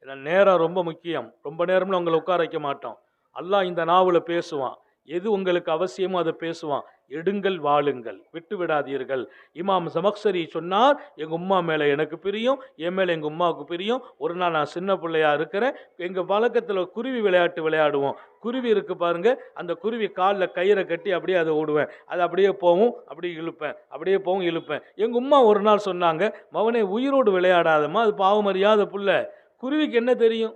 ஏன்னா நேரம் ரொம்ப முக்கியம். ரொம்ப நேரம்ல உங்களை உட்கார வைக்க மாட்டோம். அல்லாஹ் இந்த நாவல பேசுவான், எது உங்களுக்கு அவசியமோ அதை பேசுவான். எடுங்கள், வாழுங்கள், விட்டு விடாதீர்கள். இமாம் ஜமக்ஷரி சொன்னார், எங்கள் உம்மா மேலே எனக்கு பிரியம், என் மேலே எங்கள் உம்மாவுக்கு பிரியம். ஒரு நாள் நான் சின்ன பிள்ளையா இருக்கிறேன், எங்கள் வழக்கத்தில் குருவி விளையாட்டு விளையாடுவோம். குருவி இருக்கு பாருங்க, அந்த குருவி காலில் கயிறை கட்டி அப்படியே அதை ஓடுவேன், அது அப்படியே போவும், அப்படியே இழுப்பேன், அப்படியே போவும் இழுப்பேன். எங்கள் உம்மா ஒரு நாள் சொன்னாங்க, மவனே உயிரோடு விளையாடாதம்மா, அது பாவம் அறியாத புள்ள, குருவிக்கு என்ன தெரியும்,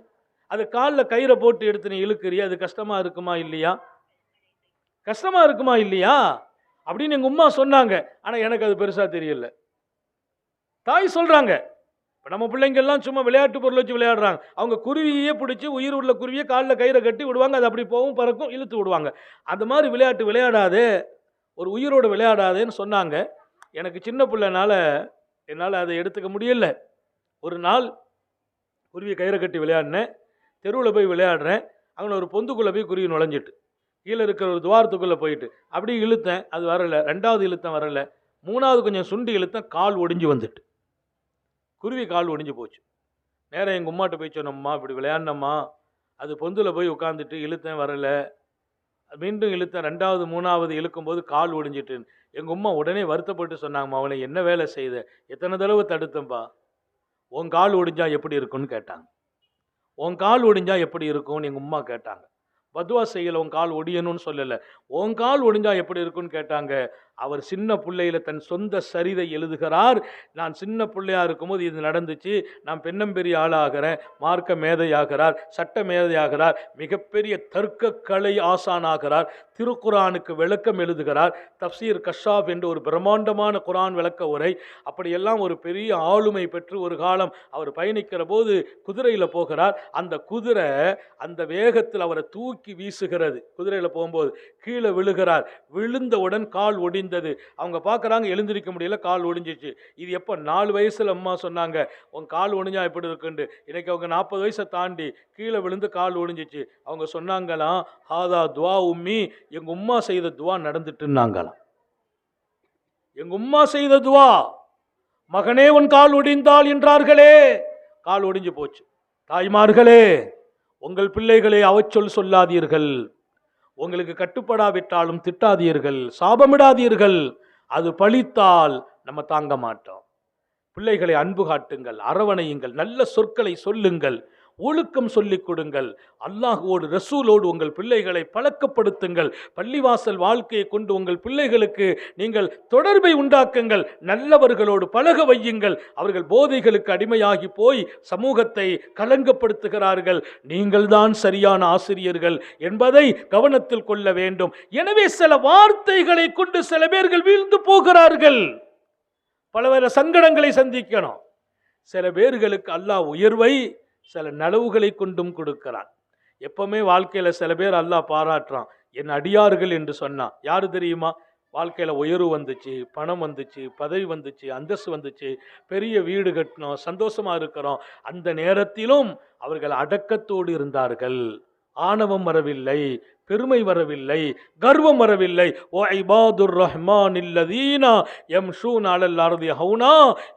அது காலில் கயிறை போட்டு எடுத்து நீ இழுக்கிறியா, அது கஷ்டமா இருக்குமா இல்லையா, கஷ்டமா இருக்குமா இல்லையா அப்படின்னு எங்க உம்மா சொன்னாங்க. ஆனா எனக்கு அது பெருசா தெரியல. தாய் சொல்றாங்க, இப்போ நம்ம பிள்ளைங்கெல்லாம் சும்மா விளையாட்டு பொருள் வச்சு விளையாடுறாங்க, அவங்க குருவியே பிடிச்சி உயிர் உள்ள குருவியை காலில் கயிறை கட்டி விடுவாங்க, அது அப்படி போகும், பறக்கும், இழுத்து விடுவாங்க. அந்த மாதிரி விளையாட்டு விளையாடாதே, ஒரு உயிரோடு விளையாடாதேன்னு சொன்னாங்க. எனக்கு சின்ன பிள்ளைனால என்னால் அதை எடுத்துக்க முடியல. ஒரு நாள் குருவி கயிறை கட்டி விளையாடினேன், தெருவில் போய் விளையாடுறேன், அங்கே ஒரு பொந்துக்குள்ளே போய் குருவி நுழைஞ்சிட்டு கீழே இருக்கிற ஒரு துவாரத்துக்குள்ளே போயிட்டு அப்படி இழுத்தேன், அது வரலை. 2வது இழுத்தேன், வரலை. 3வது கொஞ்சம் சுண்டி இழுத்தேன், கால் ஒடிஞ்சு வந்துட்டு, குருவி கால் ஒடிஞ்சு போச்சு. நேராக எங்கள் உம்மாட்ட போய் சொன்னம்மா, இப்படி விளையாடினம்மா, அது பொந்தில் போய் உட்காந்துட்டு இழுத்தேன், வரலை. மீண்டும் இழுத்தேன், 2வது 3வது இழுக்கும்போது கால் ஒடிஞ்சிட்டுன்னு. எங்கள் உம்மா உடனே வருத்தப்பட்டு சொன்னாங்கம்மா, அவனை என்ன வேலை செய்த, எத்தனை தடவை தடுத்தம்பா, உன் கால் ஒடிஞ்சா எப்படி இருக்கும்னு கேட்டாங்க. உன் கால் ஒடிஞ்சா எப்படி இருக்கும்னு எங்கள் அம்மா கேட்டாங்க. பதுவா செய்யலை, உன் கால் ஒடியணும்னு சொல்லலை, உன் கால் ஒடிஞ்சா எப்படி இருக்குன்னு கேட்டாங்க. அவர் சின்ன பிள்ளையில தன் சொந்த சரிதை எழுதுகிறார். நான் சின்ன பிள்ளையா இருக்கும்போது இது நடந்துச்சு, நான் பெண்ணம்பெரிய ஆளாகிறேன், மார்க்க மேதையாகிறார், சட்ட மேதையாகிறார், மிகப்பெரிய தர்க்க கலை ஆசானாகிறார், திருக்குரானுக்கு விளக்கம் எழுதுகிறார், தப்சீர் கஷாப் என்று ஒரு பிரம்மாண்டமான குரான் விளக்க உரை, அப்படியெல்லாம் ஒரு பெரிய ஆளுமை பெற்று ஒரு காலம் அவர் பயணிக்கிற போது குதிரையில் போகிறார். அந்த குதிரை அந்த வேகத்தில் அவரை தூக்கி வீசுகிறது. குதிரையில் போகும்போது கீழே விழுகிறார். விழுந்தவுடன் கால் ஒடிந்தது. அவங்க பார்க்குறாங்க, எழுந்திருக்க முடியல, கால் ஒடிஞ்சிச்சு. இது எப்போ? 4 வயசுல அம்மா சொன்னாங்க உன் கால் ஒடிஞ்சா எப்படி இருக்குண்டு. இன்னைக்கு அவங்க 40 வயசை தாண்டி கீழே விழுந்து கால் ஒடிஞ்சிச்சு. அவங்க சொன்னாங்களாம், ஹாதா துவா உம்மி, எங்க உம்மா செய்த துவா நடந்துட்டுன்னாங்களாம். எங்க உம்மா செய்த துவா, மகனே உன் கால் ஒடிந்தால் என்றார்களே, கால் ஒடிஞ்சு போச்சு. தாய்மார்களே, உங்கள் பிள்ளைகளை அவச்சொல் சொல்லாதீர்கள். உங்களுக்கு கட்டுப்படாவிட்டாலும் திட்டாதீர்கள், சாபமிடாதீர்கள். அது பழித்தால் நம்ம தாங்க மாட்டோம். பிள்ளைகளை அன்பு காட்டுங்கள், அரவணையுங்கள், நல்ல சொற்களை சொல்லுங்கள், ஒழுக்கம் சொல்லிக் கொடுங்கள். அல்லாஹ்வோடு ரசூலோடு உங்கள் பிள்ளைகளை பழக்கப்படுத்துங்கள். பள்ளிவாசல் வாழ்க்கையை கொண்டு உங்கள் பிள்ளைகளுக்கு நீங்கள் தொடர்பை உண்டாக்குங்கள். நல்லவர்களோடு பழக வையுங்கள். அவர்கள் போதைகளுக்கு அடிமையாகி போய் சமூகத்தை கலங்கப்படுத்துகிறார்கள். நீங்கள் தான் சரியான ஆசிரியர்கள் என்பதை கவனத்தில் கொள்ள வேண்டும். எனவே சில வார்த்தைகளை கொண்டு சில பேர்கள் வீழ்ந்து போகிறார்கள். பலவேறு சங்கடங்களை சந்திக்கணும். சில பேர்களுக்கு அல்லாஹ் உயர்வை சில நலவுகளை கொண்டும் கொடுக்கிறான். எப்பவுமே வாழ்க்கையில சில பேர் அல்லாஹ் பாராட்டுறான். என் அடியார்கள் என்று சொன்னான். யாரு தெரியுமா? வாழ்க்கையில உயர்வு வந்துச்சு, பணம் வந்துச்சு, பதவி வந்துச்சு, அந்தஸ்து வந்துச்சு, பெரிய வீடு கட்டினோம், சந்தோஷமா இருக்கிறோம். அந்த நேரத்திலும் அவர்கள் அடக்கத்தோடு இருந்தார்கள். ஆணவம் வரவில்லை, பெருமை வரவில்லை, கர்வம் வரவில்லை. ஓ இபாதுர் ரஹ்மான் இல்லதீனா யம்ஷூன அலல் அர்தி ஹௌனா,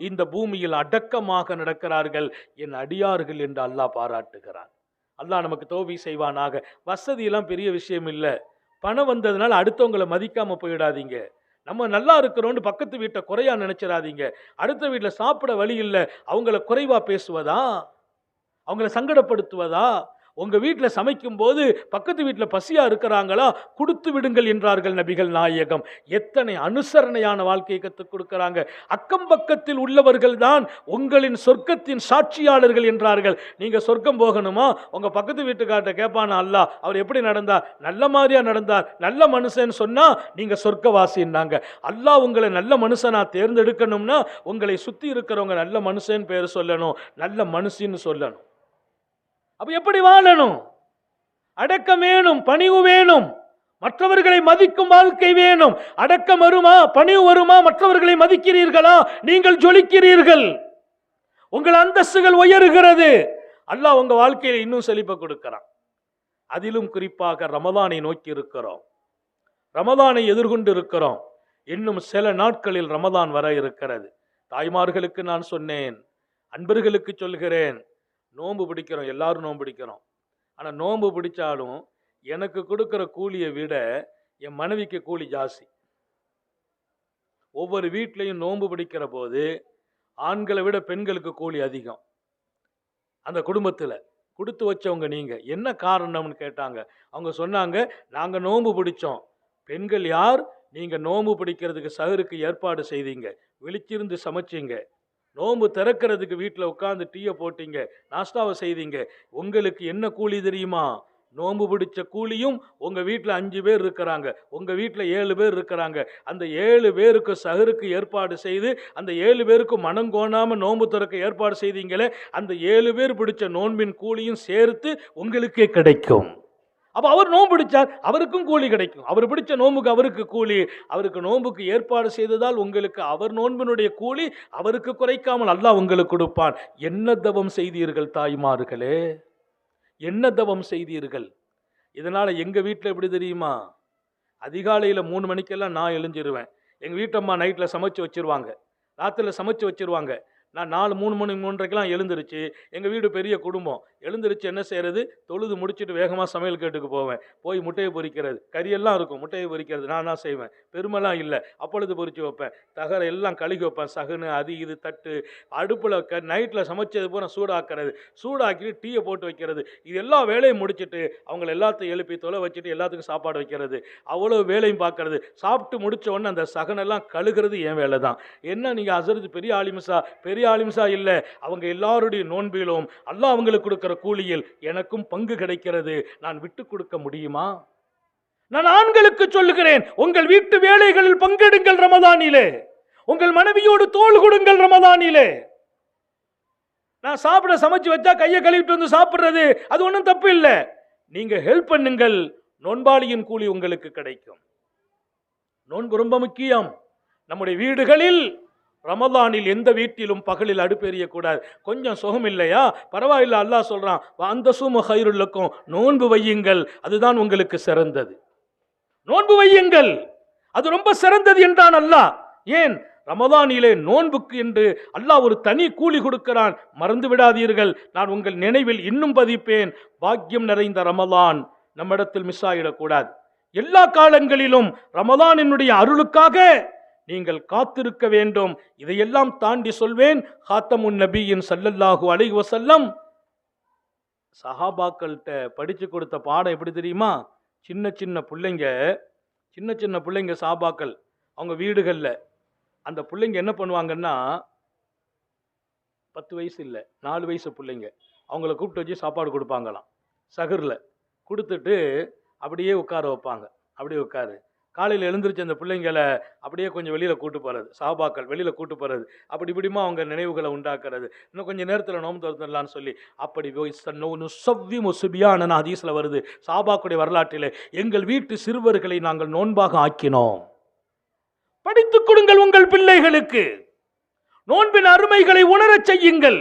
இந்த பூமியில் அடக்கமாக நடக்கிறார்கள் என் அடியார்கள் என்று அல்லாஹ் பாராட்டுகிறான். அல்லாஹ் நமக்கு தௌஃபீக் செய்வானாக. வசதியெல்லாம் பெரிய விஷயம் இல்லை. பணம் வந்ததுனால அடுத்தவங்களை மதிக்காம போயிடாதீங்க. நம்ம நல்லா இருக்கிறோன்னு பக்கத்து வீட்டை குறையா நினைச்சிடாதீங்க. அடுத்த வீட்டில் சாப்பிட வழி இல்லை, அவங்கள குறைவா பேசுவதா, அவங்கள சங்கடப்படுத்துவதா? உங்க வீட்டில் சமைக்கும் போது பக்கத்து வீட்டில் பசியா இருக்கிறாங்களா, கொடுத்து விடுங்கள் என்றார்கள் நபிகள் நாயகம். எத்தனை அனுசரணையான வாழ்க்கையை கற்றுக் கொடுக்கிறாங்க. அக்கம் பக்கத்தில் உள்ளவர்கள் தான் உங்களின் சொர்க்கத்தின் சாட்சியாளர்கள் என்றார்கள். நீங்க சொர்க்கம் போகணுமா, உங்க பக்கத்து வீட்டுக்கார்ட்ட கேட்பானா அல்லாஹ், அவர் எப்படி நடந்தார், நல்ல மாதிரியா நடந்தார், நல்ல மனுஷன் சொன்னா நீங்க சொர்க்கவாசின்னாங்க. அல்லாஹ் உங்களை நல்ல மனுஷனா தேர்ந்தெடுக்கணும்னா உங்களை சுத்தி இருக்கிறவங்க நல்ல மனுஷன் பேர் சொல்லணும், நல்ல மனுஷன்னு சொல்லணும். அப்ப எப்படி வாழணும்? அடக்கம் வேணும், பணிவு வேணும், மற்றவர்களை மதிக்கும் வாழ்க்கை வேணும். அடக்கம் வருமா, பணிவு வருமா, மற்றவர்களை மதிக்கிறீர்களா, நீங்கள் ஜொலிக்கிறீர்கள், உங்கள் அந்தஸ்துகள் உயருகிறது. அல்லாஹ் உங்க வாழ்க்கையில இன்னும் செழிப்பை கொடுக்கிறான். அதிலும் குறிப்பாக ரமதானை நோக்கி இருக்கிறோம், ரமதானை எதிர்கொண்டு இருக்கிறோம். இன்னும் சில நாட்களில் ரமதான் வர இருக்கிறது. தாய்மார்களுக்கு நான் சொன்னேன், அன்பர்களுக்கு சொல்கிறேன், நோன்பு பிடிக்கிறோம், எல்லாரும் நோன்பு பிடிக்கிறோம். ஆனால் நோன்பு பிடிச்சாலும் எனக்கு கொடுக்குற கூலியை விட என் மனைவிக்கு கூலி ஜாஸ்தி. ஒவ்வொரு வீட்லையும் நோன்பு பிடிக்கிற போது ஆண்களை விட பெண்களுக்கு கூலி அதிகம். அந்த குடும்பத்தில் கொடுத்து வச்சவங்க நீங்க, என்ன காரணம்னு கேட்டாங்க. அவங்க சொன்னாங்க, நாங்கள் நோன்பு பிடிச்சோம். பெண்கள் யார்? நீங்க நோன்பு பிடிக்கிறதுக்கு சஹருக்கு ஏற்பாடு செய்தீங்க, விழிச்சிருந்து சமைச்சிங்க, நோன்பு திறக்கிறதுக்கு வீட்டில் உட்காந்து டீயை போட்டீங்க, நாஸ்தாவை செய்தீங்க. உங்களுக்கு என்ன கூலி தெரியுமா? நோன்பு பிடிச்ச கூலியும். உங்க வீட்டில் 5 பேர் இருக்கிறாங்க, உங்க வீட்டில் 7 பேர் இருக்கிறாங்க. அந்த 7 பேருக்கு சஹருக்கு ஏற்பாடு செய்து அந்த 7 பேருக்கு மனங்கோணாம நோன்பு திறக்க ஏற்பாடு செய்தீங்களே, அந்த 7 பேர் பிடிச்ச நோன்பின் கூலியும் சேர்த்து உங்களுக்கே கிடைக்கும். அப்போ அவர் நோன்பு பிடிச்சார், அவருக்கும் கூலி கிடைக்கும். அவர் பிடிச்ச நோன்புக்கு அவருக்கு கூலி. அவருக்கு நோன்புக்கு ஏற்பாடு செய்ததால் உங்களுக்கு அவர் நோன்பினுடைய கூலி அவருக்கு குறைக்காமல் அல்லாஹ் உங்களுக்கு கொடுப்பான். என்ன தவம் செய்தீர்கள் தாய்மார்களே, என்ன தவம் செய்தீர்கள்? இதனால எங்க வீட்டில் எப்படி தெரியுமா? அதிகாலையில் 3 மணிக்கெல்லாம் நான் எழுஞ்சிருவேன். எங்கள் வீட்டம்மா நைட்டில் சமைச்சு வச்சிருவாங்க, ராத்திரியில் சமைச்சு வச்சிருவாங்க. நான் 3 மணி 3:30க்கெல்லாம் எழுந்திருச்சு, எங்கள் வீடு பெரிய குடும்பம், எழுந்திருச்சு என்ன செய்கிறது, தொழுது முடிச்சுட்டு வேகமாக சமையல் கேட்டுக்கு போவேன். போய் முட்டையை பொரிக்கிறது, கறியெல்லாம் இருக்கும், முட்டையை பொரிக்கிறது நான் தான் செய்வேன். பெருமைலாம் இல்லை, அப்பொழுது பொரித்து வைப்பேன். தகரை எல்லாம் கழுகி வைப்பேன், சகுனு அது இது தட்டு, அடுப்பில் நைட்டில் சமைச்சது பூரா சூடாக்கிறது, சூடாக்கிட்டு டீயை போட்டு வைக்கிறது, இது எல்லா வேலையும் முடிச்சுட்டு அவங்கள எல்லாத்தையும் எழுப்பி தொலை வச்சுட்டு எல்லாத்துக்கும் சாப்பாடு வைக்கிறது, அவ்வளோ வேலையும் பார்க்கறது. சாப்பிட்டு முடித்த உடனே அந்த சகனெல்லாம் கழுகிறது என் வேலை தான். என்ன நீங்கள் அசரது பெரிய ஆலிமிசா இல்லை, அவங்க எல்லாருடைய நோன்பிலும் அல்லாஹ் அவங்களுக்கு கொடுக்கிற கூலியில் எனக்கும் பங்கு கிடைக்கிறது, நான் விட்டு கொடுக்க முடியுமா? நான் ஆண்களுக்கு சொல்லுகிறேன், உங்கள் வீட்டு வேலைகளில் பங்கெடுங்கள் ரமதானிலே, உங்கள் மனைவியோடு தோள் கொடுங்கள் ரமதானிலே. நான் சாப்பிட சமைச்சு வச்சா கையை கழுவிட்டு வந்து சாப்பிடுறது அது ஒன்றும் தப்பு இல்லை. நீங்க ஹெல்ப் பண்ணுங்கள், நோன்பாளியின் கூலி உங்களுக்கு கிடைக்கும். நோன்பு ரொம்ப முக்கியம். நம்முடைய வீடுகளில் ரமலானில் எந்த வீட்டிலும் பகலில் அடுப்பெறியக்கூடாது. கொஞ்சம் சுகம் இல்லையா, பரவாயில்லை, அல்லாஹ் சொல்றான் அந்த சும ஹைருல்லக்கும், நோன்பு வையுங்கள், அதுதான் உங்களுக்கு சிறந்தது. நோன்பு வையுங்கள், அது ரொம்ப சிறந்தது என்றான் அல்லாஹ். ஏன்? ரமலானிலே நோன்புக்கு என்று அல்லாஹ் ஒரு தனி கூலி கொடுக்கிறான். மறந்து விடாதீர்கள், நான் உங்கள் நினைவில் இன்னும் பதிப்பேன். பாக்கியம் நிறைந்த ரமலான் நம்மிடத்தில் மிஸ் ஆகிடக்கூடாது. எல்லா காலங்களிலும் ரமலானினுடைய அருளுக்காக நீங்கள் காத்திருக்க வேண்டும். இதையெல்லாம் தாண்டி சொல்வேன், ஹாத்தமுன் நபியின் ஸல்லல்லாஹு அலைஹி வஸல்லம் சஹாபாக்கள்கிட்ட படித்து கொடுத்த பாடம் எப்படி தெரியுமா? சின்ன சின்ன பிள்ளைங்க சஹாபாக்கள் அவங்க வீடுகளில் அந்த பிள்ளைங்க என்ன பண்ணுவாங்கன்னா, 10 வயசு இல்லை 4 வயசு பிள்ளைங்க, அவங்கள கூப்பிட்டு வச்சு சாப்பாடு கொடுப்பாங்களாம். சஹரில் கொடுத்துட்டு அப்படியே உட்கார வைப்பாங்க. அப்படியே உட்காரு, காலையில் எழுந்திரிச்சு அந்த பிள்ளைங்களை அப்படியே கொஞ்சம் வெளியில் கூட்டு போகிறது, சஹாபாக்கள் வெளியில் கூட்டு போகிறது, அப்படி இப்படிமா அவங்க நினைவுகளை உண்டாக்குறது. இன்னும் கொஞ்சம் நேரத்தில் நோம்பு திறந்துடலான்னு சொல்லி அப்படி முசுபியான ஹதீஸில் வருது. சஹாபாக்களுடைய வரலாற்றிலே எங்கள் வீட்டு சிறுவர்களை நாங்கள் நோன்பாக ஆக்கினோம். படித்துக் கொடுங்கள் உங்கள் பிள்ளைகளுக்கு, நோன்பின் அருமைகளை உணரச் செய்யுங்கள்.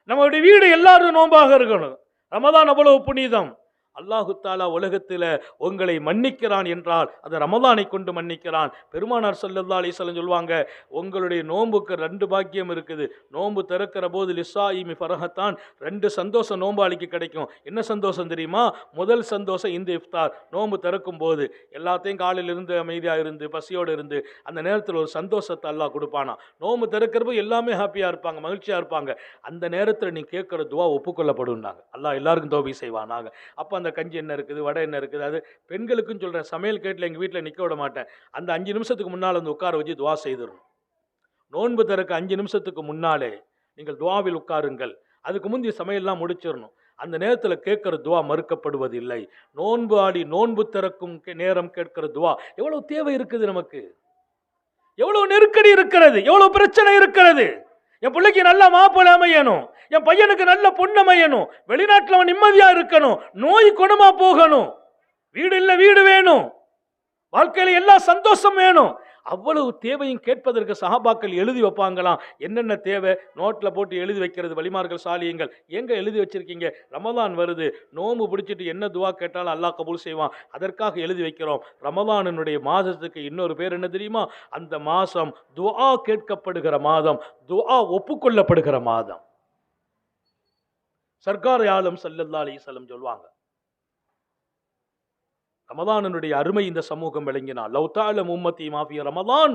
நம்முடைய வீடு எல்லாரும் நோன்பாக இருக்கணும். ரமதான் அவ்வளவு புனிதம். அல்லாஹு தாலா உலகத்தில் உங்களை மன்னிக்கிறான் என்றால் அது ரமலானை கொண்டு மன்னிக்கிறான். பெருமானார் ஸல்லல்லாஹு அலைஹி வஸல்லம் சொல்லுவாங்க, உங்களுடைய நோன்புக்கு 2 பாக்கியம் இருக்குது. நோன்பு திறக்கிற போது லிஸ்ஸாயிமி ஃபரஹத்தான், 2 சந்தோஷம் நோம்பாளிக்கு கிடைக்கும். என்ன சந்தோஷம் தெரியுமா? முதல் சந்தோஷம் இந்த இஃப்தார், நோன்பு திறக்கும் போது எல்லாத்தையும் காலையில் இருந்து அமைதியாக இருந்து பசியோடு இருந்து அந்த நேரத்தில் ஒரு சந்தோஷத்தை அல்லாஹ் கொடுப்பானா. நோன்பு திறக்கிறப்போ எல்லாமே ஹாப்பியாக இருப்பாங்க, மகிழ்ச்சியாக இருப்பாங்க. அந்த நேரத்தில் நீ கேட்குற துவா ஒப்புக்கொள்ளப்படுனாங்க. அல்லாஹ் எல்லாருக்கும் தௌபி செய்வானாங்க. அப்போ அந்த கஞ்சி என்ன இருக்குது, வடை என்ன இருக்குது, அது பெண்களுக்குன்னு சொல்கிறேன். சமையல் கேட்டில் எங்கள் வீட்டில் நிற்க விட மாட்டேன். அந்த 5 நிமிஷத்துக்கு முன்னால் வந்து உட்கார வச்சு துவா செய்திடணும். நோன்பு திறக்க 5 நிமிஷத்துக்கு முன்னாலே நீங்கள் துவாவில் உட்காருங்கள். அதுக்கு முந்தைய சமையல்லாம் முடிச்சிடணும். அந்த நேரத்தில் கேட்குற துவா மறுக்கப்படுவதில்லை. நோன்பு ஆடி நோன்பு திறக்கும் நேரம் கேட்கிற துவா எவ்வளோ தேவை இருக்குது நமக்கு, எவ்வளோ நெருக்கடி இருக்கிறது, எவ்வளோ பிரச்சனை இருக்கிறது. என் பிள்ளைக்கு நல்ல மாப்பிள்ளை அமையணும், என் பையனுக்கு நல்ல பொண்ணு அமையணும், வெளிநாட்டில் அவன் நிம்மதியாக இருக்கணும், நோய் குணமாக போகணும், வீடு இல்லை வீடு வேணும், வாழ்க்கையில் எல்லா சந்தோஷம் வேணும். அவ்வளவு தேவையும் கேட்பதற்கு சஹாபாக்கள் எழுதி வைப்பாங்களாம். என்னென்ன தேவை நோட்டில் போட்டு எழுதி வைக்கிறது. வலிமார்கள் சாலியங்கள் எங்கே எழுதி வச்சிருக்கீங்க? ரமலான் வருது, நோம்பு பிடிச்சிட்டு என்ன துவா கேட்டாலும் அல்லாஹ் கபூல் செய்வான், அதற்காக எழுதி வைக்கிறோம். ரமலானுடைய மாதத்துக்கு இன்னொரு பேர் என்ன தெரியுமா? அந்த மாதம் துஆ கேட்கப்படுகிற மாதம், துஆ ஒப்புக்கொள்ளப்படுகிற மாதம். சர்க்கார் ஆலம் ஸல்லல்லாஹு அலைஹி வஸல்லம் சொல்வாங்க, ரமதானுடைய அருமை இந்த சமூகம் விளங்கினார். லவ் தஅலம் உம்மத்தி மா ஃபீ ரமலான்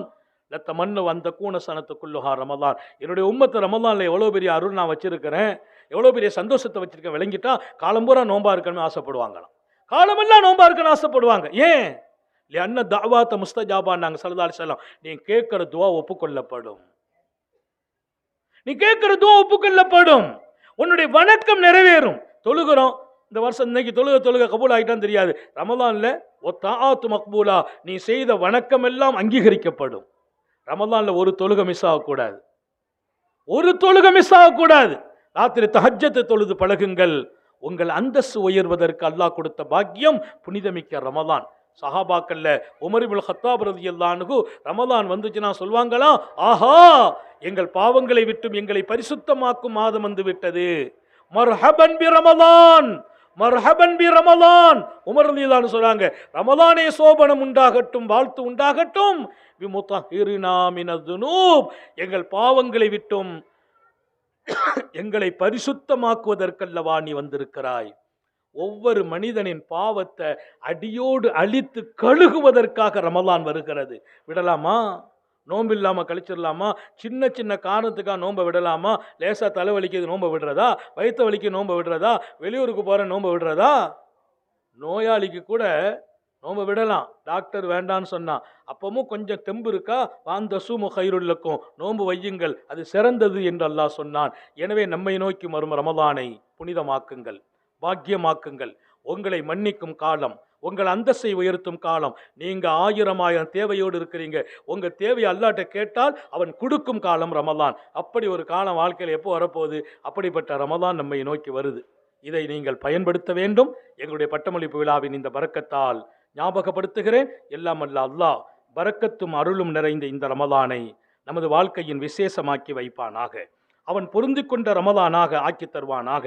லத்தமன்னு அன் தகூன ஸனத்துக்குல்லுஹா ரமலான். என்னுடைய உம்மத்து ரமலானில் எவ்வளோ பெரிய அருள் நான் வச்சிருக்கிறேன், எவ்வளோ பெரிய சந்தோஷத்தை வச்சிருக்கேன் விளங்கிட்டா காலம்பூரா நோம்பா இருக்கணும்னு ஆசைப்படுவாங்களாம். காலமெல்லாம் நோம்பா இருக்கணும்னு ஆசைப்படுவாங்க. ஏன்? லிஅன்ன தஅவாத முஸ்தஜாபான்னாங்க ஸல்லல்லாஹு அலைஹி வஸல்லம். நீ கேட்கிற துஆ ஒப்புக்கொள்ளப்படும், நீ கேட்கிற துஆ ஒப்புக்கொள்ளப்படும், உன்னுடைய வணக்கம் நிறைவேறும். தொழுகிறோம், இந்த வருஷம் இன்னைக்கு தொழுக கபூல் ஆகிட்டான்னு தெரியாது. ரமலான்ல ஒத்தாத்து மக்பூலா, நீ செய்த வணக்கம் எல்லாம் அங்கீகரிக்கப்படும். ரமலான்ல ஒரு தொழுகை மிஸ் ஆகக்கூடாது, ஒரு தொழுகை மிஸ் ஆகக்கூடாது. ராத்திரி தஹஜ்ஜத் தொழுது பழகுங்கள். உங்கள் அந்தஸ்து உயர்வதற்கு அல்லாஹ் கொடுத்த பாக்கியம் புனிதமிக்க ரமலான். சஹாபாக்கல்ல உமர் இப்னு கத்தாப் ரலியல்லாஹு அன்ஹு ரமலான் வந்துச்சுன்னா சொல்வாங்களா, ஆஹா எங்கள் பாவங்களை விட்டும் எங்களை பரிசுத்தமாக்கும் மாதம் வந்து விட்டது, மர்ஹபன் பி ரமலான், மர்ஹபன் பி ரமலான். உமர் ரலியல்லாஹு அன்ஹு சொல்றாங்க, ரமலானே சோபனம் உண்டாகட்டும், வாழ்த்து உண்டாகட்டும், விமுத்தஹிரினா மினதுனூப், எங்கள் பாவங்களை விட்டும் எங்களை பரிசுத்தமாக்குவதற்கல்லவா நீ வந்திருக்கிறாய். ஒவ்வொரு மனிதனின் பாவத்தை அடியோடு அழித்து கழுகுவதற்காக ரமலான் வருகிறது. விடலாமா? நோன்பு இல்லாமல் கழிச்சிடலாமா? சின்ன சின்ன காரணத்துக்காக நோன்பை விடலாமா? லேசாக தலைவலிக்குது நோன்பை விடுறதா? வயிற்று வலிக்கு நோன்பை விடுறதா? வெளியூருக்கு போகிற நோன்பை விடுறதா? நோயாளிக்கு கூட நோன்பை விடலாம், டாக்டர் வேண்டான்னு சொன்னான். அப்பவும் கொஞ்சம் தெம்பு இருக்கா, வாந்த சூமு கைருள்ளக்கும், நோன்பு வையுங்கள், அது சிறந்தது என்று அல்லாஹ் சொன்னான். எனவே நம்மை நோக்கி வரும் ரமலானை புனிதமாக்குங்கள், பாக்கியமாக்குங்கள். உங்களை மன்னிக்கும் காலம், உங்கள் அந்தஸ்தை உயர்த்தும் காலம். நீங்க ஆயிரம் தேவையோடு இருக்கிறீங்க, உங்க தேவையை அல்லாட்ட கேட்டால் அவன் கொடுக்கும் காலம் ரமலான். அப்படி ஒரு காலம் வாழ்க்கையில் எப்போ வரப்போகுது? அப்படிப்பட்ட ரமலான் நம்மை நோக்கி வருது. இதை நீங்கள் பயன்படுத்த வேண்டும். எங்களுடைய பட்டமளிப்பு விழாவின் இந்த பரக்கத்தால் ஞாபகப்படுத்துகிறேன். எல்லாம் அல்ல அல்லாஹ் பரக்கத்தும் அருளும் நிறைந்த இந்த ரமலானை நமது வாழ்க்கையின் விசேஷமாக்கி வைப்பானாக. அவன் பொருந்தி கொண்ட ரமலானாக ஆக்கி தருவானாக.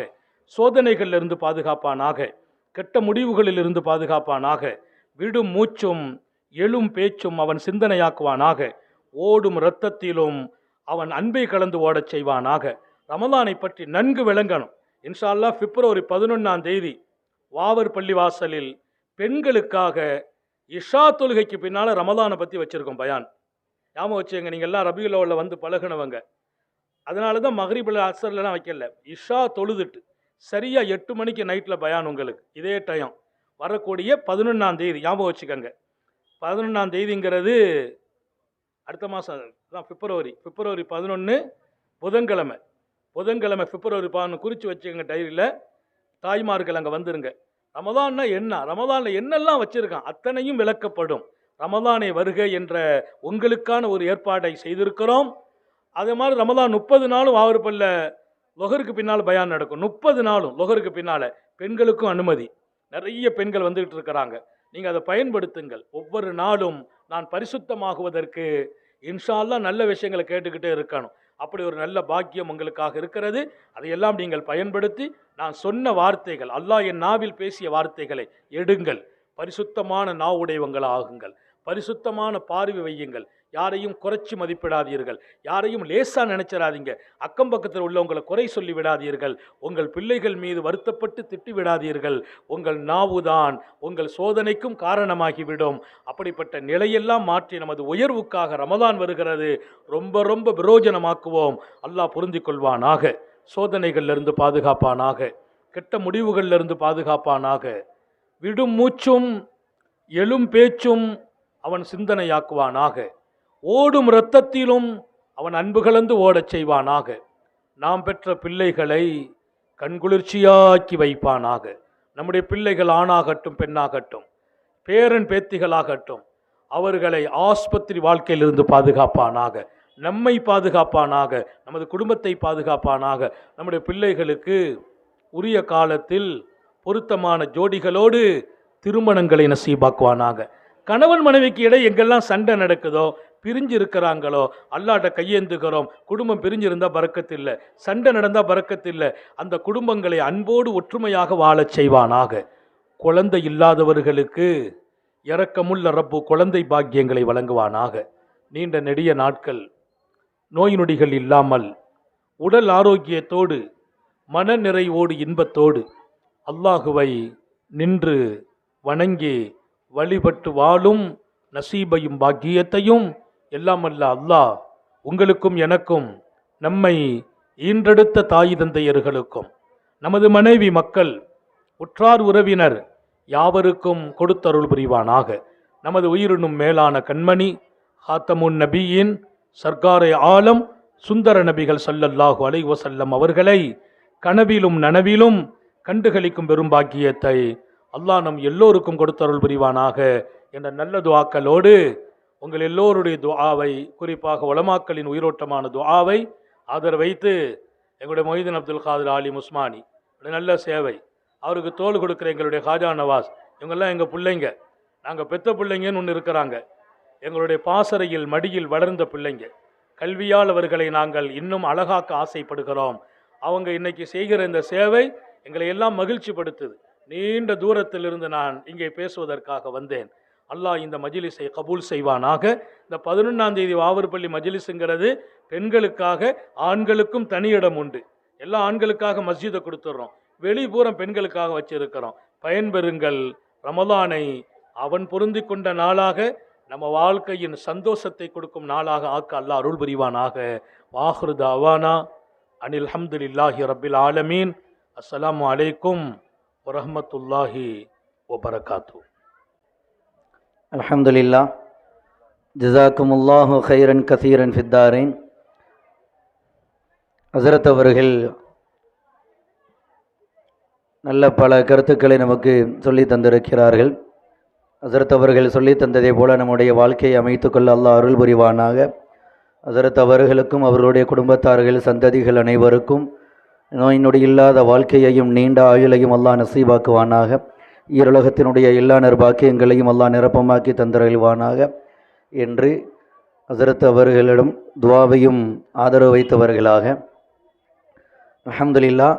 சோதனைகளிலிருந்து பாதுகாப்பானாக, கெட்ட முடிவுகளிலிருந்து பாதுகாப்பானாக. விடும் மூச்சும் எழும் பேச்சும் அவன் சிந்தனையாக்குவானாக. ஓடும் இரத்தத்திலும் அவன் அன்பை கலந்து ஓடச் செய்வானாக. ரமலானை பற்றி நன்கு விளங்கணும். இன்ஷா அல்லாஹ் பிப்ரவரி 11 வாவர் பள்ளிவாசலில் பெண்களுக்காக இஷா தொழுகைக்கு பின்னால் ரமலானை பற்றி வச்சுருக்கோம் பயான். ஞாபகம் வச்சுங்க, நீங்கள் எல்லாம் ரபியுல் அவ்வல்ல வந்து பழகினவங்க. அதனால தான் மக்ரிபுல் அசர்லாம் வைக்கல. இஷா தொழுதுட்டு சரியாக 8 மணிக்கு நைட்டில் பயான் உங்களுக்கு. இதே டைம் வரக்கூடிய 11 ஞாபகம் வச்சுக்கோங்க. 11 அடுத்த மாதம் தான், பிப்ரவரி 11 புதன்கிழமை. பிப்ரவரி 11 குறித்து வச்சுக்கோங்க டைரியில். தாய்மார்கள் அங்கே வந்துருங்க. ரமலான்னா என்ன, ரமலானில் என்னெல்லாம் வச்சுருக்கான் அத்தனையும் விளக்கப்படும். ரமலானை வருக என்ற உங்களுக்கான ஒரு ஏற்பாடை செய்திருக்கிறோம். அதே மாதிரி ரமலான் 30 நாளும் வாவர்பல்ல லொஹருக்கு பின்னால் பயான் நடக்கும். 30 நாளும் லொஹருக்கு பின்னால். பெண்களுக்கும் அனுமதி. நிறைய பெண்கள் வந்துகிட்டு இருக்கிறாங்க. நீங்கள் அதை பயன்படுத்துங்கள். ஒவ்வொரு நாளும் நான் பரிசுத்தமாகுவதற்கு இன்ஷா அல்லாஹ் நல்ல விஷயங்களை கேட்டுக்கிட்டே இருக்கணும். அப்படி ஒரு நல்ல பாக்கியம் உங்களுக்காக இருக்கிறது. அதையெல்லாம் நீங்கள் பயன்படுத்தி நான் சொன்ன வார்த்தைகள், அல்லாஹ் என் நாவில் பேசிய வார்த்தைகளை எடுங்கள். பரிசுத்தமான நாவுடையவங்களாகுங்கள். பரிசுத்தமான பார்வை வையுங்கள். யாரையும் குறைச்சி மதிப்பிடாதீர்கள். யாரையும் லேசாக நினைச்சிடாதீங்க. அக்கம் பக்கத்தில் உள்ளவங்களை குறை சொல்லி விடாதீர்கள். உங்கள் பிள்ளைகள் மீது வருத்தப்பட்டு திட்டி விடாதீர்கள். உங்கள் நாவுதான் உங்கள் சோதனைக்கும் காரணமாகிவிடும். அப்படிப்பட்ட நிலையெல்லாம் மாற்றி நமது உயர்வுக்காக ரமலான் வருகிறது. ரொம்ப ரொம்ப பிரயோஜனமாக்குவோம். அல்லாஹ் புரிந்து கொள்வானாக. சோதனைகளிலிருந்து பாதுகாப்பானாக. கெட்ட முடிவுகளிலிருந்து பாதுகாப்பானாக. விடும் மூச்சும் எழும் பேச்சும் அவன் சிந்தனையாக்குவானாக. ஓடும் இரத்தத்திலும் அவன் அன்பு கலந்து ஓடச் செய்வானாக. நாம் பெற்ற பிள்ளைகளை கண்குளிர்ச்சியாக்கி வைப்பானாக. நம்முடைய பிள்ளைகள் ஆணாகட்டும் பெண்ணாகட்டும், பேரன் பேத்திகளாகட்டும், அவர்களை ஆஸ்பத்திரி வாழ்க்கையிலிருந்து பாதுகாப்பானாக. நம்மை பாதுகாப்பானாக. நமது குடும்பத்தை பாதுகாப்பானாக. நம்முடைய பிள்ளைகளுக்கு உரிய காலத்தில் பொருத்தமான ஜோடிகளோடு திருமணங்களை நசீபாக்குவானாக. கணவன் மனைவிக்கு இடையே எங்கெல்லாம் சண்டை நடக்குதோ, பிரிஞ்சு இருக்கிறாங்களோ, அல்லாட்ட கையேந்துகிறோம். குடும்பம் பிரிஞ்சிருந்தால் பரக்கத்தில்லை, சண்டை நடந்தால் பரக்கத்தில்லை. அந்த குடும்பங்களை அன்போடு ஒற்றுமையாக வாழச் செய்வானாக. குழந்தை இல்லாதவர்களுக்கு இரக்கமுள்ள ரப்பு குழந்தை பாக்கியங்களை வழங்குவானாக. நீண்ட நெடிய நாட்கள் நோய் நொடிகள் இல்லாமல் உடல் ஆரோக்கியத்தோடு மன நிறைவோடு இன்பத்தோடு அல்லாஹுவை நின்று வணங்கி வழிபட்டு வாழும் நசீபையும் பாக்கியத்தையும் எல்லாம் அல்ல அல்லாஹ் உங்களுக்கும் எனக்கும், நம்மை ஈன்றெடுத்த தாய் தந்தையர்களுக்கும், நமது மனைவி மக்கள் உற்றார் உறவினர் யாவருக்கும் கொடுத்தருள் புரிவானாக. நமது உயிரினும் மேலான கண்மணி ஹாத்தமுன் நபியின் சர்க்காரை ஆலம் சுந்தர நபிகள் ஸல்லல்லாஹு அலைஹி வஸல்லம் அவர்களை கனவிலும் நனவிலும் கண்டுகளிக்கும் பெரும் பாக்கியத்தை அல்லாஹ் நம் எல்லோருக்கும் கொடுத்தருள் புரிவானாக என்ற நல்ல துஆக்களோடு உங்கள் எல்லோருடைய துஆவை, குறிப்பாக உலமாக்களின் உயிரோட்டமான துஆவை ஆதரவு வைத்து எங்களுடைய மொய்தீன் அப்துல் காதிர் ஆலிம் உஸ்மானி நல்ல சேவை, அவருக்கு தோள் கொடுக்குற எங்களுடைய ஹாஜா நவாஸ், இவங்கெல்லாம் எங்கள் பிள்ளைங்க. நாங்கள் பெத்த பிள்ளைங்கன்னு ஒன்று இருக்கிறாங்க. எங்களுடைய பாசறையில் மடியில் வளர்ந்த பிள்ளைங்க. கல்வியால் அவர்களை நாங்கள் இன்னும் அழகாக்க ஆசைப்படுகிறோம். அவங்க இன்னைக்கு செய்கிற இந்த சேவை எங்களை எல்லாம் மகிழ்ச்சிப்படுத்துது. நீண்ட தூரத்திலிருந்து நான் இங்கே பேசுவதற்காக வந்தேன். அல்லாஹ் இந்த மஜ்லிஸை கபூல் செய்வானாக. இந்த 11ஆம் தேதி வாவூர்பள்ளி மஜ்லிஸுங்கிறது பெண்களுக்காக, ஆண்களுக்கும் தனி இடம் உண்டு. எல்லா ஆண்களுக்காக மஸ்ஜிதை கொடுத்துட்றோம், வெளிபூரம் பெண்களுக்காக வச்சிருக்கிறோம். பயன்பெறுங்கள். ரமலானை அவன் பொருந்தி கொண்ட நாளாக, நம்ம வாழ்க்கையின் சந்தோஷத்தை கொடுக்கும் நாளாக ஆக்க அல்லாஹ் அருள் புரிவானாக. வாஹிரு தஅவானா அனில் ஹம்துலில்லாஹி ரப்பில் ஆலமீன். அஸ்ஸலாமு அலைக்கும் வரஹ்மத்துல்லாஹி வபரகாத்து. அல்ஹம்துலில்லாஹ். ஜஸாக்குமுல்லாஹு கைரன் கசீரன் ஃபித்தாரின். ஹஸரத் அவர்கள் நல்ல பல கருத்துக்களை நமக்கு சொல்லி தந்திருக்கிறார்கள். ஹஸரத் அவர்கள் சொல்லி தந்ததை போல நம்முடைய வாழ்க்கையை அமைத்து கொள்ள அல்லாஹ் அருள் புரிவானாக. ஹஸரத் அவர்களுக்கும் அவர்களுடைய குடும்பத்தார்கள், சந்ததிகள் அனைவருக்கும் நோய் நொடி இல்லாத வாழ்க்கையையும் நீண்ட ஆயுளையும் அல்லாஹ் நசீபாக்குவானாக. ஈருலகத்தினுடைய எல்லா நற்பாக்கியங்களையும் அல்லாஹ் நிரப்பமாக்கி தந்தருள்வானாக என்று ஹஸரத் அவர்களிடம் துவாவையும் ஆதரவு வைத்தவர்களாக அல்ஹம்துலில்லாஹ்.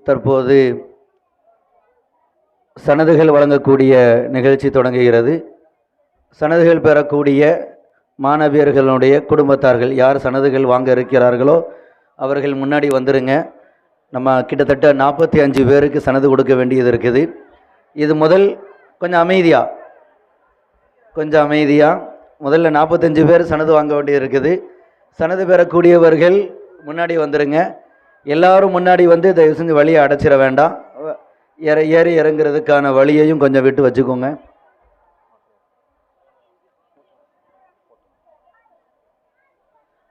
தற்போது சனதுகள் வழங்கக்கூடிய நிகழ்ச்சி தொடங்குகிறது. சனதுகள் பெறக்கூடிய மாணவியர்களுடைய குடும்பத்தார்கள் யார் சனதுகள் வாங்க இருக்கிறார்களோ அவர்கள் முன்னாடி வந்துருங்க. நம்ம கிட்டத்தட்ட 45 பேருக்கு சனது கொடுக்க வேண்டியது இருக்குது. இது முதல் கொஞ்சம் அமைதியாக முதல்ல 45 பேர் சனது வாங்க வேண்டியது இருக்குது. சனது பெறக்கூடியவர்கள் முன்னாடி வந்துருங்க. எல்லாரும் முன்னாடி வந்து தயவு செஞ்சு வழியை அடைச்சிட வேண்டாம். ஏறி இறங்குறதுக்கான வழியையும் கொஞ்சம் விட்டு வச்சுக்கோங்க.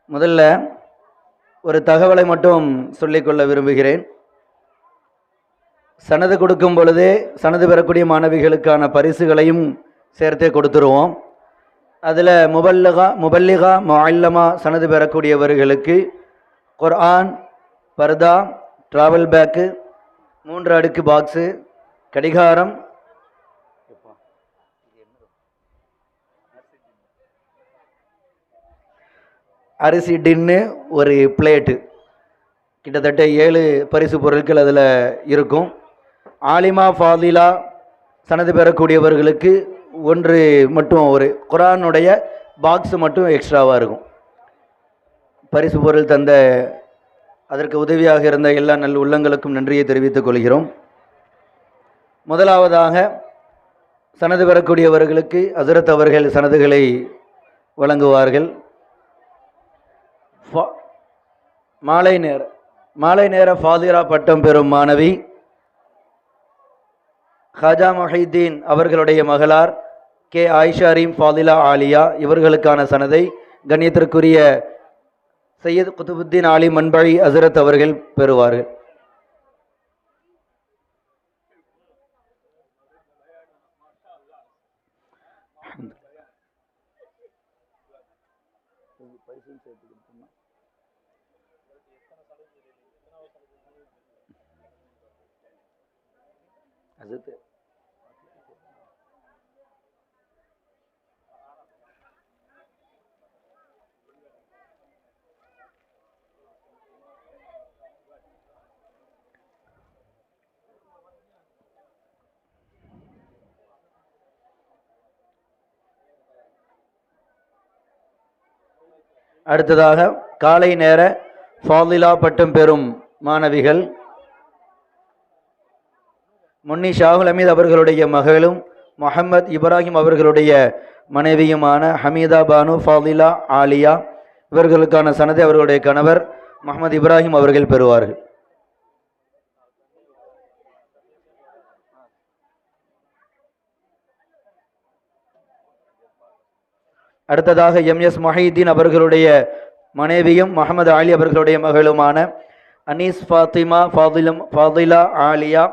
முதல்ல ஒரு தகவலை மட்டும் சொல்லிக்கொள்ள விரும்புகிறேன். சனது கொடுக்கும் பொழுதே சனது பெறக்கூடிய மாணவிகளுக்கான பரிசுகளையும் சேர்த்தே கொடுத்துருவோம். அதில் முபல்லிகா முஅல்லமா சனது பெறக்கூடியவர்களுக்கு குர்ஆன், பர்தா, ட்ராவல் பேக்கு, 3 அடுக்கு பாக்ஸு, கடிகாரம், அரிசி டின்னு, ஒரு பிளேட்டு, கிட்டத்தட்ட 7 பரிசு பொருட்கள் அதில் இருக்கும். ஆலிமா ஃபாதிலா சனது பெறக்கூடியவர்களுக்கு 1 மட்டும் ஒரு குர்ஆனுடைய பாக்ஸ் மட்டும் எக்ஸ்ட்ராவாக இருக்கும். பரிசு பொருள் தந்த அதற்கு உதவியாக இருந்த எல்லா நல்ல உள்ளங்களுக்கும் நன்றியை தெரிவித்துக் கொள்கிறோம். முதலாவதாக சனது பெறக்கூடியவர்களுக்கு ஹஸரத் அவர்கள் சனதுகளை வழங்குவார்கள். மாலை நேர ஃபாதிலா பட்டம் பெறும் மாணவி ஹாஜா முஹைதீன் அவர்களுடைய மகளார் கே ஆயிஷா ரீம் ஃபாதிலா ஆலியா இவர்களுக்கான சனதை கண்ணியத்திற்குரிய சையத் குதுபுத்தீன் ஆலி மன்பழி ஹஸரத் அவர்கள் பெறுவார்கள். அடுத்ததாக காலை நேர ஃபாதிலா பட்டம் பெறும் மாணவிகள் முன்னி ஷாகுல் அமீத் அவர்களுடைய மகளும் முஹம்மத் இப்ராஹிம் அவர்களுடைய மனைவியுமான ஹமீதா பானு ஃபாதிலா ஆலியா இவர்களுக்கான சனதை அவர்களுடைய கணவர் முஹம்மது இப்ராஹிம் அவர்கள் பெறுவார்கள். அடுத்ததாக எம்எஸ் முஹைதீன் அவர்களுடைய மனைவியும் முஹம்மது அலி அவர்களுடைய மகளுமான அனீஸ் ஃபாத்திமா ஃபாதிலா ஆலியா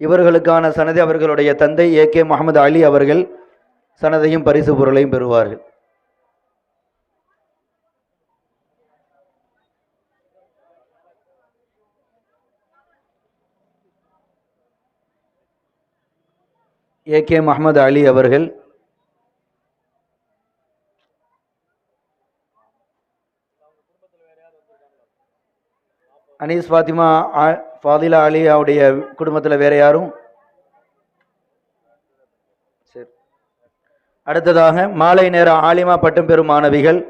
இவர்களுக்கான சனதை அவர்களுடைய தந்தை AK முஹம்மது அலி அவர்கள் சனதையும் பரிசு பொருளையும் பெறுவார்கள். AK முஹம்மது அலி அவர்கள் அனீஸ் ஃபாத்திமா ஃபாதிலா அலியாவுடைய குடும்பத்தில் வேற யாரும்? சரி, அடுத்ததாக மாலை நேர ஆலிமா பட்டம் பெறும் மாணவிகள்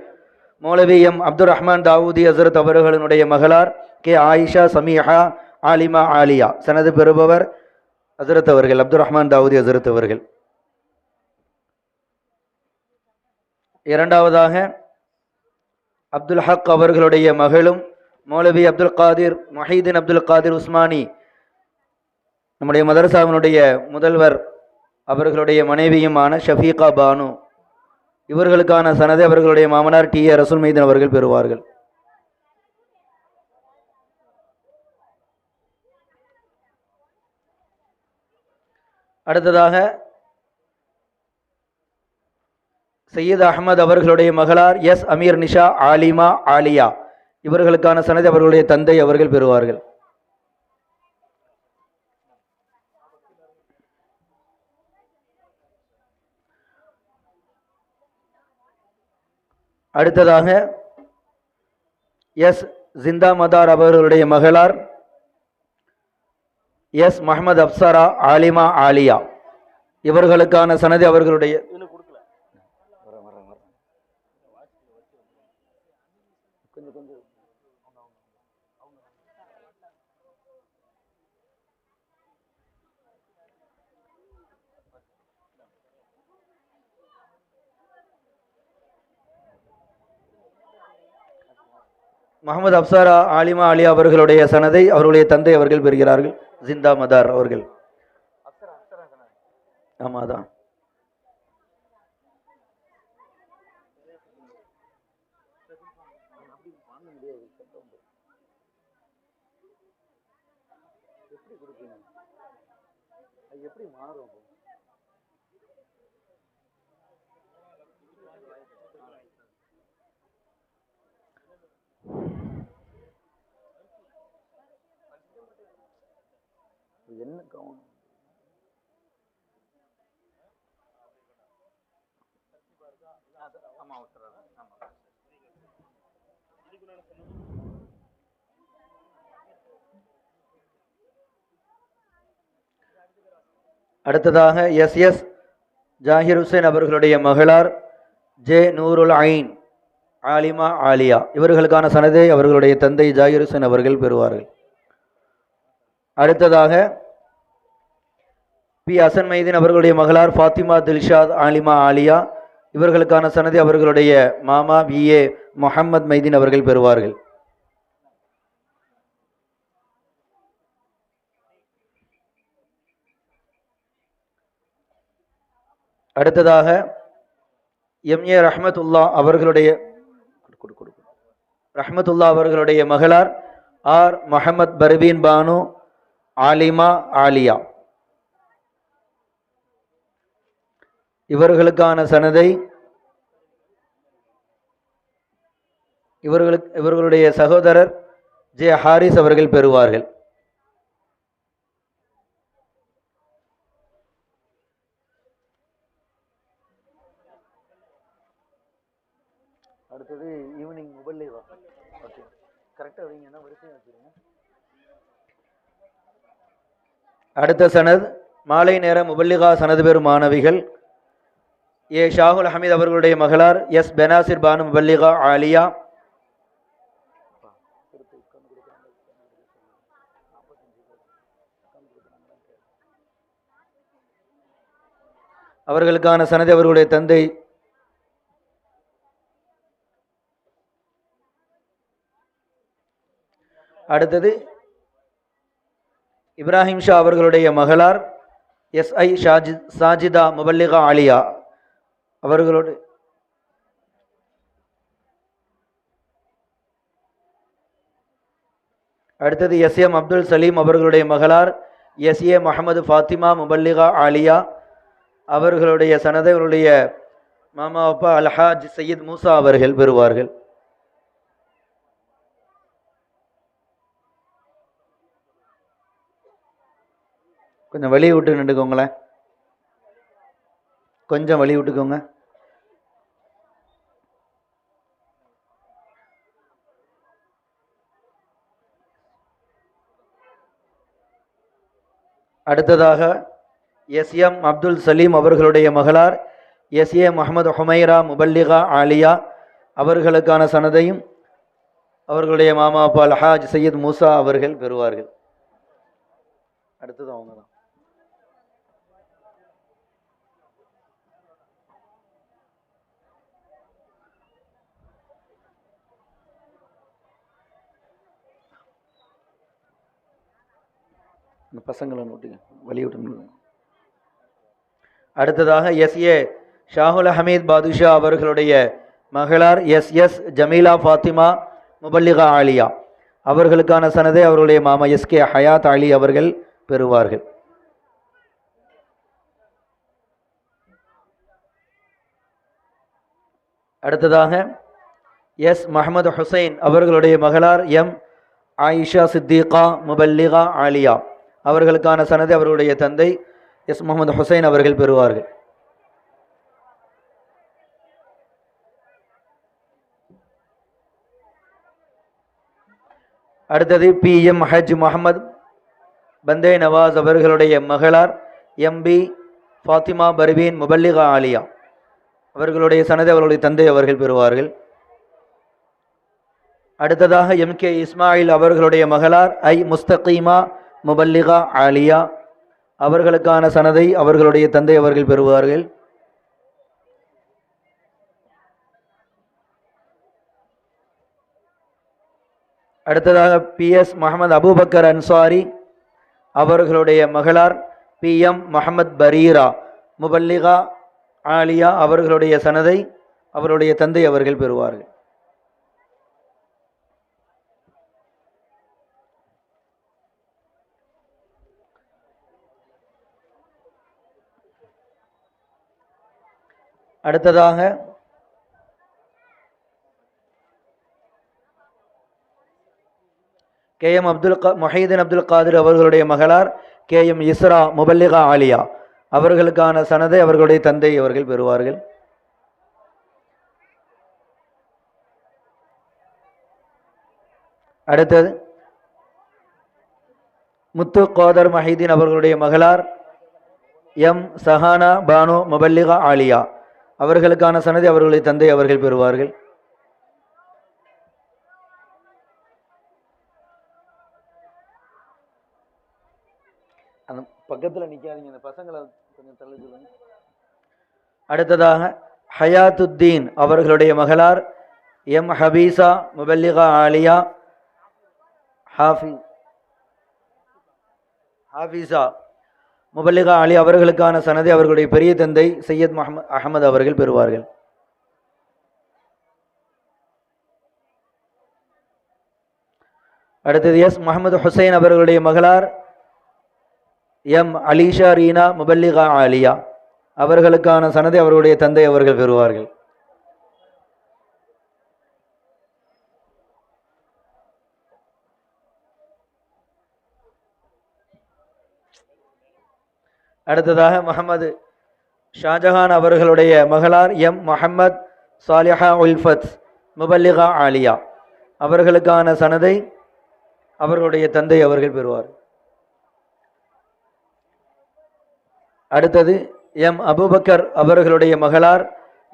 மௌலவி எம் அப்துல் ரஹ்மான் தாவூதி ஹசரத் அவர்களுடைய மகளார் கே ஆயிஷா சமீஹா ஆலிமா ஆலியா. சனது பெறுபவர் ஹசரத் அவர்கள், அப்துல் ரஹ்மான் தாவூதி ஹசரத் அவர்கள். இரண்டாவதாக அப்துல் ஹக் அவர்களுடைய மகளும் மௌலவி அப்துல் காதிர் மொஹீதீன் அப்துல் காதிர் உஸ்மானி நம்முடைய மதரசாவினுடைய முதல்வர் அவர்களுடைய மனைவியுமான ஷஃபீகா பானு. இவர்களுக்கான சனதை அவர்களுடைய மாமனார் டி ஏ ரசூல் மைதீன் அவர்கள் பெறுவார்கள். அடுத்ததாக சையீத் அஹ்மத் அவர்களுடைய மகளார் எஸ் அமீர் நிஷா ஆலிமா ஆலியா. இவர்களுக்கான சனதை அவர்களுடைய தந்தை அவர்கள் பெறுவார்கள். அடுத்ததாக எஸ் ஜிந்தா மதார் அவர்களுடைய மகளார் எஸ் முஹம்மது அப்சரா ஆலிமா ஆலியா. இவர்களுக்கான சனதி அவர்களுடைய முகமது அப்சாரா ஆலிமா அலியா அவர்களுடைய சனதை அவர்களுடைய தந்தை அவர்கள் பெறுகிறார்கள். ஜிந்தா மதார் அவர்கள். ஆமாதான். எப்படி மாறும்? என்ன கவனம்? அடுத்ததாக எஸ் எஸ் ஜாகிர் ஹுசைன் அவர்களுடைய மகளார் ஜே நூருல் ஐன் ஆலிமா ஆலியா. இவர்களுக்கான சனதை அவர்களுடைய தந்தை ஜாகிர் ஹுசைன் அவர்கள் பெறுவார்கள். அடுத்ததாக பி ஹசன் மைதீன் அவர்களுடைய மகளார் ஃபாத்திமா தில்ஷாத் ஆலிமா ஆலியா. இவர்களுக்கான சனதி அவர்களுடைய மாமா BA முஹம்மது மைதீன் அவர்கள் பெறுவார்கள். அடுத்ததாக MA ரஹ்மத்துல்லா அவர்களுடைய மகளார் ஆர் முஹம்மத் பர்வீன் பானு ஆலிமா ஆலியா. இவர்களுக்கான சனதை இவர்களுடைய சகோதரர் ஜே ஹாரிஸ் அவர்கள் பெறுவார்கள். அடுத்தது ஈவினிங் முபல்லிகா. ஓகே, கரெக்டாக வைங்கன்னா வரிசையாக வச்சுருங்க. அடுத்த சனத் மாலை நேர முபல்லிகா சனது பெறும் மாணவிகள் ஏ ஷாகுல் ஹமீத் அவர்களுடைய மகளார் எஸ் பெனாசிர் பானு முபல்லிகா ஆலியா. அவர்களுக்கான சனது அவர்களுடைய தந்தை அடுத்தது இப்ராஹிம் ஷா அவர்களுடைய மகளார் SI சாஜிதா முபல்லிகா ஆலியா. அவர்களோடு அடுத்தது SM அப்துல் சலீம் அவர்களுடைய மகளார் SA முஹம்மது ஃபாத்திமா முபல்லிகா ஆலியா. அவர்களுடைய சனதை அவர்களுடைய மாமா அப்பா அல்ஹாஜ் சையீத் மூசா அவர்கள் பெறுவார்கள். கொஞ்சம் வழி விட்டு நின்றுக்கோங்களேன், கொஞ்சம் வழி விட்டுக்கோங்க. அடுத்ததாக SM அப்துல் சலீம் அவர்களுடைய மகளார் எஸ்ஏ முகமது ஹுமைரா முபல்லிகா ஆலியா அவர்களுக்கான சனதையும் அவர்களுடைய மாமா அப்பா அல்ஹாஜ் சையத் மூசா அவர்கள் பெறுவார்கள். அடுத்தது அவங்க தான். இந்த பசங்களை நோட்டுங்க, வலியுறுத்து. அடுத்ததாக எஸ்ஏ ஷாஹுல் ஹமீத் பாதுஷா அவர்களுடைய மகளார் எஸ்எஸ் ஜமீலா ஃபாத்திமா முபல்லிகா ஆலியா அவர்களுக்கான சனதை அவர்களுடைய மாமா எஸ்கே ஹயாத் அலி அவர்கள் பெறுவார்கள். அடுத்ததாக எஸ் முஹம்மது ஹுசைன் அவர்களுடைய மகளார் எம் ஆயிஷா சித்திகா முபல்லிகா ஆலியா அவர்களுக்கான சனதை அவர்களுடைய தந்தை எஸ் முகமது ஹுசைன் அவர்கள் பெறுவார்கள். அடுத்தது பி எம் ஹஜ் முகமது பந்தே நவாஸ் அவர்களுடைய மகளார் எம்பி ஃபாத்திமா பர்வீன் முபல்லிகா ஆலியா அவர்களுடைய சனதை அவர்களுடைய தந்தை அவர்கள் பெறுவார்கள். அடுத்ததாக எம் கே இஸ்மாயில் அவர்களுடைய மகளார் ஐ முஸ்தகீமா முபல்லிகா ஆலியா அவர்களுக்கான சனதை அவர்களுடைய தந்தை அவர்கள் பெறுவார்கள். அடுத்ததாக பி எஸ் முகமது அபூபக்கர் அன்சாரி அவர்களுடைய மகளார் பி எம் முகமது பரீரா முபல்லிகா ஆலியா அவர்களுடைய சனதை அவருடைய தந்தை அவர்கள் பெறுவார்கள். அடுத்ததாக கே எம் முஹைதீன் அப்துல் காதிர் அவர்களுடைய மகளார் கே எம் இஸ்ரா முபல்லிகா ஆலியா அவர்களுக்கான சனதை அவர்களுடைய தந்தை அவர்கள் பெறுவார்கள். அடுத்தது முத்து கோதர் முஹைதீன் அவர்களுடைய மகளார் எம் சஹானா பானு முபல்லிகா ஆலியா அவர்களுக்கான சனதை அவர்களுடைய தந்தை அவர்கள் பெறுவார்கள். அந்த பக்கத்தில் நிற்காதீங்க, அந்த பசங்களை கொஞ்சம் தள்ளி சொல்லுங்க. அடுத்ததாக ஹயாத்துத்தீன் அவர்களுடைய மகளார் எம் ஹபீசா முபல்லிகா ஆலியா ஹாஃபிஸா முபல்லிகா அலி அவர்களுக்கான சனதை அவர்களுடைய பெரிய தந்தை சையத் அஹமது அவர்கள் பெறுவார்கள். அடுத்தது எஸ் முகமது ஹுசைன் அவர்களுடைய மகளார் எம் அலிஷா ரீனா முபல்லிகா ஆலியா அவர்களுக்கான சனதை அவர்களுடைய தந்தை அவர்கள் பெறுவார்கள். அடுத்ததாக முகமது ஷாஜஹான் அவர்களுடைய மகளார் எம் முஹம்மத் சாலிஹா உல்ஃபத் முபல்லிகா ஆலியா அவர்களுக்கான சனதை அவர்களுடைய தந்தை அவர்கள் பெறுவார். அடுத்தது எம் அபூபக்கர் அவர்களுடைய மகளார்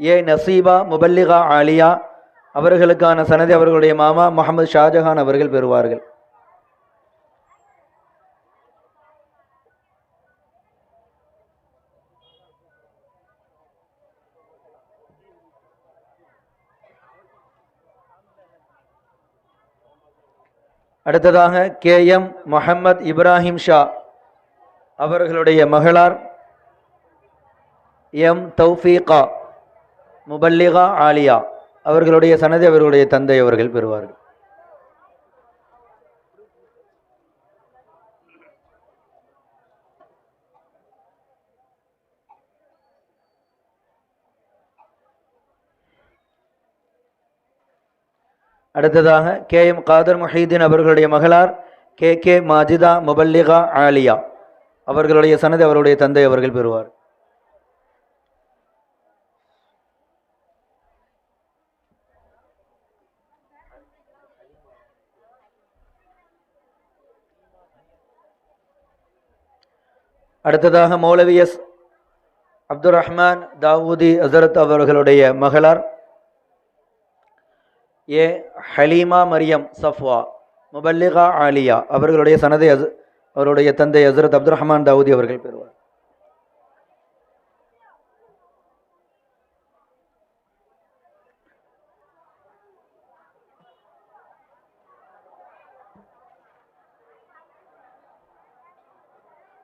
ஏ நசீபா முபல்லிகா ஆலியா அவர்களுக்கான சனதை அவர்களுடைய மாமா முகமது ஷாஜஹான் அவர்கள் பெறுவார்கள். அடுத்ததாக கே எம் முஹம்மத் இப்ராஹிம் ஷா அவர்களுடைய மகளார் எம் தௌஃபீகா முபல்லிகா ஆலியா அவர்களுடைய சனதை அவர்களுடைய தந்தை அவர்கள் பெறுவார்கள். அடுத்ததாக கே எம் காதர் முஹீதீன் அவர்களுடைய மகளார் கே கே மாஜிதா முபல்லிகா ஆலியா அவர்களுடைய சனதை அவருடைய தந்தை அவர்கள் பெறுவார். அடுத்ததாக மௌலவி எஸ் அப்துல் ரஹ்மான் தாவூதி ஹசரத் அவர்களுடைய மகளார் ஏ ஹலீமா மரியம் சஃப்வா முபல்லிகா ஆலியா அவர்களுடைய சனதை அவருடைய தந்தை ஹசரத் அப்துல் ரஹ்மான் தாவூதி அவர்கள் பெறுவார்.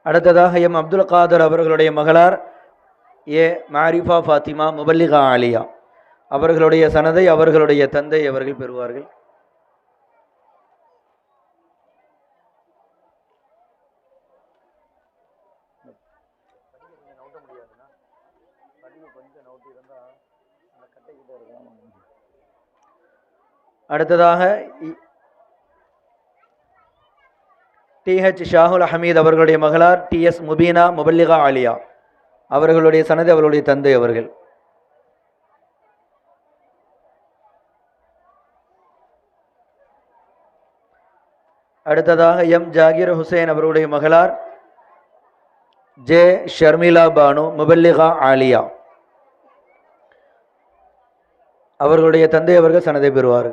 அடுத்ததாக எம் அப்துல் காதர் அவர்களுடைய மகளார் ஏ மாரிஃபா ஃபாத்திமா முபல்லிகா ஆலியா அவர்களுடைய சனதை அவர்களுடைய தந்தை அவர்கள் பெறுவார்கள். அடுத்ததாக டிஹெச் ஷாஹுல் ஹமீத் அவர்களுடைய மகளார் டிஎஸ் முபீனா முபல்லிகா ஆலியா அவர்களுடைய சனது அவர்களுடைய தந்தை அவர்கள். அடுத்ததாக எம் ஜாகிர் ஹுசைன் அவர்களுடைய மகளார் ஜே ஷர்மிளா பானு முபல்லிகா ஆலியா அவர்களுடைய தந்தை அவர்கள் சனதை பெறுவார்.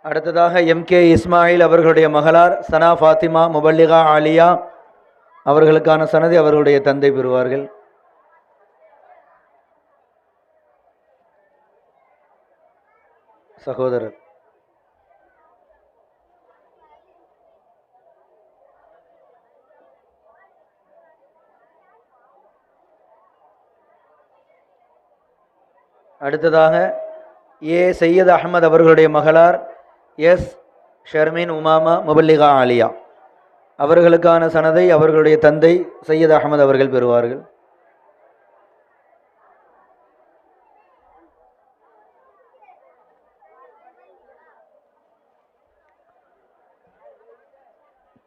அடுத்ததாக எம் கே இஸ்மாயில் அவர்களுடைய மகளார் சனா ஃபாத்திமா முபல்லிகா ஆலியா அவர்களுக்கான சனதை அவர்களுடைய தந்தை பெறுவார்கள். சகோதரர் அடுத்ததாக ஏ சையத் அஹமது அவர்களுடைய மகளார் எஸ் ஷர்மின் உமாமா முபல்லிகா ஆலியா அவர்களுக்கான சனதை அவர்களுடைய தந்தை சையத் அஹமது அவர்கள் பெறுவார்கள்.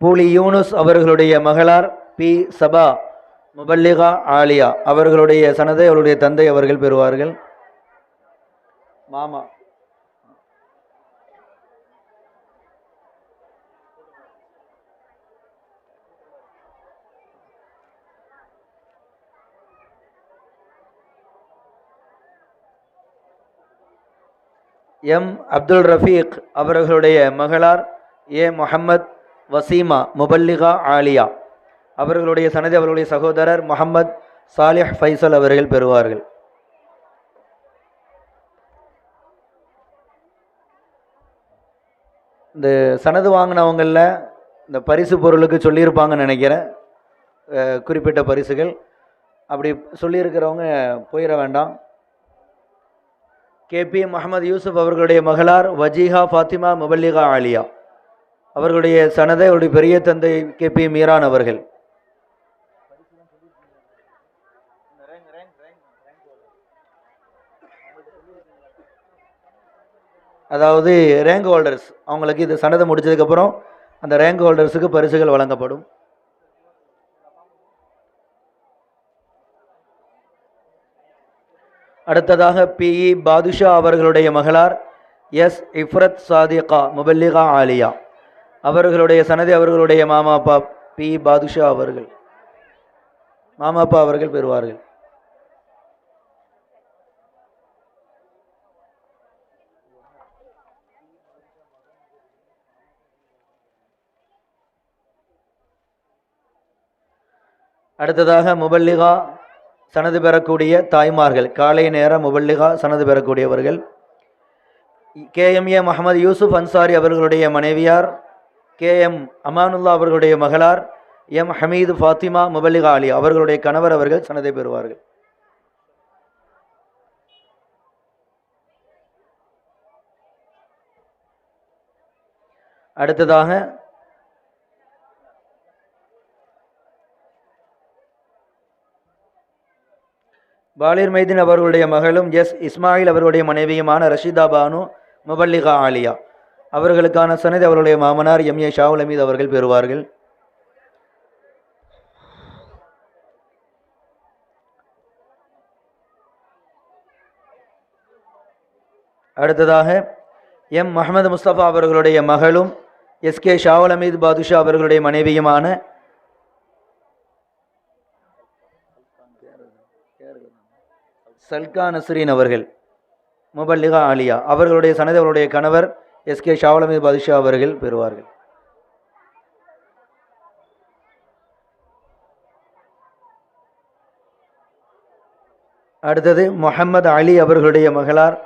பூலி யூனுஸ் அவர்களுடைய மகளார் பி சபா முபல்லிகா ஆலியா அவர்களுடைய சனதை அவருடைய தந்தை அவர்கள் பெறுவார்கள். மாமா எம் அப்துல் ரஃபீக் அவர்களுடைய மகளார் ஏ முஹம்மத் வசீமா முபல்லிகா ஆலியா அவர்களுடைய சனதி அவர்களுடைய சகோதரர் முஹம்மத் சாலிஹ் ஃபைசல் அவர்கள் பெறுவார்கள். இந்த சனது வாங்கினவங்களில் இந்த பரிசு பொருளுக்கு சொல்லியிருப்பாங்கன்னு நினைக்கிறேன், குறிப்பிட்ட பரிசுகள். அப்படி சொல்லியிருக்கிறவங்க போயிட வேண்டாம். கேபி முகமது யூசுப் அவர்களுடைய மகளார் வஜீஹா ஃபாத்திமா முபல்லிகா ஆலியா அவர்களுடைய சனதை அவருடைய பெரிய தந்தை கேபி மீரான் அவர்கள். அதாவது ரேங்க் ஹோல்டர்ஸ், அவங்களுக்கு இது சனதை முடிச்சதுக்கப்புறம் அந்த ரேங்க் ஹோல்டர்ஸுக்கு பரிசுகள் வழங்கப்படும். அடுத்ததாக பிஇ பாதுஷா அவர்களுடைய மகளார் எஸ் இஃப்ரத் சாதிகா முபல்லிகா ஆலியா அவர்களுடைய சனதி அவர்களுடைய மாமாப்பா பிஇ பாதுஷா அவர்கள் மாமாப்பா அவர்கள் பெறுவார்கள். அடுத்ததாக முபல்லிகா சனது பெறக்கூடிய தாய்மார்கள், காலை நேர முபல்லிகா சனது பெறக்கூடியவர்கள் கேஎம்ஏ முகமது யூசுப் அன்சாரி அவர்களுடைய மனைவியார் கேஎம் அமானுல்லா அவர்களுடைய மகளார் எம் ஹமீது ஃபாத்திமா முபல்லிகா அலி அவர்களுடைய கணவர் அவர்கள் சனதை பெறுவார்கள். அடுத்ததாக பாலிர் மைதீன் அவர்களுடைய மகளும் எஸ் இஸ்மாயில் அவர்களுடைய மனைவியுமான ரஷீதா பானு முபல்லிகா ஆலியா அவர்களுக்கான சனது அவர்களுடைய மாமனார் எம்ஏ ஷாவுல் அமீத் அவர்கள் பெறுவார்கள். அடுத்ததாக எம் முஹம்மது முஸ்தபா அவர்களுடைய மகளும் எஸ்கே ஷாவல் அமீது பாதுஷா அவர்களுடைய மனைவியுமான சல்கா நஸ்ரீன் அவர்கள் முபல்லிகா ஆலியா அவர்களுடைய சனது அவருடைய கணவர் எஸ்கே ஷாவல் அமீது பாதுஷா அவர்கள் பெறுவார்கள். அடுத்தது முஹம்மது அலி அவர்களுடைய மகளார்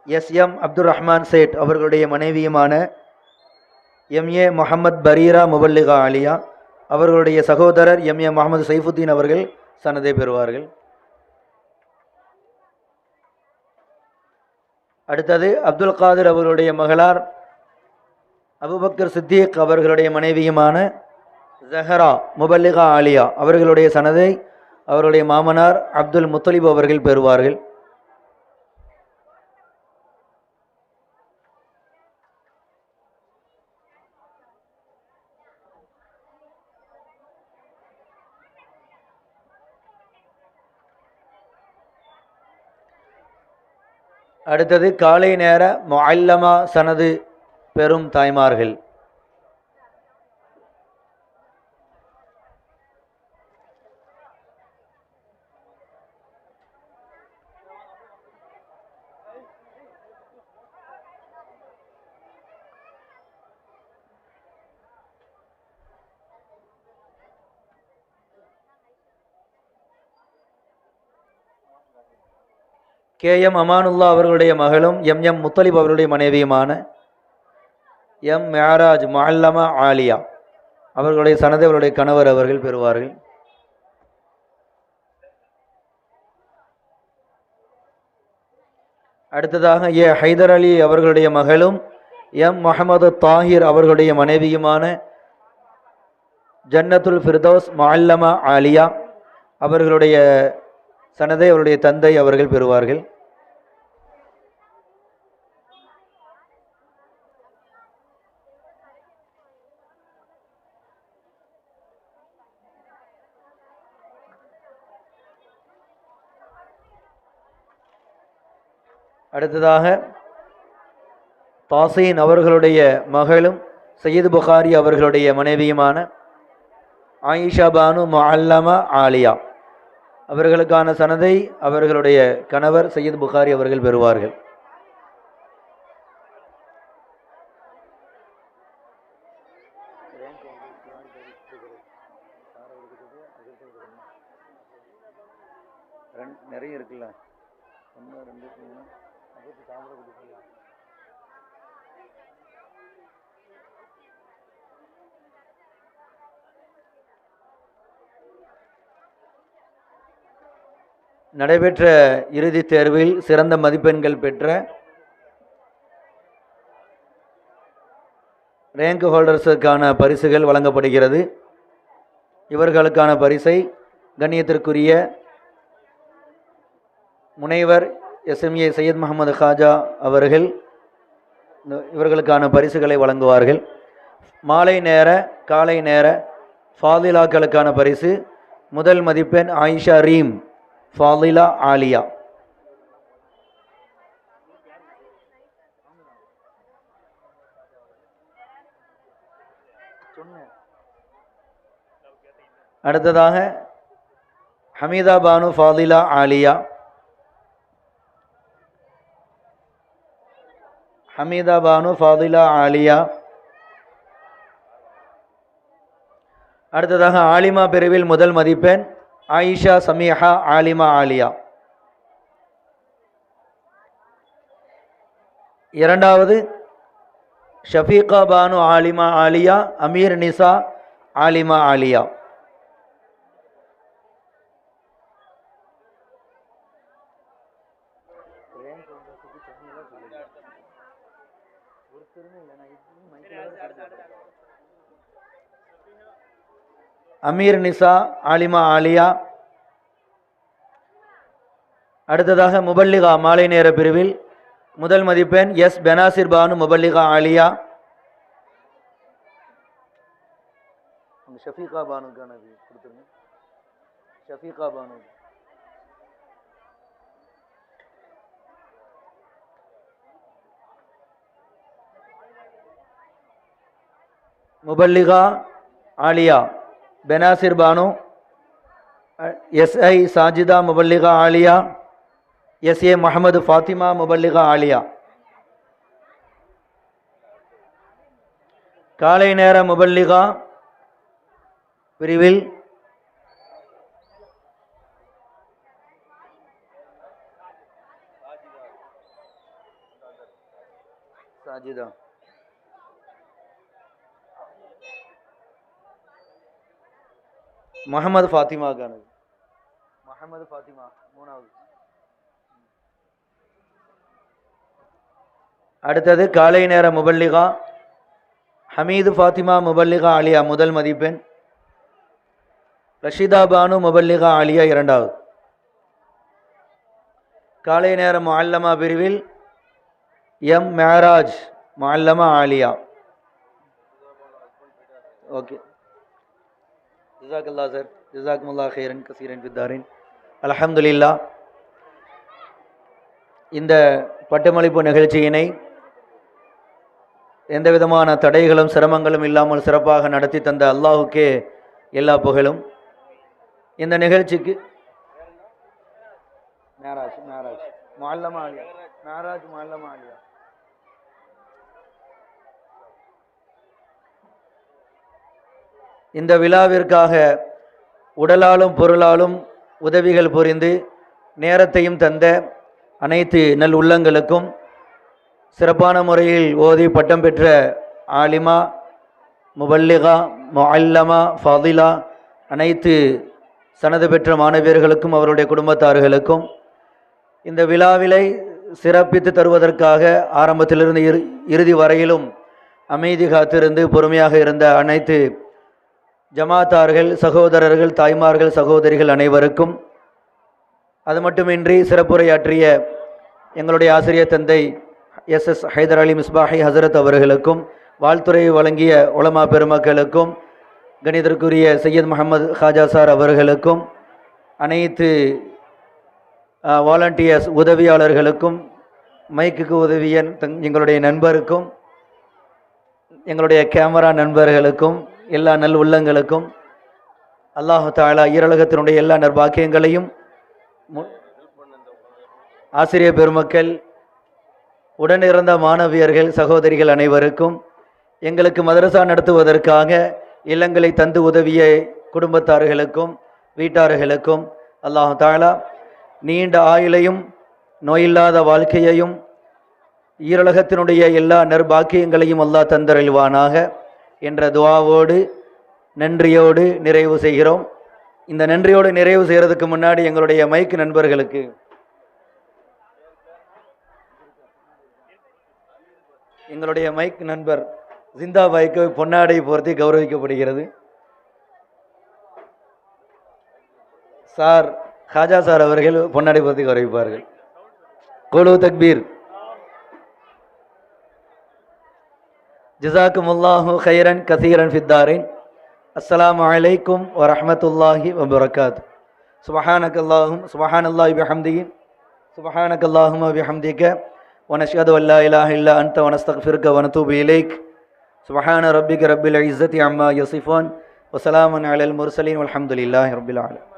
எஸ்எம் அப்துல் ரஹ்மான் சேட் அவர்களுடைய மனைவியுமான எம்ஏ முஹம்மத் பரீரா முபல்லிகா ஆலியா அவர்களுடைய சகோதரர் எம்ஏ முகமது சைஃபுத்தீன் அவர்கள் சனதை பெறுவார்கள். அடுத்தது அப்துல் காதிர் அவர்களுடைய மகளார் அபுபக்கர் சித்திக் அவர்களுடைய மனைவியுமான ஜஹரா முபல்லிகா ஆலியா அவர்களுடைய சனதை அவருடைய மாமனார் அப்துல் முத்தலிப் அவர்கள் பெறுவார்கள். அடுத்தது காலை நேர முஅல்லமா சனது பெறும் தாய்மார்கள். கேஎம் அமானுல்லா அவர்களுடைய மகளும் எம்எம் முத்தலிப் அவர்களுடைய மனைவியுமான எம் மேராஜ் முஅல்லமா ஆலியா அவர்களுடைய சனதை அவருடைய கணவர் அவர்கள் பெறுவார்கள். அடுத்ததாக ஏ ஹைதர் அலி அவர்களுடைய மகளும் எம் முஹம்மது தாஹிர் அவர்களுடைய மனைவியுமான ஜன்னத்துல் ஃபிர்தௌஸ் முஅல்லமா ஆலியா அவர்களுடைய சனதை அவருடைய தந்தை அவர்கள் பெறுவார்கள். அடுத்ததாக தாசீன் அவர்களுடைய மகளும் சையீது புகாரி அவர்களுடைய மனைவியுமான ஆயிஷா பானு முஅல்லமா ஆலியா அவர்களுக்கான சனதை அவர்களுடைய கணவர் சையீத் புகாரி அவர்கள் பெறுவார்கள். நிறைய இருக்குல்ல, நடைபெற்ற இறுதித் தேர்வில் சிறந்த மதிப்பெண்கள் பெற்ற ரேங்க் ஹோல்டர்ஸுக்கான பரிசுகள் வழங்கப்படுகிறது. இவர்களுக்கான பரிசை கண்ணியத்திற்குரிய முனைவர் எஸ்எம்ஏ சையத் முகமது காஜா அவர்கள் இவர்களுக்கான பரிசுகளை வழங்குவார்கள். மாலை நேர காலை நேர ஃபாதிலாக்களுக்கான பரிசு முதல் மதிப்பெண் ஆயிஷா ரீம் ஃபாதிலா ஆலியா. அடுத்ததாக ஹமீதா பானு ஃபாதிலா ஆலியா. ஹமீதா பானு ஃபாதிலா ஆலியா. அடுத்ததாக ஆலிமா பிரிவில் முதல் மதிப்பெண் ஆயிஷா சமீஹா ஆலிமா ஆலியா. இரண்டாவது ஷஃபீகா பானு ஆலிமா ஆலியா அமீர் நிசா ஆலிமா ஆலியா. அமீர் நிசா ஆலிமா ஆலியா. அடுத்ததாக முபல்லிகா மாலை நேர பிரிவில் முதல் மதிப்பெண் எஸ் பெனாசிர் பானு முபல்லிகா ஆலியா. ஷஃபீகா பானுக்கான கொடுத்துருங்க. ஷஃபீகா பானு. முபல்லிகா ஆலியா, பெனாசிர் பானு, எஸ்ஐ சாஜிதா முபல்லிகா ஆலியா, எஸ்ஏ முகமது ஃபாத்திமா முபல்லிகா ஆலியா. காலை நேர முபல்லிகா பிரிவில் சாஜிதா, முகமது ஃபாத்திமா கானது, முகமது ஃபாத்திமா மூணாவது. அடுத்தது காலை நேர முபல்லிகா ஹமீது ஃபாத்திமா முபல்லிகா ஆலியா முதல் மதிப்பெண், ரஷிதா பானு முபல்லிகா ஆலியா இரண்டாவது. காலை நேர முஅல்லமா பிரிவில் எம் மேராஜ் முஅல்லமா ஆலியா. ஓகே, ஜஸாக்கல்லாஹ் சார், ஜஸாக்குமுல்லாஹ் கைரன் கஸீரன் ஃபித்தாரின். அல்ஹம்துலில்லாஹ். இந்த பட்டமளிப்பு நிகழ்ச்சியினை எந்த விதமான தடைகளும் சிரமங்களும் இல்லாமல் சிறப்பாக நடத்தி தந்த அல்லாஹுக்கே எல்லா புகழும். இந்த நிகழ்ச்சிக்கு மேராஜ் மேராஜ் முஅல்லமா ஆலியா, மேராஜ் முஅல்லமா ஆலியா. இந்த விழாவிற்காக உடலாலும் பொருளாலும் உதவிகள் புரிந்து நேரத்தையும் தந்த அனைத்து நல் உள்ளங்களுக்கும், சிறப்பான முறையில் ஓதி பட்டம் பெற்ற ஆலிமா, முபல்லிகா, முஅல்லமா, ஃபாதிலா, அனைத்து சனது பெற்ற மாணவியர்களுக்கும் அவருடைய குடும்பத்தார்களுக்கும், இந்த விழாவிலை சிறப்பித்து தருவதற்காக ஆரம்பத்திலிருந்து இறுதி வரையிலும் அமைதி காத்திருந்து பொறுமையாக இருந்த அனைத்து ஜமாத்தார்கள், சகோதரர்கள், தாய்மார்கள், சகோதரிகள் அனைவருக்கும், அது மட்டுமின்றி சிறப்புரையாற்றிய எங்களுடைய ஆசிரியர் தந்தை எஸ்எஸ் ஹைதர் அலி மிஸ்பாஹி ஹசரத் அவர்களுக்கும், வாழ்த்துறை வழங்கிய உலமா பெருமக்களுக்கும், கணிதற்குரிய சையத் முகமது ஹாஜா சார் அவர்களுக்கும், அனைத்து வாலண்டியர்ஸ் உதவியாளர்களுக்கும், மைக்குக்கு உதவிய எங்களுடைய நண்பருக்கும், எங்களுடைய கேமரா நண்பர்களுக்கும், எல்லா நல் உள்ளங்களுக்கும் அல்லாஹு தஆலா ஈரலகத்தினுடைய எல்லா நற்பாக்கியங்களையும், ஆசிரியர் பெருமக்கள், உடனிருந்த மாணவியர்கள், சகோதரிகள் அனைவருக்கும், எங்களுக்கு மதரசா நடத்துவதற்காக இல்லங்களை தந்து உதவிய குடும்பத்தார்களுக்கும் வீட்டார்களுக்கும் அல்லாஹ் தஆலா நீண்ட ஆயுளையும் நோயில்லாத வாழ்க்கையையும் ஈரலகத்தினுடைய எல்லா நற்பாக்கியங்களையும் அல்லாஹ் தந்தருள்வானாக என்ற துஆவோடு நன்றியோடு நிறைவு செய்கிறோம். இந்த நன்றியோடு நிறைவு செய்கிறதுக்கு முன்னாடி எங்களுடைய மைக் நண்பர்களுக்கு எங்களுடைய மைக் நண்பர் ஜிந்தாபாய்க்கு பொன்னாடை போர்த்தி கௌரவிக்கப்படுகிறது. சார் ஹாஜா சார் அவர்கள் பொன்னாடை போர்த்தி கௌரவிப்பார்கள். குலு தக்பீர். ஜஸாக்குமுல்லாஹு கைரன் கஸீரன் ஃபித்தாரின். அஸ்ஸலாமு அலைக்கும் வரஹ்மத்துல்லாஹி வபரகாத்துஹு. சுப்ஹானல்லாஹி பிஹம்திஹி சுப்ஹானக்கல்லாஹும்ம பிஹம்திக வனஷ்ஹது அல்லா இலாஹ இல்லா அன்த வனஸ்தக்ஃபிருக வனதூபு இலைக். சுப்ஹான ரப்பிக ரப்பில் இஸ்ஸத்தி அம்மா யசிஃபூன் வஸலாமுன் அலல் முர்ஸலீன் வல்ஹம்துலில்லாஹி ரப்பில் ஆலமீன்.